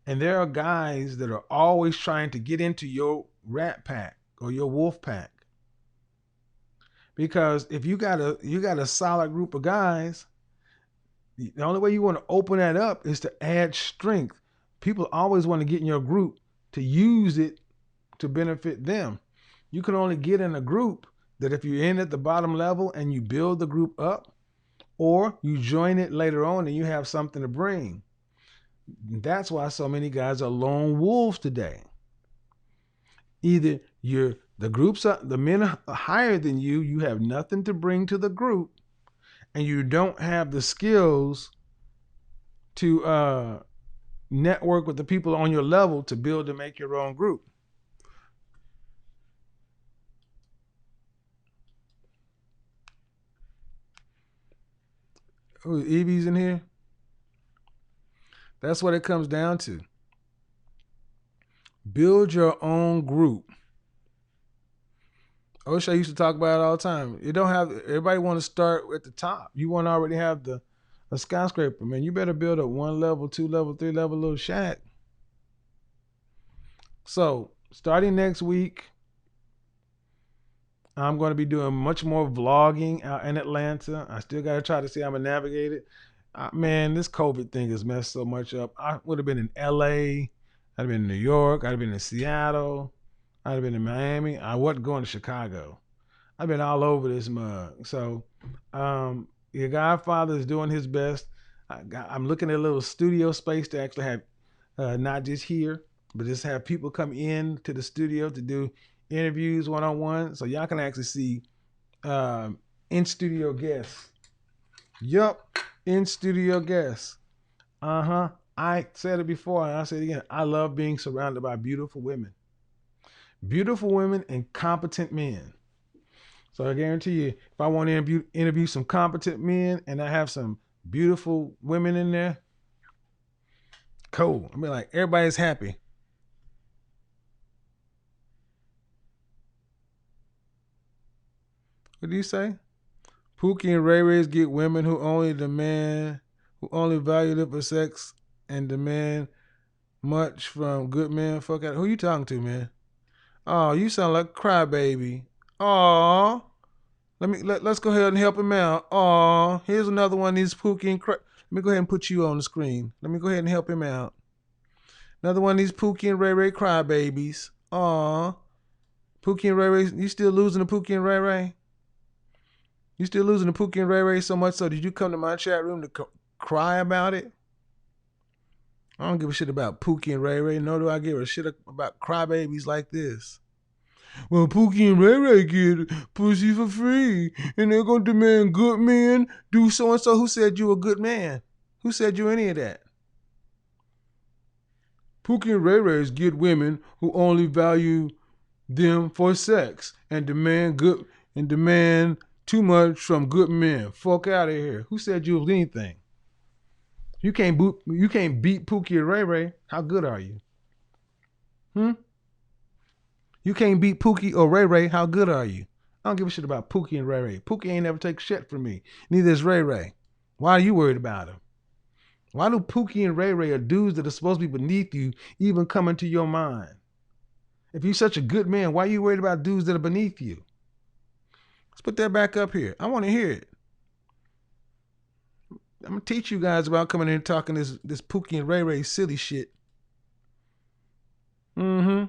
And there are guys that are always trying to get into your rat pack or your wolf pack. Because if you got a solid group of guys, the only way you want to open that up is to add strength. People always want to get in your group to use it to benefit them. You can only get in a group that if you're in at the bottom level and you build the group up, or you join it later on and you have something to bring. That's why so many guys are lone wolves today. Either the men are higher than you, you have nothing to bring to the group, and you don't have the skills to network with the people on your level to build and make your own group. Oh, Evie's in here? That's what it comes down to. Build your own group. Osha used to talk about it all the time. You don't have everybody want to start at the top. You want to already have a skyscraper, man. You better build up 1 level, 2 level, 3 level little shack. So starting next week, I'm going to be doing much more vlogging out in Atlanta. I still got to try to see how I'm going to navigate it. Man, this COVID thing has messed so much up. I would have been in LA. I'd have been in New York. I'd have been in Seattle. I'd have been in Miami. I wasn't going to Chicago. I've been all over this mug. So your Godfather is doing his best. I'm looking at a little studio space to actually have not just here, but just have people come in to the studio to do interviews one-on-one. So y'all can actually see in-studio guests. Yup, in-studio guests. I said it before and I'll say it again. I love being surrounded by beautiful women. Beautiful women and competent men. So I guarantee you, if I want to interview some competent men and I have some beautiful women in there, cool. I mean, like, everybody's happy. What do you say? Pookie and Ray Rays get women who only value them for sex and demand much from good men. Fuck out. Who you talking to, man? Oh, you sound like a crybaby. Aw. Let's go ahead and help him out. Aw. Here's another one of these Pookie and Let me go ahead and put you on the screen. Let me go ahead and help him out. Another one of these Pookie and Ray Ray crybabies. Aw. Pookie and Ray Ray, you still losing to Pookie and Ray Ray? You still losing to Pookie and Ray Ray so much so did you come to my chat room to cry about it? I don't give a shit about Pookie and Ray Ray, nor do I give a shit about crybabies like this. Well, Pookie and Ray Ray get pussy for free, and they're going to demand good men do so-and-so. Who said you a good man? Who said you any of that? Pookie and Ray Rays get women who only value them for sex and demand too much from good men. Fuck out of here. Who said you was anything? You can't beat Pookie and Ray Ray. How good are you? You can't beat Pookie or Ray Ray. How good are you? I don't give a shit about Pookie and Ray Ray. Pookie ain't never take shit from me. Neither is Ray Ray. Why are you worried about him? Why do Pookie and Ray Ray or dudes that are supposed to be beneath you even come into your mind? If you're such a good man, why are you worried about dudes that are beneath you? Let's put that back up here. I want to hear it. I'm going to teach you guys about coming in and talking this Pookie and Ray Ray silly shit. I'm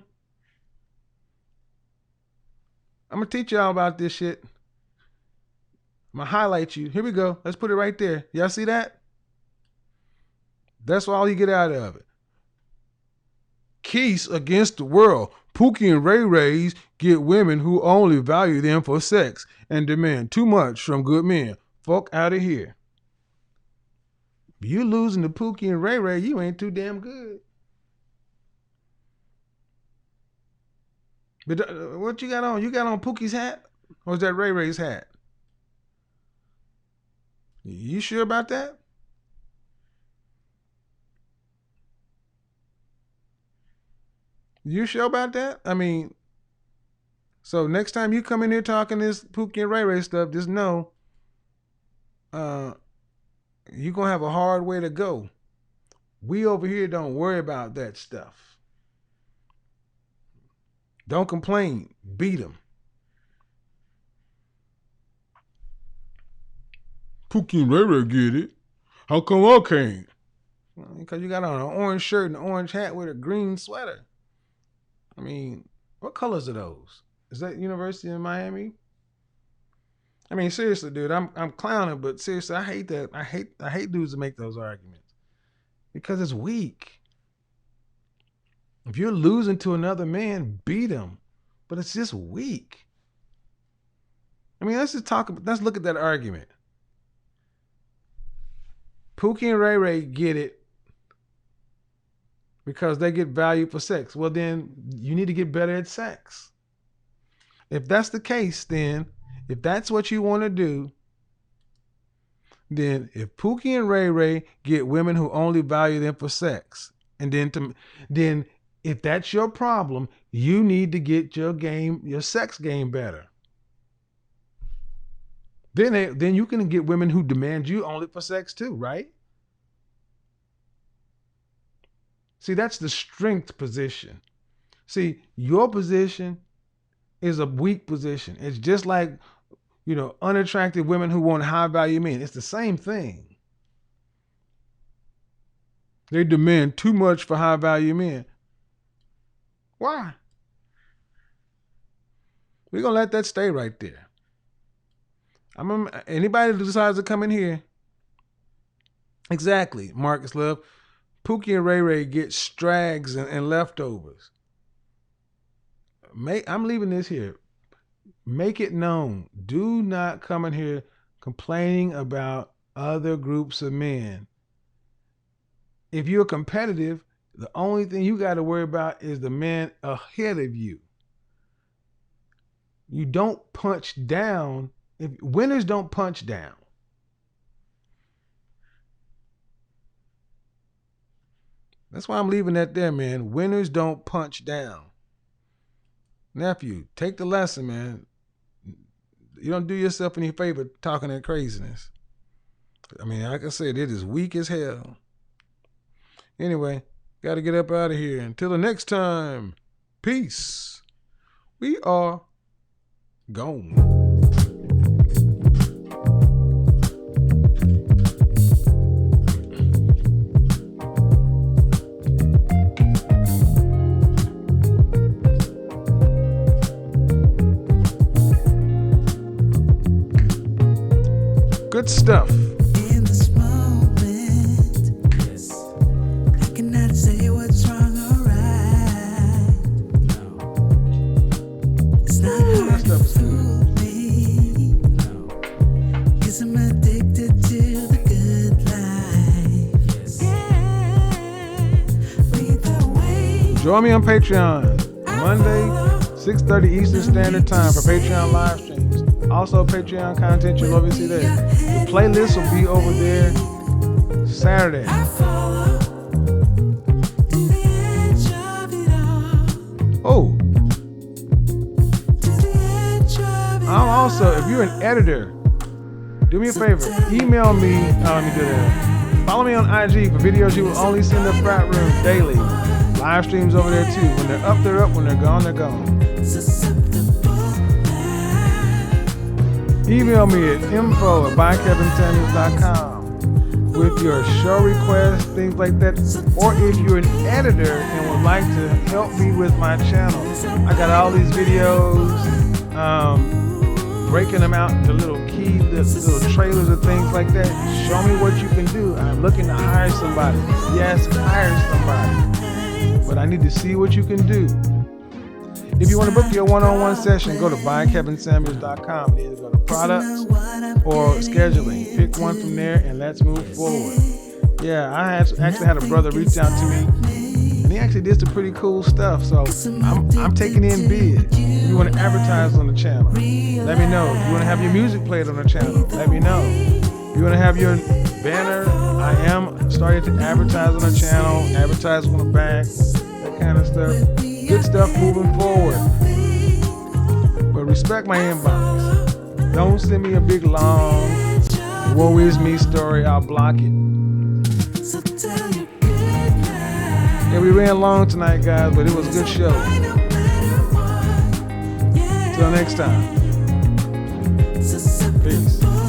going to teach y'all about this shit. I'm going to highlight you. Here we go. Let's put it right there. Y'all see that? That's all you get out of it. Case against the world. Pookie and Ray Rays get women who only value them for sex and demand too much from good men. Fuck out of here. If you losing to Pookie and Ray Ray, you ain't too damn good. But what you got on? You got on Pookie's hat? Or is that Ray Ray's hat? You sure about that? You sure about that? I mean, so next time you come in here talking this Pookie and Ray Ray stuff, just know you're going to have a hard way to go. We over here don't worry about that stuff. Don't complain. Beat them. Pookie and Ray Ray get it. How come I can't? Because you got on an orange shirt and an orange hat with a green sweater. I mean, what colors are those? Is that University of Miami? I mean, seriously, dude, I'm clowning, but seriously, I hate that. I hate dudes that make those arguments because it's weak. If you're losing to another man, beat him, but it's just weak. I mean, let's look at that argument. Pookie and Ray Ray get it because they get value for sex. Well, then you need to get better at sex. If that's the case, then if that's what you want to do, then if Pookie and Ray Ray get women who only value them for sex, and then if that's your problem, you need to get your sex game better. Then you can get women who demand you only for sex too, right? See, that's the strength position. See, your position is a weak position. It's just like, unattractive women who want high value men. It's the same thing. They demand too much for high value men. Why? We're going to let that stay right there. Anybody who decides to come in here, exactly, Marcus Love, Pookie and Ray Ray get strags and leftovers. I'm leaving this here. Make it known. Do not come in here complaining about other groups of men. If you're competitive, the only thing you got to worry about is the men ahead of you. You don't punch down. Winners don't punch down. That's why I'm leaving that there, man. Winners don't punch down. Nephew, take the lesson, man. You don't do yourself any favor talking that craziness. I mean, like I said, it is weak as hell. Anyway, got to get up out of here. Until the next time, peace. We are gone. Good stuff. In this moment, yes, I cannot say what's wrong or right. No, it's not hard to fool me. No, 'cause I'm addicted to the good life. Yes, yeah, lead the way. Join me on Patreon Monday, 6:30 Eastern Standard Time for Patreon live streams. Also, Patreon content you'll always see there. The playlist will be over there Saturday. Oh. I'm also, if you're an editor, do me a favor. Email me. Let me do that. Follow me on IG for videos you will only see in the frat room daily. Live streams over there too. When they're up, they're up. When they're gone, they're gone. Email me at info@bykevinsamuels.com with your show requests, things like that. Or if you're an editor and would like to help me with my channel, I got all these videos, breaking them out into little little trailers and things like that. Show me what you can do. I'm looking to hire somebody. Yes, hire somebody. But I need to see what you can do. If you want to book your one-on-one session, go to bykevinsamuels.com and either go to products or scheduling. Pick one from there and let's move forward. Yeah, I actually had a brother reach out to me and he actually did some pretty cool stuff. So I'm taking in bids. If you want to advertise on the channel, let me know. If you want to have your music played on the channel, let me know. If you want to have your banner, I am starting to advertise on the channel, advertise on the back, that kind of stuff. Good stuff moving forward. But respect my inbox. Don't send me a big long woe is me story. I'll block it. So tell your Yeah, we ran long tonight, guys, but it was a good show. Till next time. Peace.